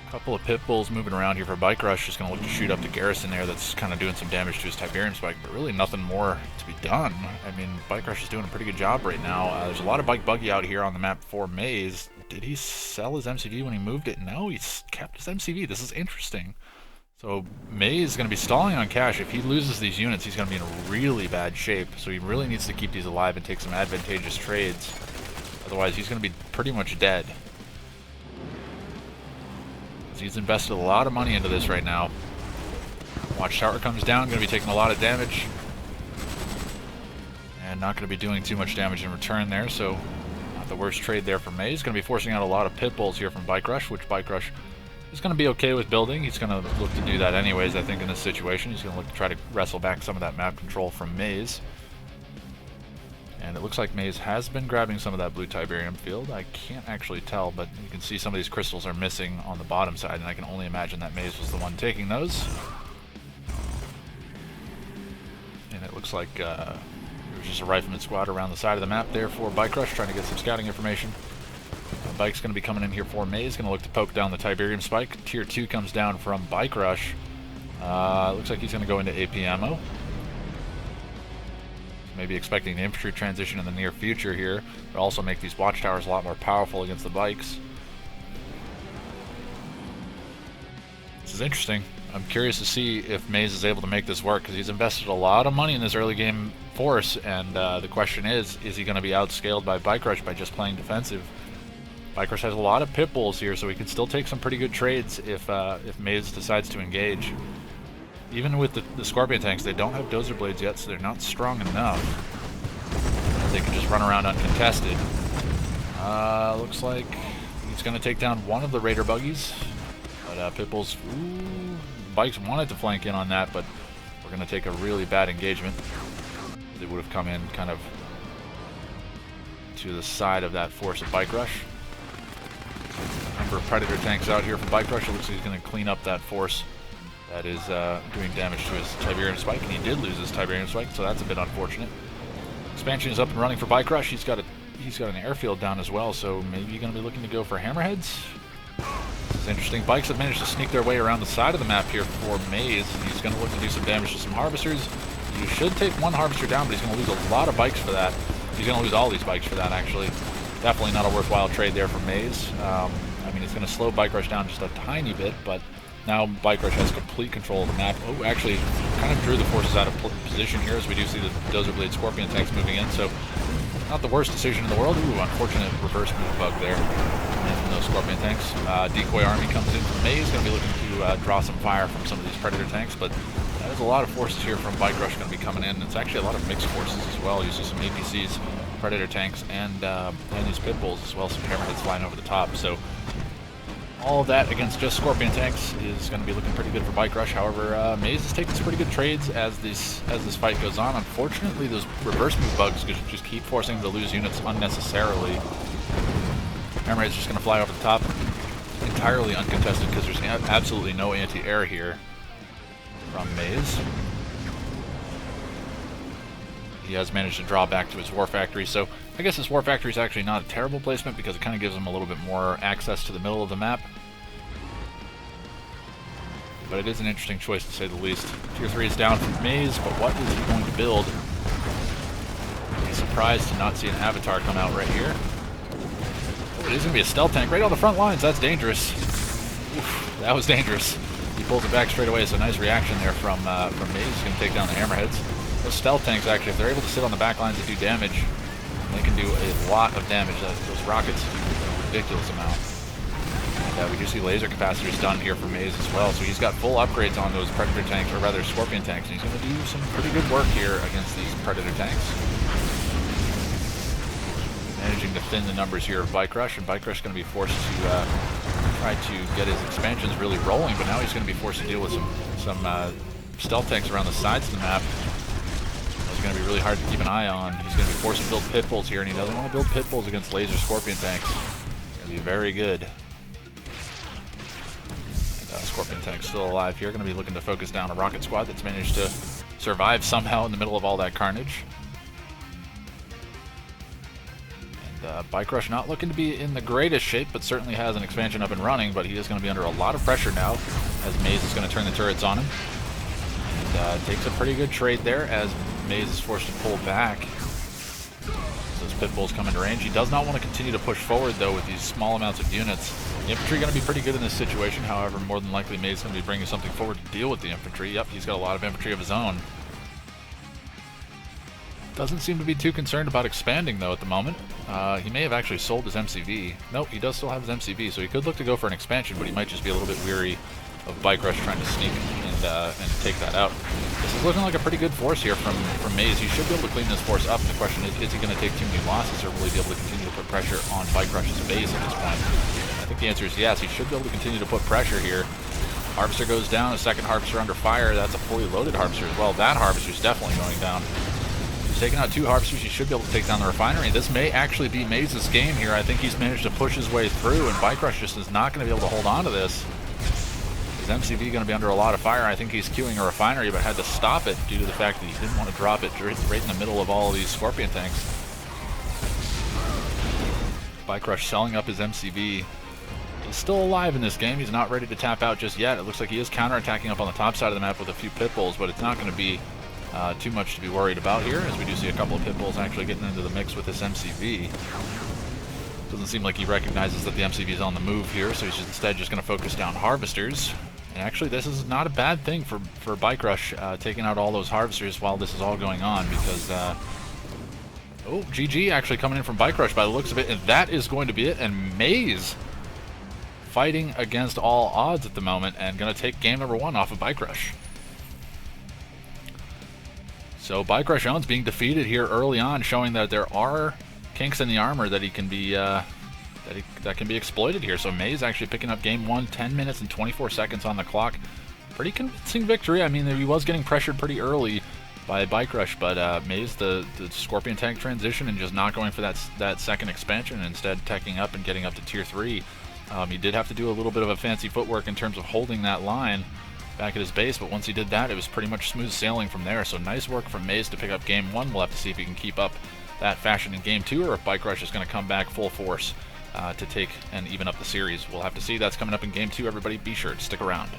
A: A couple of pit bulls moving around here for Bike Rush. Just going to look to shoot up the garrison there that's kind of doing some damage to his Tiberium spike, but really nothing more to be done. I mean, Bike Rush is doing a pretty good job right now. There's a lot of bike buggy out here on the map for Maze. Did he sell his MCV when he moved it? No, he's kept his MCV. This is interesting. So Maze is going to be stalling on cash. If he loses these units, he's going to be in really bad shape. So he really needs to keep these alive and take some advantageous trades. Otherwise, he's going to be pretty much dead. He's invested a lot of money into this right now. Watchtower comes down, going to be taking a lot of damage. And not going to be doing too much damage in return there, so not the worst trade there for Maze. Going to be forcing out a lot of pit bulls here from Bike Rush, which Bike Rush is going to be okay with building. He's going to look to do that anyways, I think, in this situation. He's going to look to try to wrestle back some of that map control from Maze. And it looks like Maze has been grabbing some of that blue Tiberium field. I can't actually tell, but you can see some of these crystals are missing on the bottom side, and I can only imagine that Maze was the one taking those. And it looks like there's just a rifleman squad around the side of the map there for Bike Rush, trying to get some scouting information. Bike's going to be coming in here for Maze, going to look to poke down the Tiberium spike. Tier 2 comes down from Bike Rush. Looks like he's going to go into AP ammo. Maybe expecting the infantry transition in the near future here, but also make these watchtowers a lot more powerful against the bikes. This is interesting. I'm curious to see if Maze is able to make this work, because he's invested a lot of money in this early game force, and the question is he going to be outscaled by Bike Rush by just playing defensive? Bike Rush has a lot of pit bulls here, so he can still take some pretty good trades if Maze decides to engage. Even with the Scorpion tanks, they don't have Dozer Blades yet, so they're not strong enough. They can just run around uncontested. Looks like he's going to take down one of the Raider buggies. But Pitbull's... Ooh, Bikes wanted to flank in on that, but we're going to take a really bad engagement. They would have come in kind of to the side of that force of Bike Rush. Number of Predator tanks out here for Bike Rush. It looks like he's going to clean up that force that is doing damage to his Tiberium Spike, and he did lose his Tiberium Spike, so that's a bit unfortunate. Expansion is up and running for Bike Rush. He's got an airfield down as well, so maybe you're going to be looking to go for Hammerheads. This is interesting. Bikes have managed to sneak their way around the side of the map here for Maze. He's going to look to do some damage to some Harvesters. You should take one Harvester down, but he's going to lose a lot of bikes for that. He's going to lose all these bikes for that, actually. Definitely not a worthwhile trade there for Maze. I mean, it's going to slow Bike Rush down just a tiny bit, but now Bike Rush has complete control of the map. Oh, actually, kind of drew the forces out of position here, as we do see the Dozer Blade Scorpion tanks moving in, so not the worst decision in the world. Ooh, unfortunate reverse move bug there from those Scorpion tanks. Decoy Army comes in from Maze, going to be looking to draw some fire from some of these Predator tanks, but there's a lot of forces here from Bike Rush going to be coming in. It's actually a lot of mixed forces as well. You see some APCs, Predator tanks, and these Pitbulls as well, some Hammerheads flying over the top, so all of that against just Scorpion tanks is going to be looking pretty good for Bike Rush. However, Maze is taking some pretty good trades as this fight goes on. Unfortunately, those reverse move bugs just keep forcing them to lose units unnecessarily. Hammerhead's just going to fly over the top, entirely uncontested because there's absolutely no anti-air here from Maze. He has managed to draw back to his War Factory, so I guess this War Factory is actually not a terrible placement because it kind of gives him a little bit more access to the middle of the map. But it is an interesting choice to say the least. Tier 3 is down from Maze, but what is he going to build? I'm surprised to not see an Avatar come out right here. Oh, it is going to be a stealth tank right on the front lines. That's dangerous. Oof, that was dangerous. He pulls it back straight away, so nice reaction there from Maze. He's going to take down the Hammerheads. Those stealth tanks, actually, if they're able to sit on the back lines and do damage, they can do a lot of damage. Those rockets do a ridiculous amount. And we do see laser capacitors done here for Maze as well, so he's got full upgrades on those Predator tanks, or rather Scorpion tanks, and he's going to do some pretty good work here against these Predator tanks. Managing to thin the numbers here of Bike Rush, and Bike Rush is going to be forced to try to get his expansions really rolling, but now he's going to be forced to deal with some stealth tanks around the sides of the map. Going to be really hard to keep an eye on. He's going to be forced to build Pitbulls here, and he doesn't want to build Pitbulls against laser Scorpion tanks. It's going to be very good. And, Scorpion tank's still alive here. Going to be looking to focus down a rocket squad that's managed to survive somehow in the middle of all that carnage. And Bike Rush not looking to be in the greatest shape, but certainly has an expansion up and running, but he is going to be under a lot of pressure now as Maze is going to turn the turrets on him. And takes a pretty good trade there as Maze is forced to pull back. Those Pitbulls come into range. He does not want to continue to push forward, though, with these small amounts of units. The infantry going to be pretty good in this situation. However, more than likely, Maze is going to be bringing something forward to deal with the infantry. Yep, he's got a lot of infantry of his own. Doesn't seem to be too concerned about expanding, though, at the moment. He may have actually sold his MCV. Nope, he does still have his MCV, so he could look to go for an expansion, but he might just be a little bit weary of Bike Rush trying to sneak and take that out. This is looking like a pretty good force here from Maze. He should be able to clean this force up, and the question is he going to take too many losses or will he be able to continue to put pressure on Bike Rush's base at this point? I think the answer is yes. He should be able to continue to put pressure here. Harvester goes down, a second Harvester under fire. That's a fully loaded Harvester as well. That Harvester is definitely going down. He's taking out two Harvesters. He should be able to take down the refinery. This may actually be Maze's game here. I think he's managed to push his way through, and Bike Rush just is not going to be able to hold on to this. MCV going to be under a lot of fire. I think he's queuing a refinery, but had to stop it due to the fact that he didn't want to drop it right in the middle of all of these Scorpion tanks. Bike Rush selling up his MCV. He's still alive in this game. He's not ready to tap out just yet. It looks like he is counterattacking up on the top side of the map with a few Pitbulls, but it's not going to be too much to be worried about here, as we do see a couple of Pitbulls actually getting into the mix with this MCV. Doesn't seem like he recognizes that the MCV is on the move here, so he's instead just going to focus down Harvesters. And actually, this is not a bad thing for Bike Rush, taking out all those Harvesters while this is all going on, because oh, GG actually coming in from Bike Rush by the looks of it, and that is going to be it. And Maze fighting against all odds at the moment and going to take game number 1 off of Bike Rush. So Bike Rush Owens being defeated here early on, showing that there are kinks in the armor that he can be that can be exploited here. So Maze actually picking up game 1, 10 minutes and 24 seconds on the clock. Pretty convincing victory. I mean, he was getting pressured pretty early by Bike Rush, but Maze, the Scorpion tank transition and just not going for that second expansion, and instead teching up and getting up to tier 3. He did have to do a little bit of a fancy footwork in terms of holding that line back at his base, but once he did that, it was pretty much smooth sailing from there. So nice work from Maze to pick up game 1. We'll have to see if he can keep up that fashion in game 2, or if Bike Rush is going to come back full force to take and even up the series. We'll have to see. That's coming up in game 2. Everybody be sure to stick around.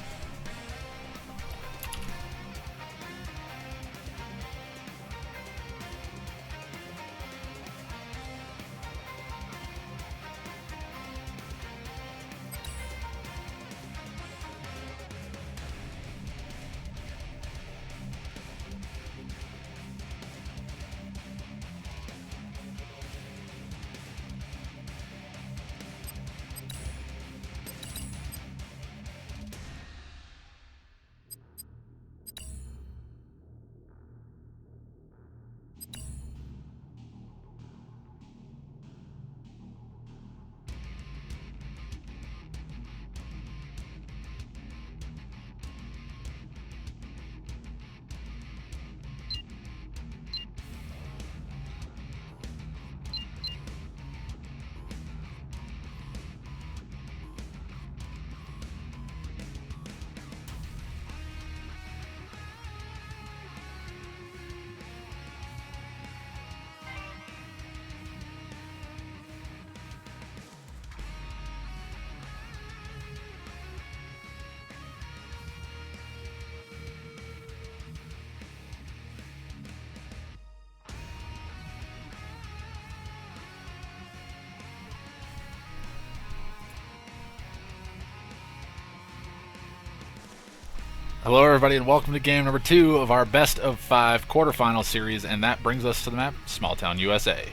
A: Hello everybody, and welcome to game number 2 of our best of 5 quarterfinal series, and that brings us to the map Small Town, USA.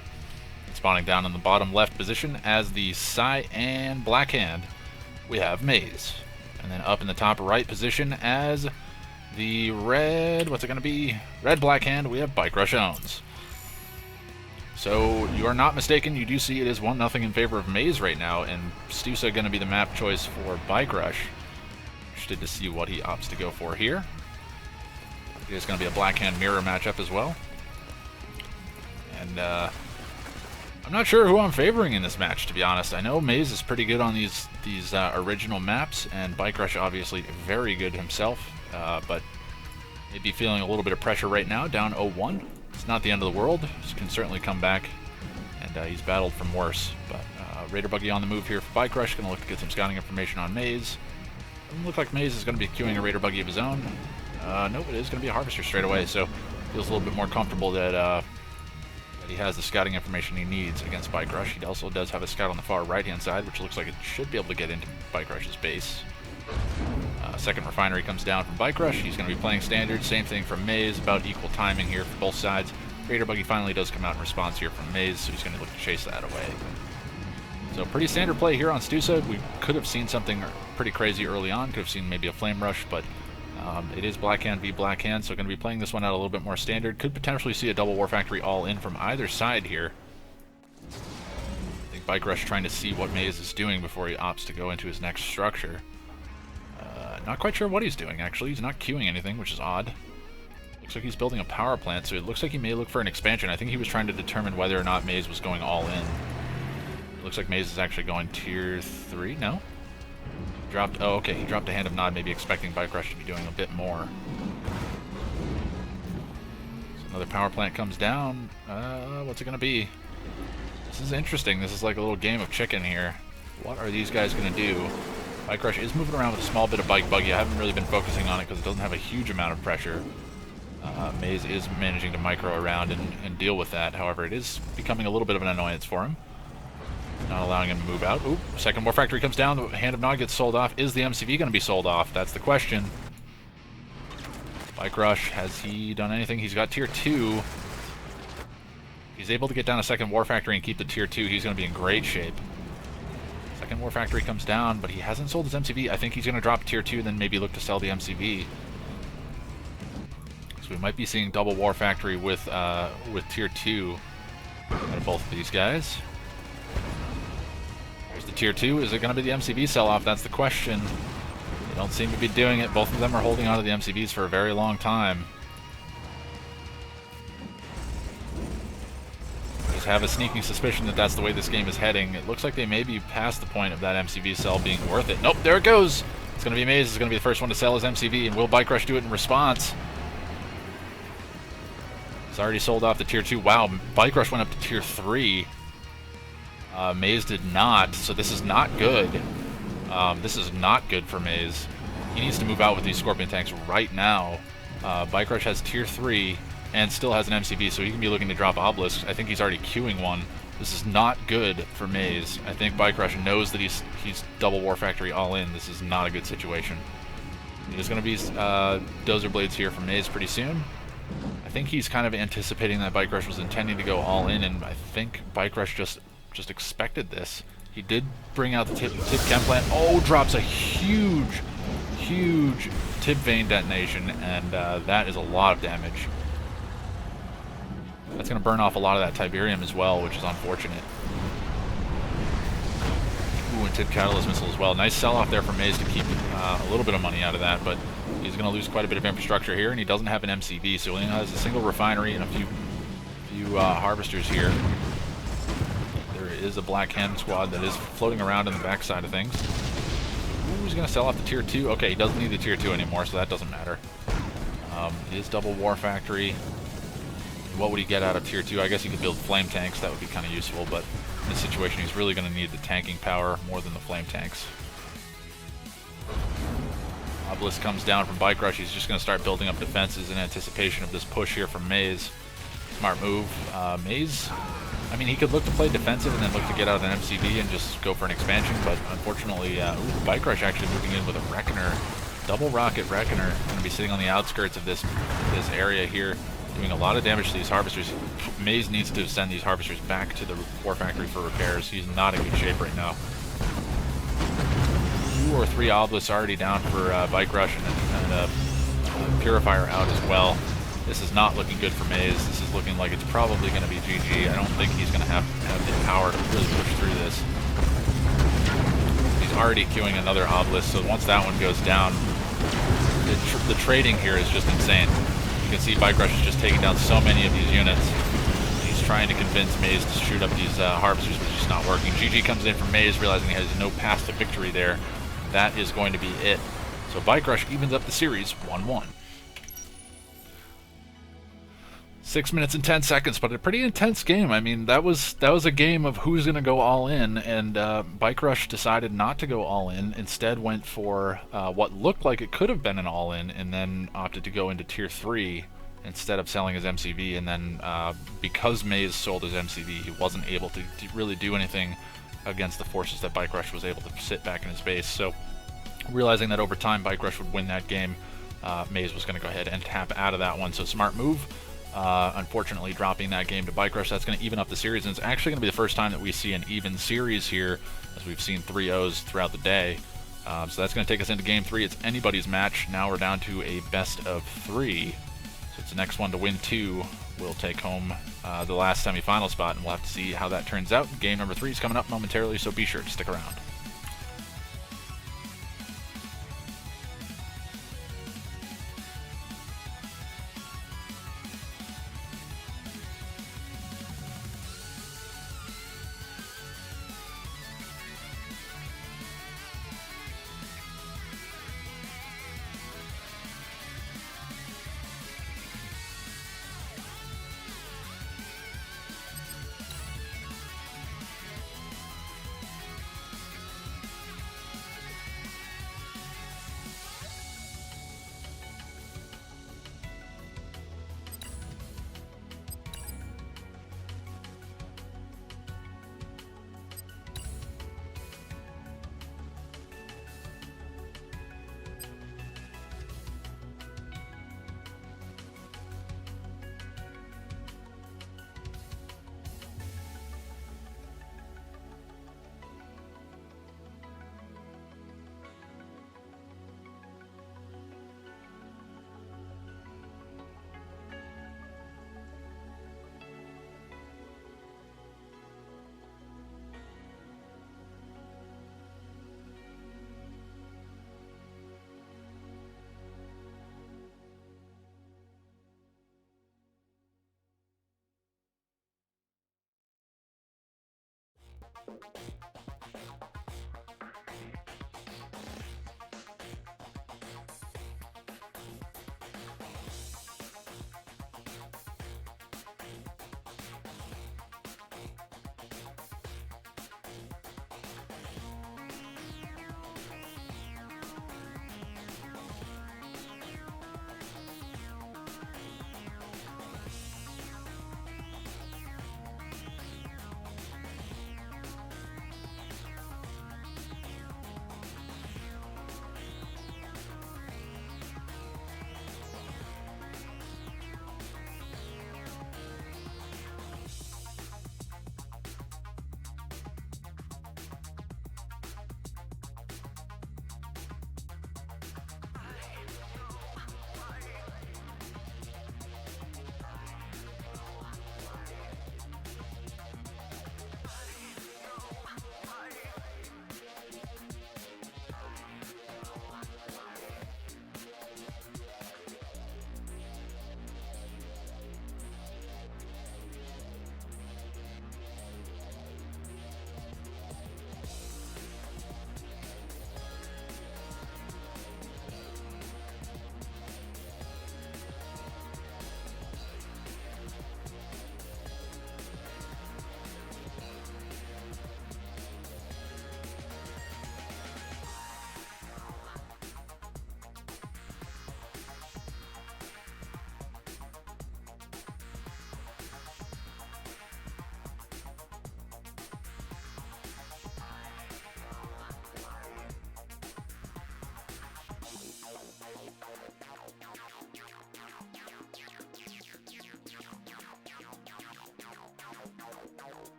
A: Spawning down in the bottom left position as the cyan black hand, we have Maze. And then up in the top right position as the red, what's it going to be? Red black hand, we have Bike Rush Owens. So you are not mistaken, you do see it is 1-0 in favor of Maze right now, and Stusa going to be the map choice for Bike Rush. Interested to see what he opts to go for here. It is going to be a black hand mirror matchup as well. And I'm not sure who I'm favoring in this match, to be honest. I know Maze is pretty good on these original maps, and Bike Rush obviously very good himself, but maybe feeling a little bit of pressure right now, down 0-1. It's not the end of the world. He can certainly come back, and he's battled from worse. But Raider Buggy on the move here for Bike Rush, going to look to get some scouting information on Maze. Doesn't look like Maze is going to be queuing a Raider Buggy of his own. Nope, it is going to be a Harvester straight away, so feels a little bit more comfortable that he has the scouting information he needs against Bike Rush. He also does have a scout on the far right-hand side, which looks like it should be able to get into Bike Rush's base. Second refinery comes down from Bike Rush. He's going to be playing standard. Same thing from Maze, about equal timing here for both sides. Raider Buggy finally does come out in response here from Maze, so he's going to look to chase that away. So pretty standard play here on Stusa. We could have seen something pretty crazy early on. Could have seen maybe a Flame Rush, but it is Black Hand v Black Hand, so going to be playing this one out a little bit more standard. Could potentially see a double War Factory all in from either side here. I think Bike Rush trying to see what Maze is doing before he opts to go into his next structure. Not quite sure what he's doing, actually. He's not queuing anything, which is odd. Looks like he's building a power plant, so it looks like he may look for an expansion. I think he was trying to determine whether or not Maze was going all in. It looks like Maze is actually going tier 3. No? Dropped. Oh, okay. He dropped a Hand of Nod, maybe expecting Bike Rush to be doing a bit more. So another power plant comes down. What's it going to be? This is interesting. This is like a little game of chicken here. What are these guys going to do? Bike Rush is moving around with a small bit of Bike Buggy. I haven't really been focusing on it because it doesn't have a huge amount of pressure. Maze is managing to micro around and deal with that. However, it is becoming a little bit of an annoyance for him. Not allowing him to move out. Ooh, second War Factory comes down. The Hand of Nod gets sold off. Is the MCV going to be sold off? That's the question. Bike Rush, has he done anything? He's got tier 2. He's able to get down a second War Factory and keep the tier 2. He's going to be in great shape. Second War Factory comes down, but he hasn't sold his MCV. I think he's going to drop tier 2, then maybe look to sell the MCV. So we might be seeing double War Factory with Tier 2 out of both of these guys. Here's the Tier 2. Is it going to be the MCV sell-off? That's the question. They don't seem to be doing it. Both of them are holding on to the MCVs for a very long time. I just have a sneaking suspicion that that's the way this game is heading. It looks like they may be past the point of that MCV sell being worth it. Nope, there it goes! It's going to be Maze. It's going to be the first one to sell his MCV, and will Bike Rush do it in response? It's already sold off the Tier 2. Wow, Bike Rush went up to Tier 3. Maze did not, so this is not good. This is not good for Maze. He needs to move out with these Scorpion tanks right now. Bike Rush has Tier 3 and still has an MCV, so he can be looking to drop Obelisks. I think he's already queuing one. This is not good for Maze. I think Bike Rush knows that he's double War Factory all in. This is not a good situation. There's going to be Dozer Blades here from Maze pretty soon. I think he's kind of anticipating that Bike Rush was intending to go all in, and I think Bike Rush just expected this. He did bring out the tip chem plant. Oh, drops a huge tip vein detonation, and that is a lot of damage. That's going to burn off a lot of that Tiberium as well, which is unfortunate. Ooh, and tip catalyst missile as well. Nice sell-off there for Maze to keep a little bit of money out of that, but he's going to lose quite a bit of infrastructure here, and he doesn't have an MCV, so he only has a single refinery and a few harvesters here. There is a Black Hand squad that is floating around in the backside of things. Ooh, he's going to sell off the Tier 2. Okay, he doesn't need the Tier 2 anymore, so that doesn't matter. It is double War Factory. What would he get out of Tier 2? I guess he could build flame tanks. That would be kind of useful, but in this situation, he's really going to need the tanking power more than the flame tanks. Obelisk comes down from Bike Rush. He's just going to start building up defenses in anticipation of this push here from Maze. Smart move. Maze, I mean, he could look to play defensive and then look to get out of an MCV and just go for an expansion, but unfortunately, Bike Rush actually moving in with a Reckoner. Double Rocket Reckoner. Going to be sitting on the outskirts of this area here, doing a lot of damage to these harvesters. Maze needs to send these harvesters back to the War Factory for repairs. He's not in good shape right now. 2 or 3 obelisks already down for Bike Rush, and a Purifier out as well. This is not looking good for Maze. This is looking like it's probably going to be GG. I don't think he's going to have the power to really push through this. He's already queuing another obelisk, so once that one goes down, the trading here is just insane. You can see Bike Rush is just taking down so many of these units. He's trying to convince Maze to shoot up these harvesters, but it's just not working. GG comes in from Maze, realizing he has no path to victory there. That is going to be it. So Bike Rush evens up the series 1-1. 6 minutes and 10 seconds, but a pretty intense game. I mean, that was a game of who's going to go all in, and Bike Rush decided not to go all in. Instead went for what looked like it could have been an all in, and then opted to go into Tier 3 instead of selling his MCV. And then because Maze sold his MCV, he wasn't able to really do anything against the forces that Bike Rush was able to sit back in his base. So realizing that over time Bike Rush would win that game, Maze was going to go ahead and tap out of that one. So smart move. Unfortunately, dropping that game to Bike Rush. That's going to even up the series, and it's actually going to be the first time that we see an even series here, as we've seen 3-0s throughout the day. So that's going to take us into Game 3. It's anybody's match. Now we're down to a best of 3. So it's the next one to win 2 will take home the last semifinal spot, and we'll have to see how that turns out. Game number 3 is coming up momentarily, so be sure to stick around.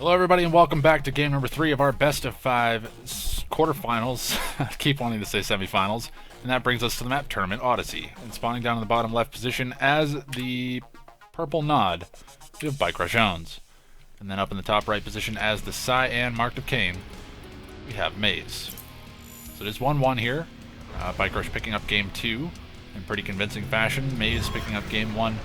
A: Hello, everybody, and welcome back to game number 3 of our best of 5 quarterfinals. I keep wanting to say semifinals. And that brings us to the map Tournament Odyssey. And spawning down in the bottom left position as the purple nod, we have Bike Rush Owns. And then up in the top right position as the cyan marked of Kane, we have Maze. So it is 1-1 here. Bike Rush picking up game 2 in pretty convincing fashion. Maze picking up game 1.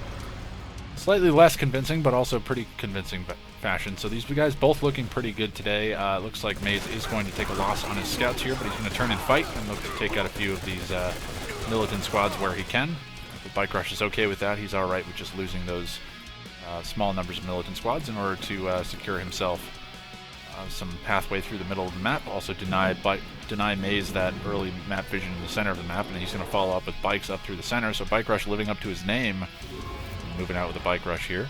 A: Slightly less convincing, but also pretty convincing fashion. So these guys both looking pretty good today. It looks like Maze is going to take a loss on his scouts here, but he's going to turn and fight and look to take out a few of these militant squads where he can. But Bike Rush is okay with that. He's alright with just losing those small numbers of militant squads in order to secure himself some pathway through the middle of the map. Also deny Maze that early map vision in the center of the map, and then he's going to follow up with bikes up through the center. So Bike Rush living up to his name. Moving out with a Bike Rush here.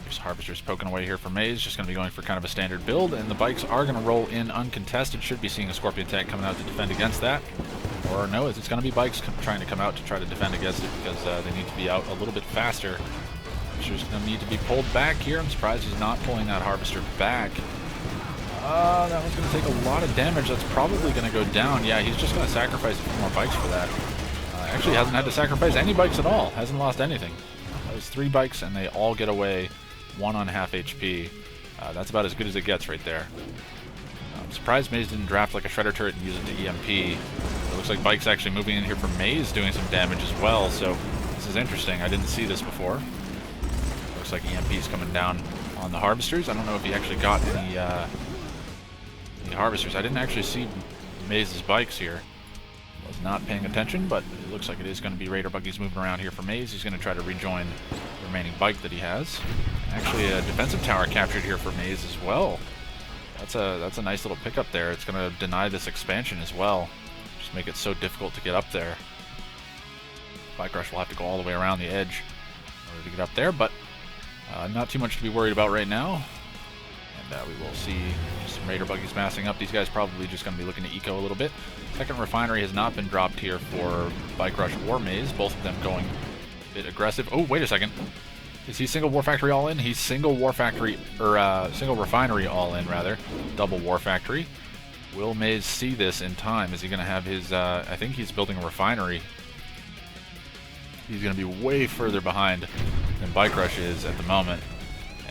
A: Just Harvester's poking away here for Maze, just going to be going for kind of a standard build, and the bikes are going to roll in uncontested. Should be seeing a Scorpion tank coming out to defend against that. Or no, it's going to be bikes trying to come out to try to defend against it because they need to be out a little bit faster. Harvester's going to need to be pulled back here. I'm surprised he's not pulling that Harvester back. That one's going to take a lot of damage. That's probably going to go down. Yeah, he's just going to sacrifice a few more bikes for that. Actually hasn't had to sacrifice any bikes at all. Hasn't lost anything. That was 3 bikes, and they all get away. 1 on half HP. That's about as good as it gets right there. I'm surprised Maze didn't draft like a Shredder turret and use it to EMP. It looks like Bike's actually moving in here for Maze, doing some damage as well, so this is interesting. I didn't see this before. Looks like EMP's coming down on the Harvesters. I don't know if he actually got any Harvesters. I didn't actually see Maze's bikes here. Was not paying attention, but it looks like it is going to be Raider Buggies moving around here for Maze. He's going to try to rejoin the remaining bike that he has. Actually, a defensive tower captured here for Maze as well. That's a nice little pickup there. It's going to deny this expansion as well. Just make it so difficult to get up there. Bike Rush will have to go all the way around the edge in order to get up there, but not too much to be worried about right now. And we will see some Raider Buggies massing up. These guys probably just going to be looking to eco a little bit. Second Refinery has not been dropped here for Bike Rush or Maze. Both of them going a bit aggressive. Oh, wait a second. Is he single War Factory all in? He's single War Factory, or single Refinery all in, rather. Double War Factory. Will Maze see this in time? Is he going to have his, I think he's building a refinery. He's going to be way further behind than Bike Rush is at the moment.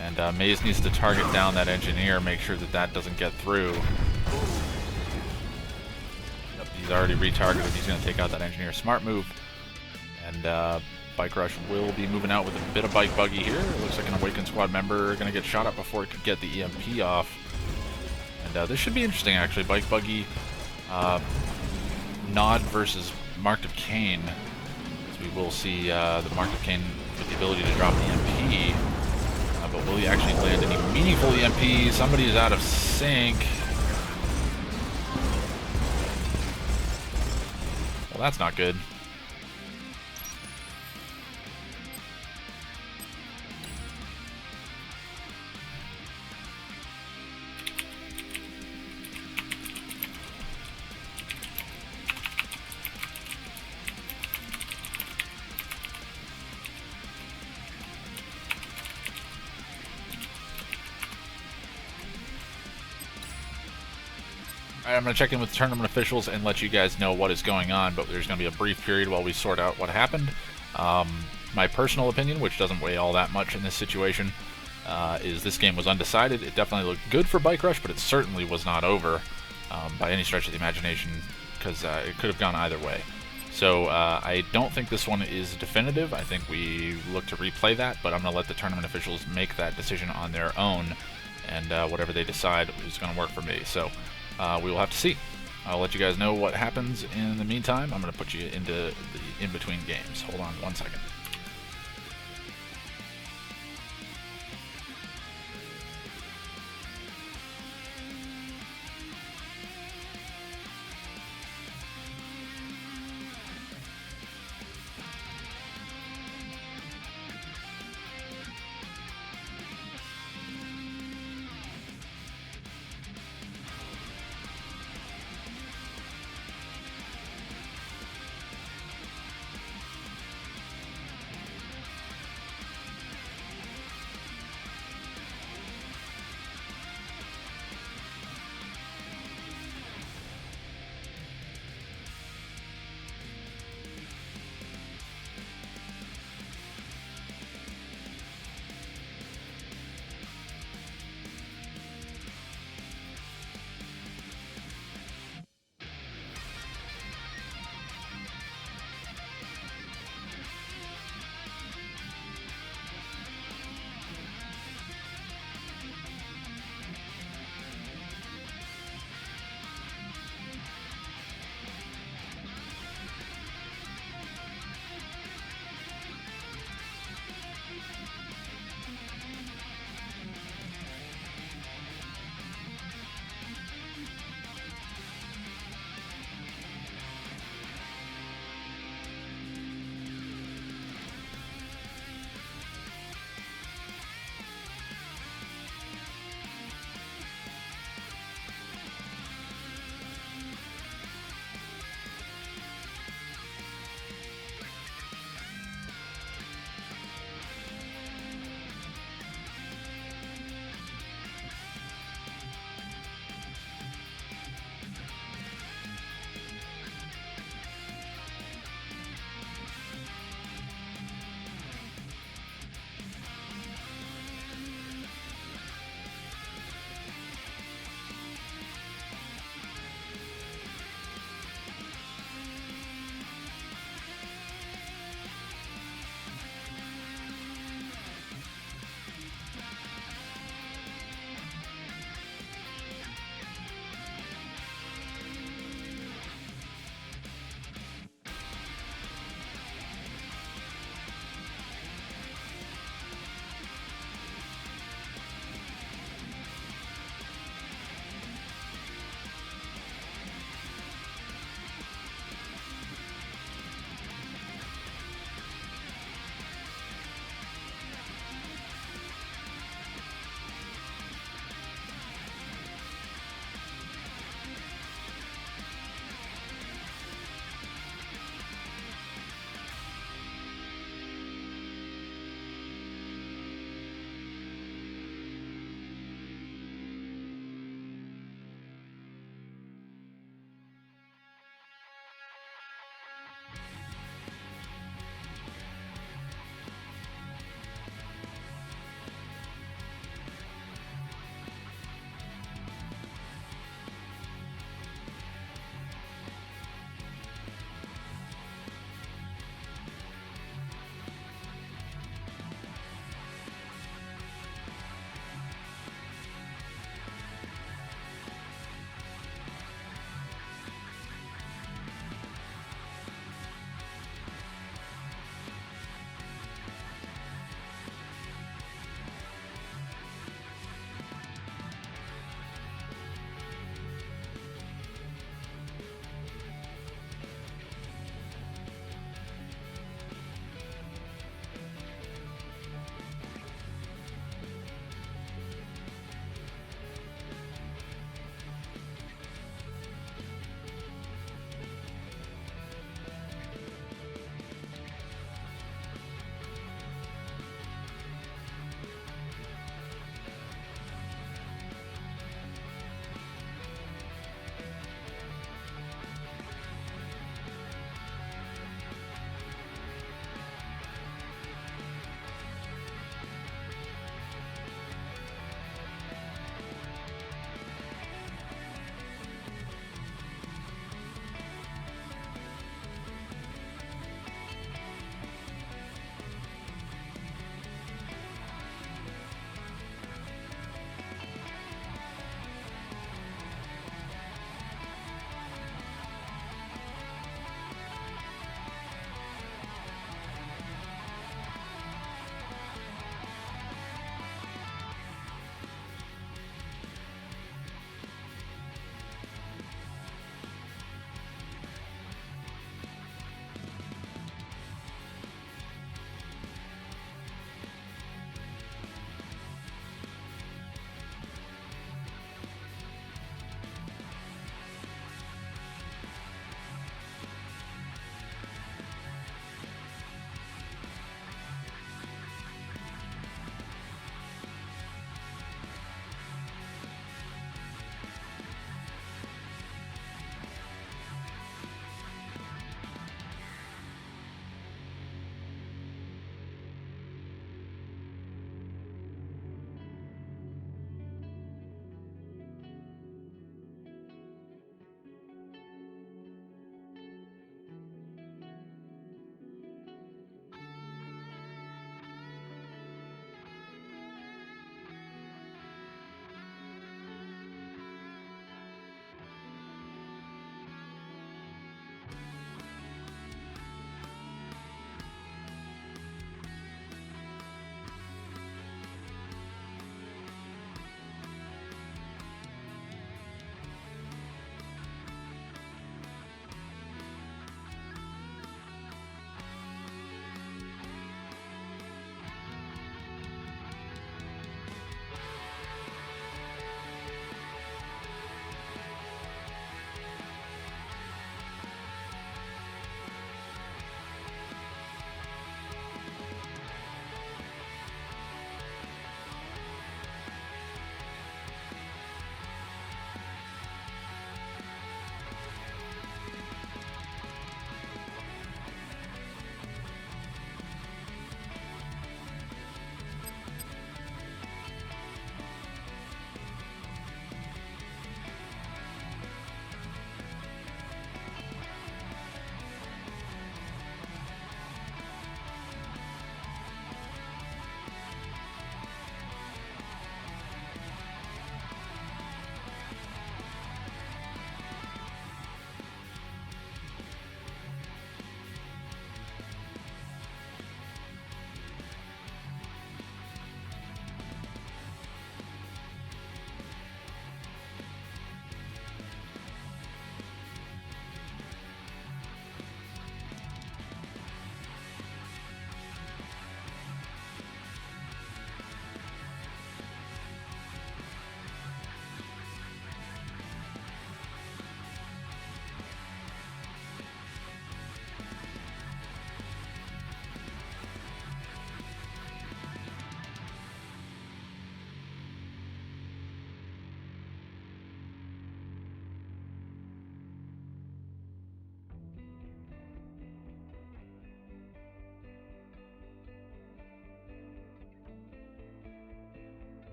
A: And Maze needs to target down that engineer, make sure that that doesn't get through. Yep, he's already retargeted. He's going to take out that engineer. Smart move. And Bike Rush will be moving out with a bit of bike buggy here. It looks like an Awakened Squad member going to get shot up before it could get the EMP off. And this should be interesting, actually. Bike buggy Nod versus Marked of Kane. As we will see the Marked of Kane with the ability to drop the EMP. But will he actually land any meaningful EMP? Somebody is out of sync. Well, that's not good. I'm going to check in with the tournament officials and let you guys know what is going on, but there's going to be a brief period while we sort out what happened. My personal opinion, which doesn't weigh all that much in this situation, is this game was undecided. It definitely looked good for Bike Rush, but it certainly was not over by any stretch of the imagination, because it could have gone either way. So I don't think this one is definitive. I think we look to replay that, but I'm going to let the tournament officials make that decision on their own, and whatever they decide is going to work for me. So we will have to see. I'll let you guys know what happens in the meantime. I'm going to put you into the in-between games. Hold on 1 second.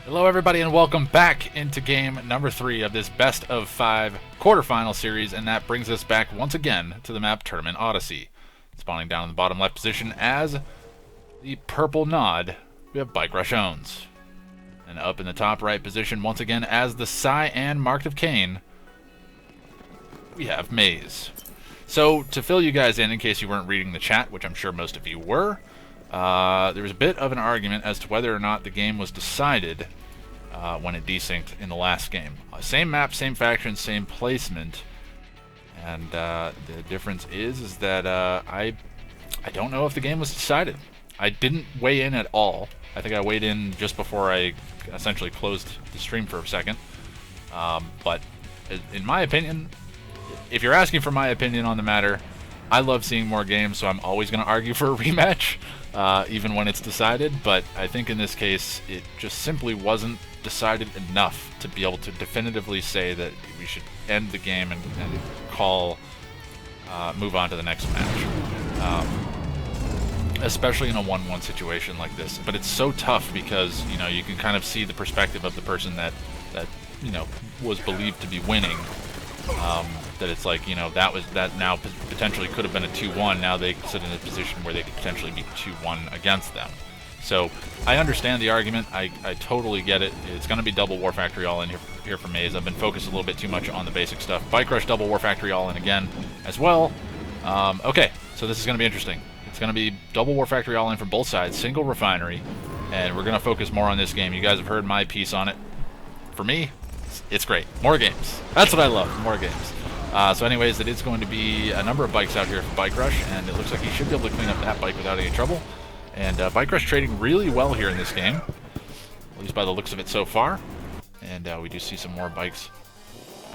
A: Hello everybody and welcome back into game number 3 of this best of 5 quarterfinal series, and that brings us back once again to the map Tournament Odyssey. Spawning down in the bottom left position as the purple nod, we have Bike Rush Owns. And up in the top right position once again as the cyan marked of Kane, we have Maze. So to fill you guys in case you weren't reading the chat, which I'm sure most of you were, there was a bit of an argument as to whether or not the game was decided when it desynced in the last game. Same map, same faction, same placement, and the difference is that I don't know if the game was decided. I didn't weigh in at all. I think I weighed in just before I essentially closed the stream for a second. But in my opinion, if you're asking for my opinion on the matter, I love seeing more games, so I'm always going to argue for a rematch, even when it's decided. But I think in this case, it just simply wasn't decided enough to be able to definitively say that we should end the game and move on to the next match. Especially in a 1-1 situation like this. But it's so tough because, you know, you can kind of see the perspective of the person that you know, was believed to be winning. That it's like, you know, that now potentially could have been a 2-1. Now they sit in a position where they could potentially be 2-1 against them. So I understand the argument. I totally get it. It's going to be double War Factory All-In here for Maze. I've been focused a little bit too much on the basic stuff. Bike Rush double War Factory All-In again as well. Okay, so this is going to be interesting. It's going to be double War Factory All-In from both sides, single refinery, and we're going to focus more on this game. You guys have heard my piece on it. For me, it's great. More games. That's what I love, more games. So anyways, it is going to be a number of bikes out here for Bike Rush, and it looks like he should be able to clean up that bike without any trouble. And Bike Rush trading really well here in this game, at least by the looks of it so far. And we do see some more bikes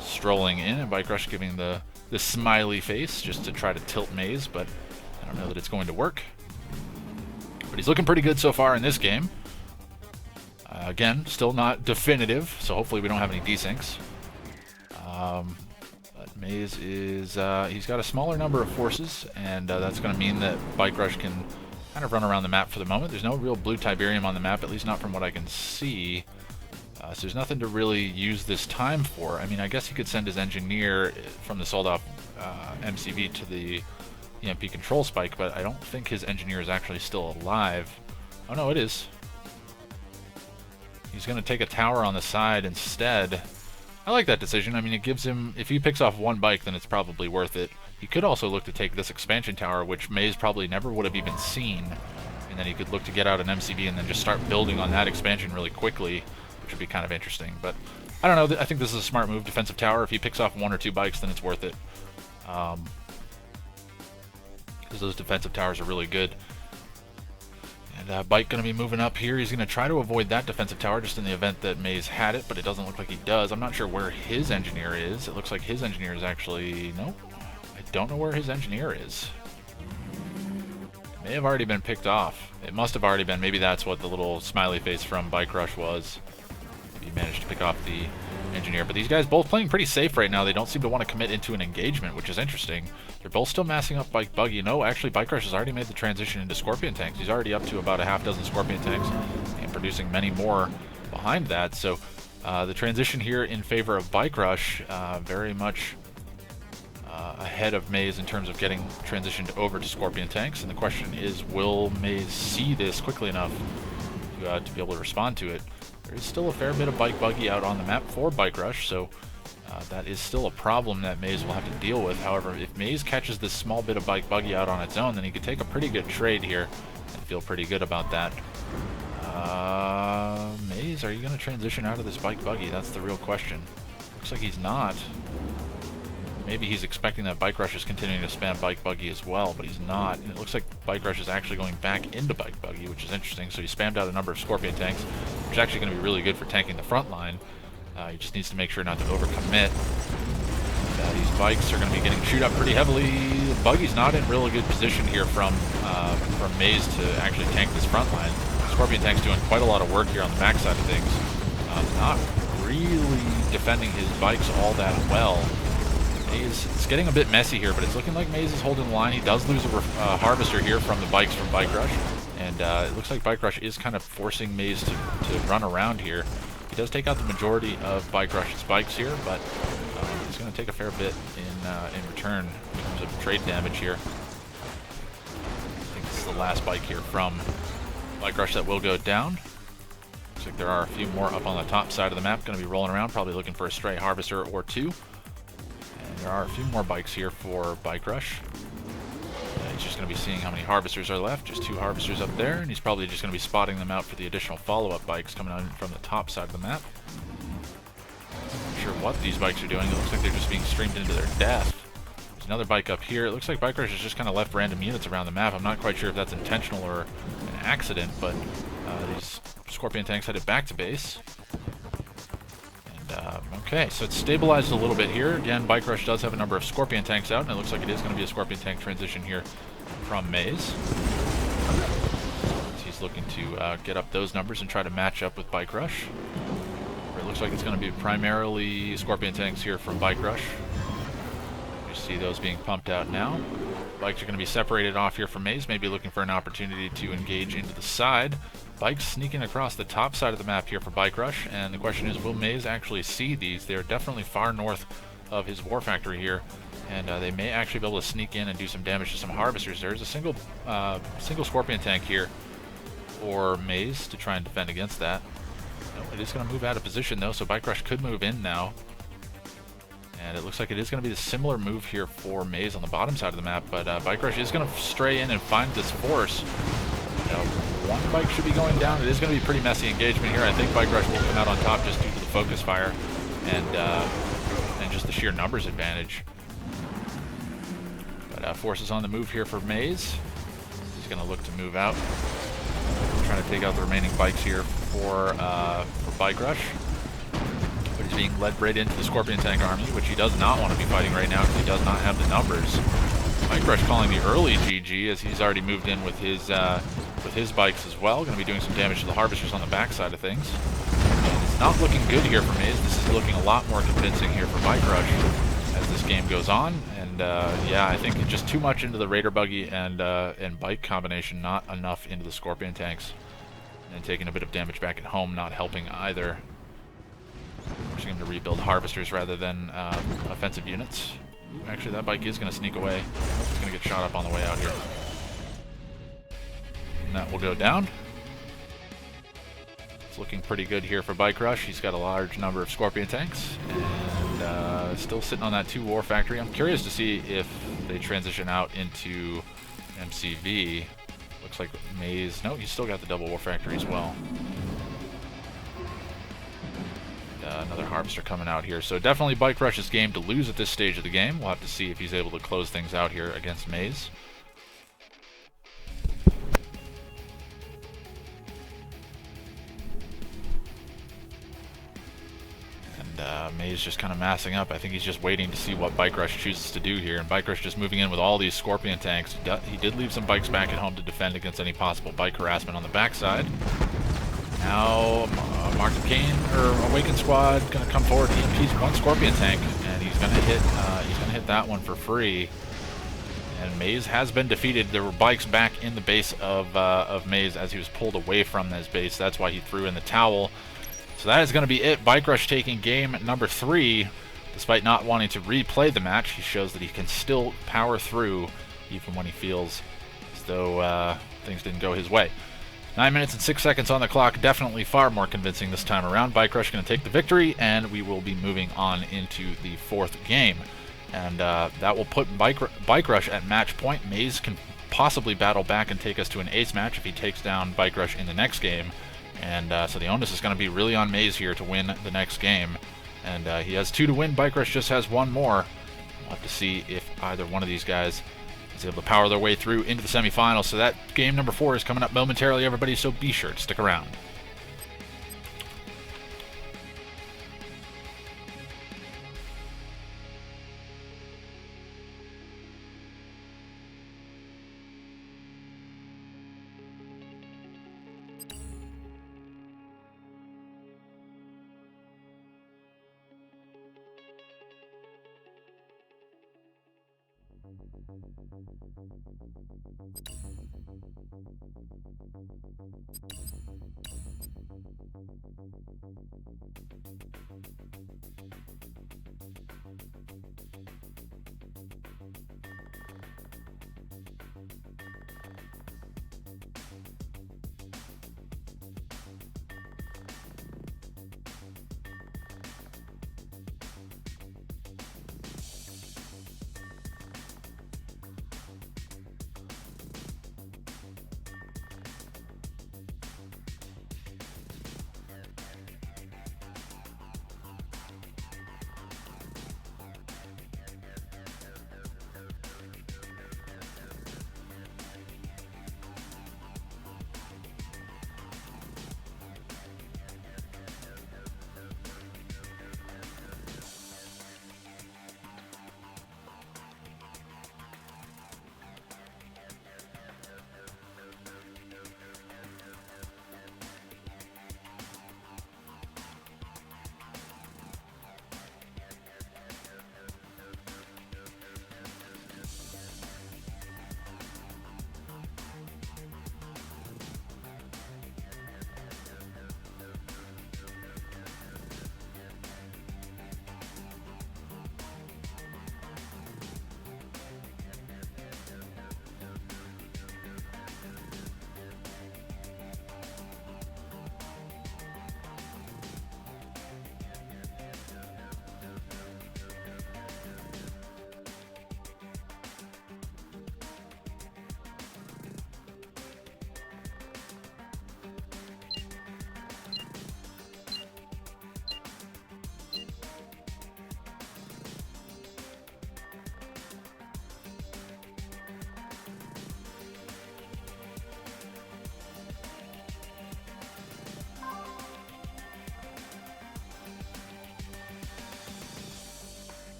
A: strolling in, and Bike Rush giving the smiley face just to try to tilt Maze, but I don't know that it's going to work. But he's looking pretty good so far in this game. Again, still not definitive, so hopefully we don't have any desyncs. But Maze is, he's got a smaller number of forces, and that's going to mean that Bike Rush can kind of run around the map for the moment. There's no real blue Tiberium on the map, at least not from what I can see. So there's nothing to really use this time for. I mean, I guess he could send his engineer from the sold-off MCV to the EMP control spike, but I don't think his engineer is actually still alive. Oh no, it is. He's going to take a tower on the side instead. I like that decision. I mean, it gives him, if he picks off one bike, then it's probably worth it. He could also look to take this expansion tower, which Maze probably never would have even seen, and then he could look to get out an MCV and then just start building on that expansion really quickly, which would be kind of interesting. But I don't know. I think this is a smart move. Defensive tower. If he picks off 1 or 2 bikes, then it's worth it. Because those defensive towers are really good. And Bike going to be moving up here. He's going to try to avoid that defensive tower just in the event that Maze had it, but it doesn't look like he does. I'm not sure where his engineer is. It looks like his engineer is actually... Nope. I don't know where his engineer is. It may have already been picked off. It must have already been. Maybe that's what the little smiley face from Bike Rush was. Maybe he managed to pick off the engineer. But these guys both playing pretty safe right now. They don't seem to want to commit into an engagement, which is interesting. They're both still massing up Bike Buggy. No, actually, Bike Rush has already made the transition into Scorpion tanks. He's already up to about a half dozen Scorpion tanks and producing many more behind that. So the transition here in favor of Bike Rush, very much ahead of Maze in terms of getting transitioned over to Scorpion tanks. And the question is, will Maze see this quickly enough to be able to respond to it? There is still a fair bit of Bike Buggy out on the map for Bike Rush, so that is still a problem that Maze will have to deal with. However, if Maze catches this small bit of Bike Buggy out on its own, then he could take a pretty good trade here and feel pretty good about that. Maze, are you going to transition out of this Bike Buggy? That's the real question. Looks like he's not. Maybe he's expecting that Bike Rush is continuing to spam Bike Buggy as well, but he's not. And it looks like Bike Rush is actually going back into Bike Buggy, which is interesting. So he spammed out a number of Scorpion tanks, which is actually going to be really good for tanking the front line. He just needs to make sure not to overcommit. These bikes are going to be getting chewed up pretty heavily. Buggy's not in really good position here from Maze to actually tank this front line. Scorpion tank's doing quite a lot of work here on the back side of things. Not really defending his bikes all that well. Maze, it's getting a bit messy here, but it's looking like Maze is holding the line. He does lose a harvester here from the bikes from Bike Rush, And it looks like Bike Rush is kind of forcing Maze to run around here. He does take out the majority of Bike Rush's bikes here, but he's going to take a fair bit in return in terms of trade damage here. I think this is the last bike here from Bike Rush that will go down. Looks like there are a few more up on the top side of the map, going to be rolling around, probably looking for a stray harvester or two. And there are a few more bikes here for Bike Rush. He's just going to be seeing how many harvesters are left. Just 2 harvesters up there, and he's probably just going to be spotting them out for the additional follow-up bikes coming out from the top side of the map. Not sure what these bikes are doing. It looks like they're just being streamed into their death. There's another bike up here. It looks like Bike Rush has just kind of left random units around the map. I'm not quite sure if that's intentional or an accident, but these Scorpion tanks headed back to base. Okay, so it's stabilized a little bit here. Again, Bike Rush does have a number of Scorpion tanks out, and it looks like it is going to be a Scorpion tank transition here from Maze. He's looking to get up those numbers and try to match up with Bike Rush. It looks like it's going to be primarily Scorpion tanks here from Bike Rush. You see those being pumped out now. Bikes are going to be separated off here from Maze, maybe looking for an opportunity to engage into the side. Bikes sneaking across the top side of the map here for Bike Rush, and the question is, will Maze actually see these? They're definitely far north of his war factory here, and they may actually be able to sneak in and do some damage to some harvesters. There's a single Scorpion tank here for Maze to try and defend against that. No, it is going to move out of position though, so Bike Rush could move in now. And it looks like it is going to be a similar move here for Maze on the bottom side of the map, but Bike Rush is going to stray in and find this force. One bike should be going down. It is going to be pretty messy engagement here. I think Bike Rush will come out on top just due to the focus fire and just the sheer numbers advantage. But Force is on the move here for Maze. He's going to look to move out. Trying to take out the remaining bikes here for Bike Rush. But he's being led right into the Scorpion tank army, which he does not want to be fighting right now because he does not have the numbers. Bike Rush calling the early GG as he's already moved in with his bikes as well. Going to be doing some damage to the harvesters on the back side of things. And it's not looking good here for Maze. This is looking a lot more convincing here for Bike Rush as this game goes on. And yeah, I think just too much into the Raider buggy and bike combination, not enough into the Scorpion tanks. And taking a bit of damage back at home, not helping either. Forcing him to rebuild harvesters rather than offensive units. Actually, that bike is going to sneak away. It's going to get shot up on the way out here. And that will go down. It's looking pretty good here for Bike Rush. He's got a large number of Scorpion tanks. And still sitting on that 2 war factory. I'm curious to see if they transition out into MCV. Looks like Maze... No, he's still got the double war factory as well. Another harvester coming out here. So definitely Bike Rush's game to lose at this stage of the game. We'll have to see if he's able to close things out here against Maze. And Maze just kind of massing up. I think he's just waiting to see what Bike Rush chooses to do here. And Bike Rush just moving in with all these Scorpion tanks. He did leave some bikes back at home to defend against any possible bike harassment on the backside. Now, Marked Kane or Awakened Squad going to come forward. He's 1 Scorpion tank, and he's going to hit that one for free. And Maze has been defeated. There were bikes back in the base of Maze as he was pulled away from his base. That's why he threw in the towel. So that is going to be it. Bike Rush taking game number 3. Despite not wanting to replay the match, he shows that he can still power through even when he feels as though things didn't go his way. 9 minutes and 6 seconds on the clock. Definitely far more convincing this time around. Bike Rush going to take the victory, and we will be moving on into the 4th game. And that will put Bike Rush at match point. Maze can possibly battle back and take us to an ace match if he takes down Bike Rush in the next game. And so the onus is going to be really on Maze here to win the next game. And he has 2 to win. Bike Rush just has 1 more. We'll have to see if either one of these guys is able to power their way through into the semifinals. So that game number 4 is coming up momentarily, everybody, so be sure to stick around.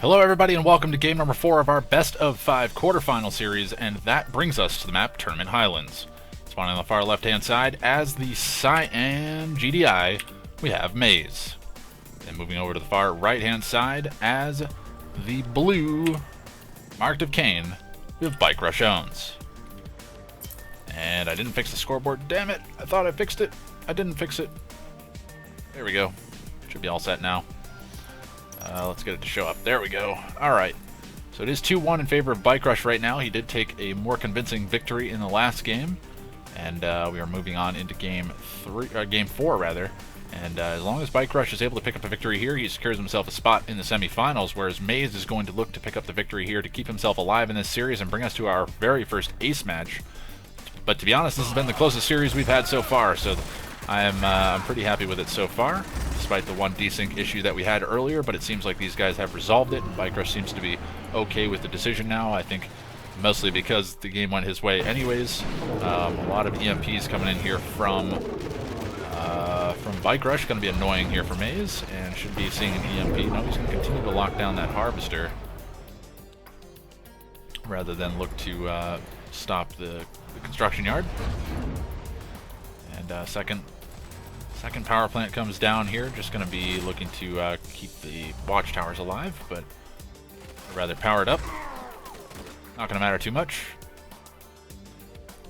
A: Hello everybody and welcome to game number 4 of our best of 5 quarterfinal series, and that brings us to the map Tournament Highlands. Spawning on the far left hand side as the cyan GDI, we have Maze. Then moving over to the far right hand side as the blue marked of Kane, we have Bike Rush Owns. And I didn't fix the scoreboard, damn it, I thought I fixed it, I didn't fix it. There we go, should be all set now. Let's get it to show up. There we go. Alright. So it is 2-1 in favor of Bike Rush right now. He did take a more convincing victory in the last game. And we are moving on into game 4 rather. And as long as Bike Rush is able to pick up a victory here, he secures himself a spot in the semifinals, whereas Maze is going to look to pick up the victory here to keep himself alive in this series and bring us to our very first ace match. But to be honest, this has been the closest series we've had so far, so I'm pretty happy with it so far, despite the one desync issue that we had earlier, but it seems like these guys have resolved it, and Bike Rush seems to be okay with the decision now. I think mostly because the game went his way anyways. A lot of EMPs coming in here from Bike Rush, going to be annoying here for Maze, and should be seeing an EMP. No, he's going to continue to lock down that Harvester, rather than look to stop the construction yard. And second power plant comes down here, just going to be looking to keep the watchtowers alive, but rather powered up. Not going to matter too much.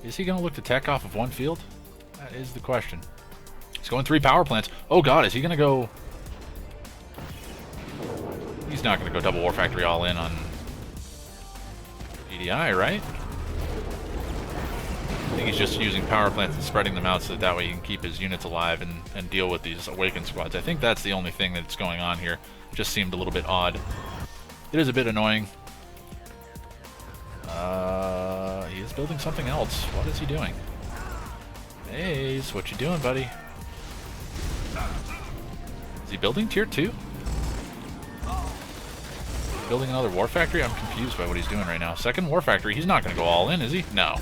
A: Is he going to look to tech off of one field? That is the question. He's going 3 power plants. Oh god, is he going to go... He's not going to go double war factory all in on GDI, right? I think he's just using power plants and spreading them out so that way he can keep his units alive and deal with these awakened squads. I think that's the only thing that's going on here. It just seemed a little bit odd. It is a bit annoying. He is building something else. What is he doing? Maze, what you doing, buddy? Is he building tier 2? Building another war factory? I'm confused by what he's doing right now. Second war factory? He's not going to go all in, is he? No.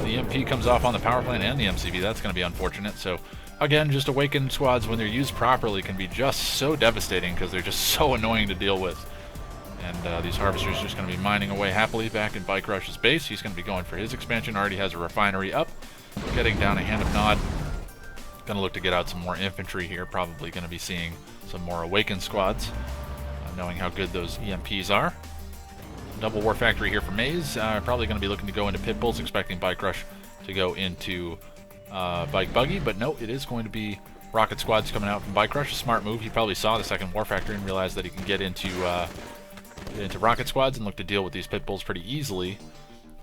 A: The EMP comes off on the power plant and the MCV. That's going to be unfortunate. So, again, just awakened squads, when they're used properly, can be just so devastating because they're just so annoying to deal with. And these harvesters are just going to be mining away happily back in Bike Rush's base. He's going to be going for his expansion. Already has a refinery up. Getting down a hand of nod. Going to look to get out some more infantry here. Probably going to be seeing some more awakened squads, knowing how good those EMPs are. Double war factory here for Maze. Probably going to be looking to go into pit bulls, expecting Bike Rush to go into Bike Buggy, but no, it is going to be rocket squads coming out from Bike Rush. A smart move. He probably saw the second war factory and realized that he can get into rocket squads and look to deal with these pit bulls pretty easily.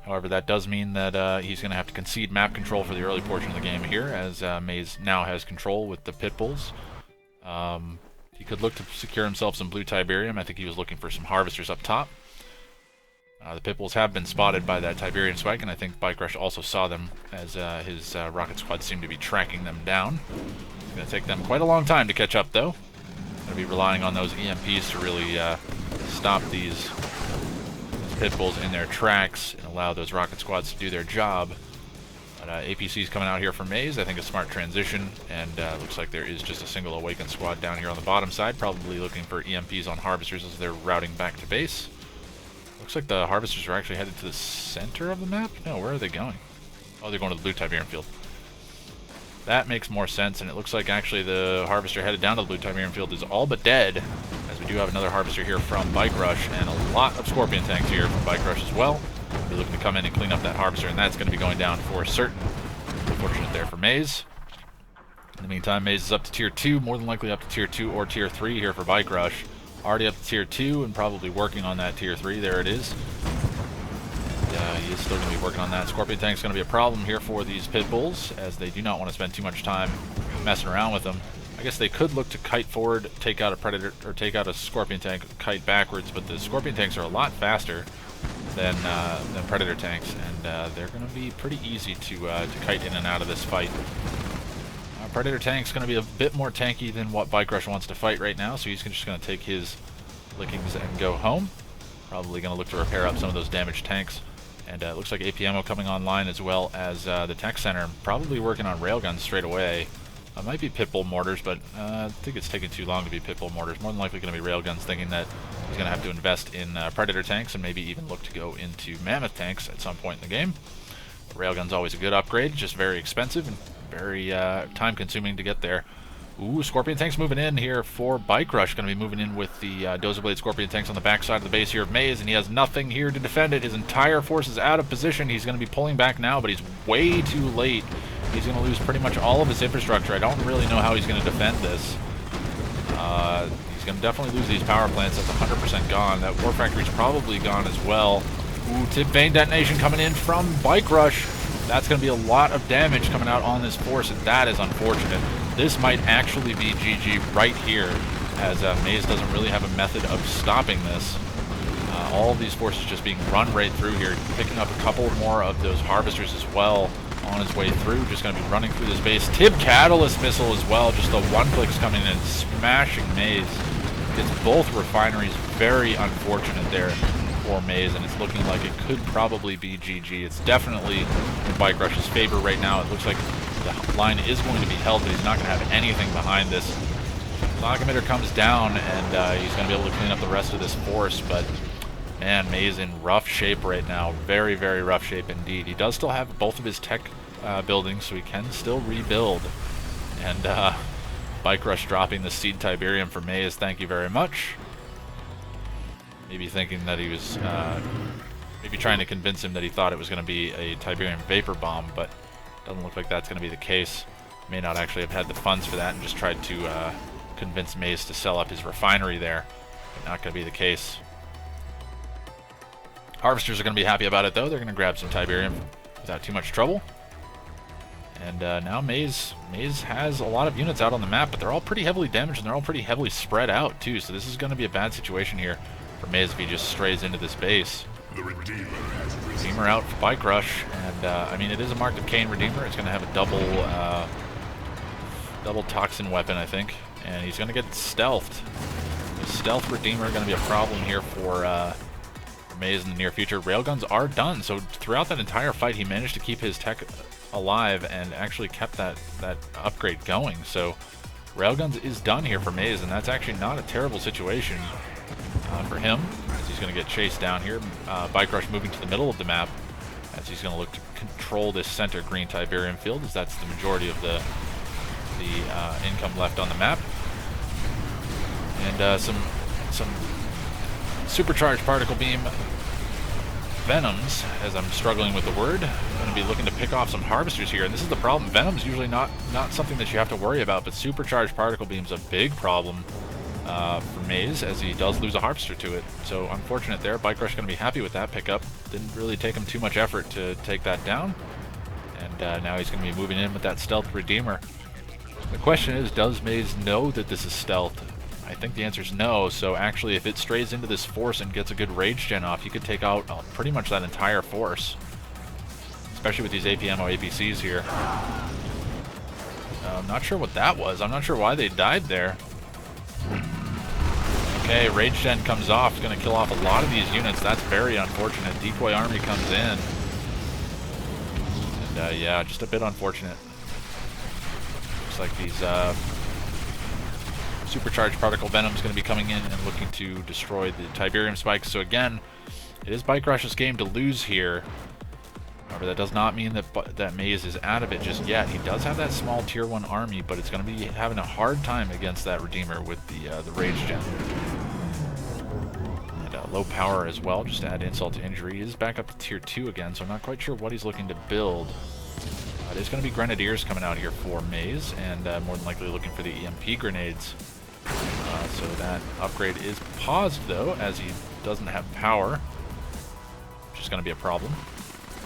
A: However, that does mean that he's going to have to concede map control for the early portion of the game here, as Maze now has control with the pit bulls. He could look to secure himself some blue Tiberium. I think he was looking for some harvesters up top. The pit bulls have been spotted by that Tiberian spike, and I think Bike Rush also saw them as his rocket squad seemed to be tracking them down. It's going to take them quite a long time to catch up, though. Going to be relying on those EMPs to really stop these pit bulls in their tracks and allow those rocket squads to do their job. But APC's coming out here for Maze. I think a smart transition, and looks like there is just a single awakened squad down here on the bottom side, probably looking for EMPs on harvesters as they're routing back to base. Looks like the harvesters are actually headed to the center of the map. No, where are they going? Oh, they're going to the blue Tiberium field. That makes more sense, and it looks like actually the harvester headed down to the blue Tiberium field is all but dead, as we do have another harvester here from Bike Rush, and a lot of Scorpion tanks here from Bike Rush as well. We'll be looking to come in and clean up that harvester, and that's going to be going down for certain. Unfortunate there for Maze. In the meantime, Maze is up to tier 2, more than likely up to tier 2 or tier 3 here for Bike Rush. Already up to tier 2 and probably working on that tier 3. There it is. And, he is still going to be working on that. Scorpion Tank's going to be a problem here for these pit bulls, as they do not want to spend too much time messing around with them. I guess they could look to kite forward, take out a Predator, or take out a Scorpion Tank, kite backwards, but the Scorpion Tanks are a lot faster than Predator tanks, and they're going to be pretty easy to kite in and out of this fight. Predator tank's going to be a bit more tanky than what Bike Rush wants to fight right now, so he's just going to take his lickings and go home. Probably going to look to repair up some of those damaged tanks. And it looks like APMO coming online, as well as the tech center, probably working on railguns straight away. It might be Pitbull mortars, but I think it's taking too long to be Pitbull mortars. More than likely going to be railguns, thinking that he's going to have to invest in Predator tanks and maybe even look to go into Mammoth tanks at some point in the game. Railgun's always a good upgrade, just very expensive and very time-consuming to get there. Ooh, Scorpion tanks moving in here for Bike Rush. Going to be moving in with the Dozer Blade Scorpion tanks on the backside of the base here of Maze, and he has nothing here to defend it. His entire force is out of position. He's going to be pulling back now, but he's way too late. He's going to lose pretty much all of his infrastructure. I don't really know how he's going to defend this. He's going to definitely lose these power plants. That's 100% gone. That War Factory's probably gone as well. Ooh, tip vein detonation coming in from Bike Rush. That's going to be a lot of damage coming out on this force, and that is unfortunate. This might actually be GG right here, as Maze doesn't really have a method of stopping this. All of these forces just being run right through here, picking up a couple more of those harvesters as well on his way through. Just going to be running through this base. Tib Catalyst Missile as well, just the one-clicks coming in and smashing Maze. It's both refineries. Very unfortunate there for Maze, and it's looking like it could probably be GG. It's definitely in Bike Rush's favor right now. It looks like the line is going to be held, but he's not going to have anything behind this. Log emitter comes down, and he's going to be able to clean up the rest of this force, but man, Maze in rough shape right now. Very, very rough shape indeed. He does still have both of his tech buildings, so he can still rebuild. And Bike Rush dropping the Seed Tiberium for Maze. Thank you very much. Maybe thinking that he was, maybe trying to convince him that he thought it was going to be a Tiberium Vapor Bomb, but doesn't look like that's going to be the case. May not actually have had the funds for that and just tried to convince Maze to sell up his refinery there. But not going to be the case. Harvesters are going to be happy about it, though. They're going to grab some Tiberium without too much trouble. And now Maze has a lot of units out on the map, but they're all pretty heavily damaged, and they're all pretty heavily spread out, too. So this is going to be a bad situation here for Maze if he just strays into this base.
B: The
A: Redeemer out for Bike Rush, and I mean, it is a marked of Kane Redeemer. It's going to have a double toxin weapon, I think, and he's going to get stealthed. The stealth Redeemer going to be a problem here for Maze in the near future. Railguns are done, so throughout that entire fight, he managed to keep his tech alive and actually kept that upgrade going. So Railguns is done here for Maze, and that's actually not a terrible situation for him, as he's going to get chased down here. Bike Rush moving to the middle of the map, as he's going to look to control this center green Tiberium field, as that's the majority of the income left on the map. And some supercharged particle beam Venoms, as I'm struggling with the word. I'm going to be looking to pick off some harvesters here, and this is the problem. Venom's usually not something that you have to worry about, but supercharged particle beam's a big problem for Maze, as he does lose a harvester to it. So unfortunate there. Bike Rush going to be happy with that pickup. Didn't really take him too much effort to take that down. And now he's going to be moving in with that stealth Redeemer. The question is, does Maze know that this is stealth? I think the answer is no. So actually, if it strays into this force and gets a good rage gen off, you could take out pretty much that entire force. Especially with these AP ammo APCs here. I'm not sure what that was. I'm not sure why they died there. Okay, Rage Gen comes off. It's going to kill off a lot of these units. That's very unfortunate. Decoy Army comes in. And yeah, just a bit unfortunate. Looks like these supercharged particle Venom's going to be coming in and looking to destroy the Tiberium spikes. So again, it is Bike Rush's game to lose here. However, that does not mean that Maze is out of it just yet. He does have that small tier 1 army, but it's going to be having a hard time against that Redeemer with the Rage Gen. And low power as well, just to add insult to injury. He is back up to tier 2 again, so I'm not quite sure what he's looking to build. There's going to be Grenadiers coming out here for Maze, and more than likely looking for the EMP grenades. So that upgrade is paused, though, as he doesn't have power, which is going to be a problem.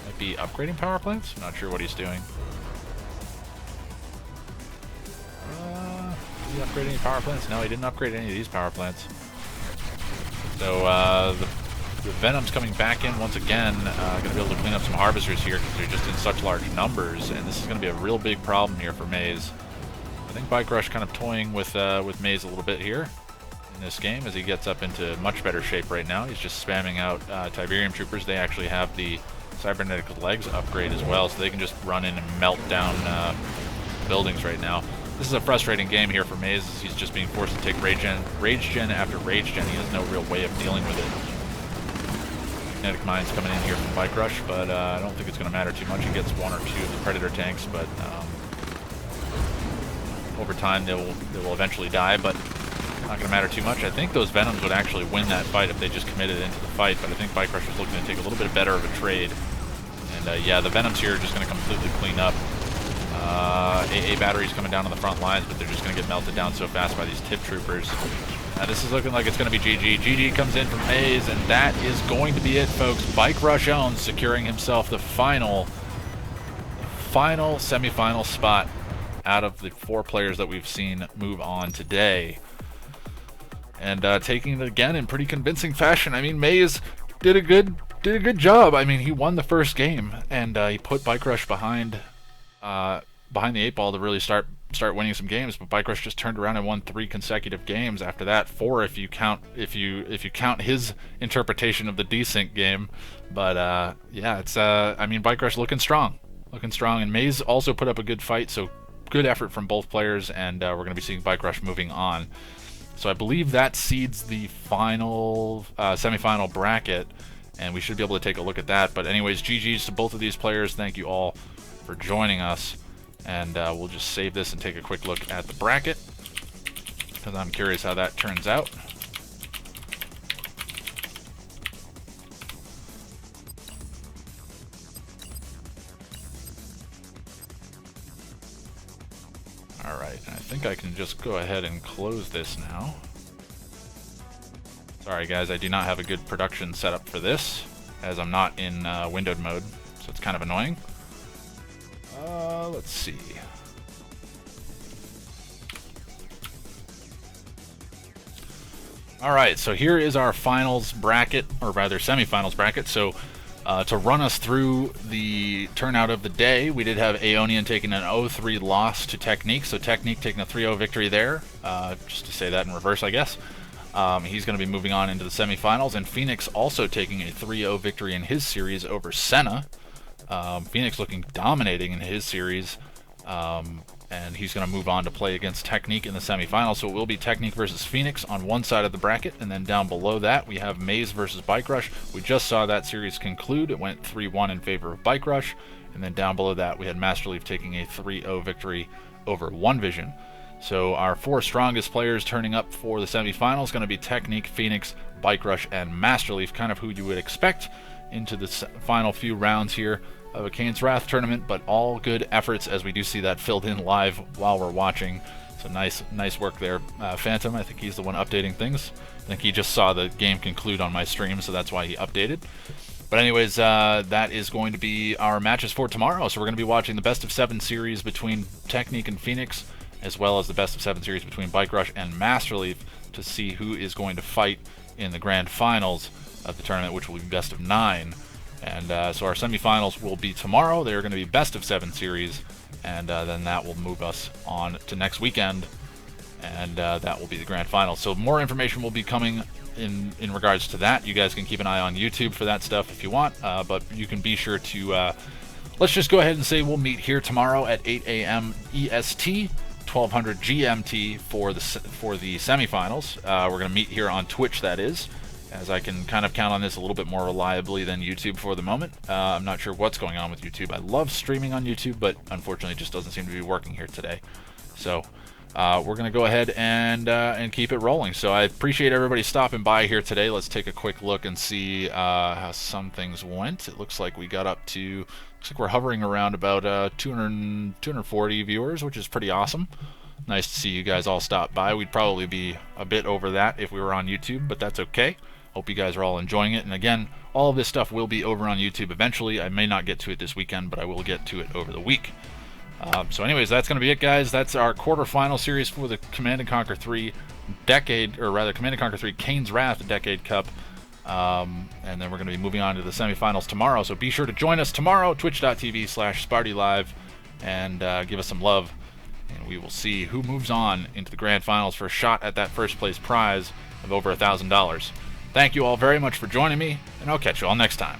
A: Might be upgrading power plants? I'm not sure what he's doing. Is he upgrading power plants? No, he didn't upgrade any of these power plants. So the Venom's coming back in once again. Going to be able to clean up some harvesters here because they're just in such large numbers, and this is going to be a real big problem here for Maze. I think Bike Rush kind of toying with Maze a little bit here in this game, as he gets up into much better shape right now. He's just spamming out Tiberium Troopers. They actually have the Cybernetic Legs upgrade as well, so they can just run in and melt down buildings right now. This is a frustrating game here for Maze, as he's just being forced to take Rage Gen after Rage Gen. He has no real way of dealing with it. Kinetic Mine's coming in here from Bike Rush, but I don't think it's going to matter too much. He gets one or two of the Predator tanks, but over time they will eventually die, but not going to matter too much. I think those Venoms would actually win that fight if they just committed into the fight, but I think Bike Rush is looking to take a little bit better of a trade. And yeah, the Venoms here are just going to completely clean up. AA batteries coming down on the front lines, but they're just going to get melted down so fast by these tip troopers. This is looking like it's going to be GG. GG comes in from Maze, and that is going to be it, folks. Bike Rush owns, securing himself the final semifinal spot out of the 4 players that we've seen move on today. And taking it again in pretty convincing fashion. I mean, Maze did a good job. I mean, he won the first game, and he put Bike Rush behind the 8 ball to really start winning some games. But Bike Rush just turned around and won 3 consecutive games after that. 4 if you count his interpretation of the desync game. But yeah, it's I mean, Bike Rush looking strong, and Maze also put up a good fight. So good effort from both players, and we're going to be seeing Bike Rush moving on. So I believe that seeds the final semifinal bracket, and we should be able to take a look at that. But anyways, GG's to both of these players. Thank you all for joining us, and we'll just save this and take a quick look at the bracket, because I'm curious how that turns out. Alright, I think I can just go ahead and close this now. Sorry guys, I do not have a good production setup for this, as I'm not in windowed mode, so it's kind of annoying. Let's see. Alright, so here is our finals bracket, or rather semifinals bracket. So to run us through the turnout of the day, we did have Aeonian taking an 0-3 loss to Technique, so Technique taking a 3-0 victory there, just to say that in reverse, I guess. He's going to be moving on into the semifinals, and Phoenix also taking a 3-0 victory in his series over Senna. Phoenix looking dominating in his series, and he's going to move on to play against Technique in the semifinals. So it will be Technique versus Phoenix on one side of the bracket, and then down below that we have Maze versus Bike Rush. We just saw that series conclude. It went 3-1 in favor of Bike Rush, and then down below that we had Master Leaf taking a 3-0 victory over One Vision. So our 4 strongest players turning up for the semifinals going to be Technique, Phoenix, Bike Rush, and Master Leaf, kind of who you would expect into the final few rounds here of a Kane's Wrath tournament, but all good efforts, as we do see that filled in live while we're watching. So nice work there, Phantom. I think he's the one updating things. I think he just saw the game conclude on my stream, so that's why he updated. But anyways, that is going to be our matches for tomorrow. So we're going to be watching the best of 7 series between Technique and Phoenix, as well as the best of 7 series between Bike Rush and Master Leaf, to see who is going to fight in the grand finals of the tournament, which will be best of 9. And so our semifinals will be tomorrow. They're going to be best of 7 series, and then that will move us on to next weekend, and that will be the grand final. So more information will be coming in regards to that. You guys can keep an eye on YouTube for that stuff if you want, but you can be sure to let's just go ahead and say we'll meet here tomorrow at 8 a.m. EST, 1200 GMT for the semifinals. We're going to meet here on Twitch, that is, as I can kind of count on this a little bit more reliably than YouTube for the moment. I'm not sure what's going on with YouTube. I love streaming on YouTube, but unfortunately it just doesn't seem to be working here today. So we're going to go ahead and keep it rolling. So I appreciate everybody stopping by here today. Let's take a quick look and see how some things went. It looks like we got up to, looks like we're hovering around about 240 viewers, which is pretty awesome. Nice to see you guys all stop by. We'd probably be a bit over that if we were on YouTube, but that's okay. Hope you guys are all enjoying it. And again, all of this stuff will be over on YouTube eventually. I may not get to it this weekend, but I will get to it over the week. So anyways, that's going to be it, guys. That's our quarterfinal series for the Command & Conquer 3 Decade, or rather Command & Conquer 3 Kane's Wrath Decade Cup. And then we're going to be moving on to the semifinals tomorrow. So be sure to join us tomorrow, twitch.tv/SpartyLive, and give us some love. And we will see who moves on into the grand finals for a shot at that first place prize of over $1,000. Thank you all very much for joining me, and I'll catch you all next time.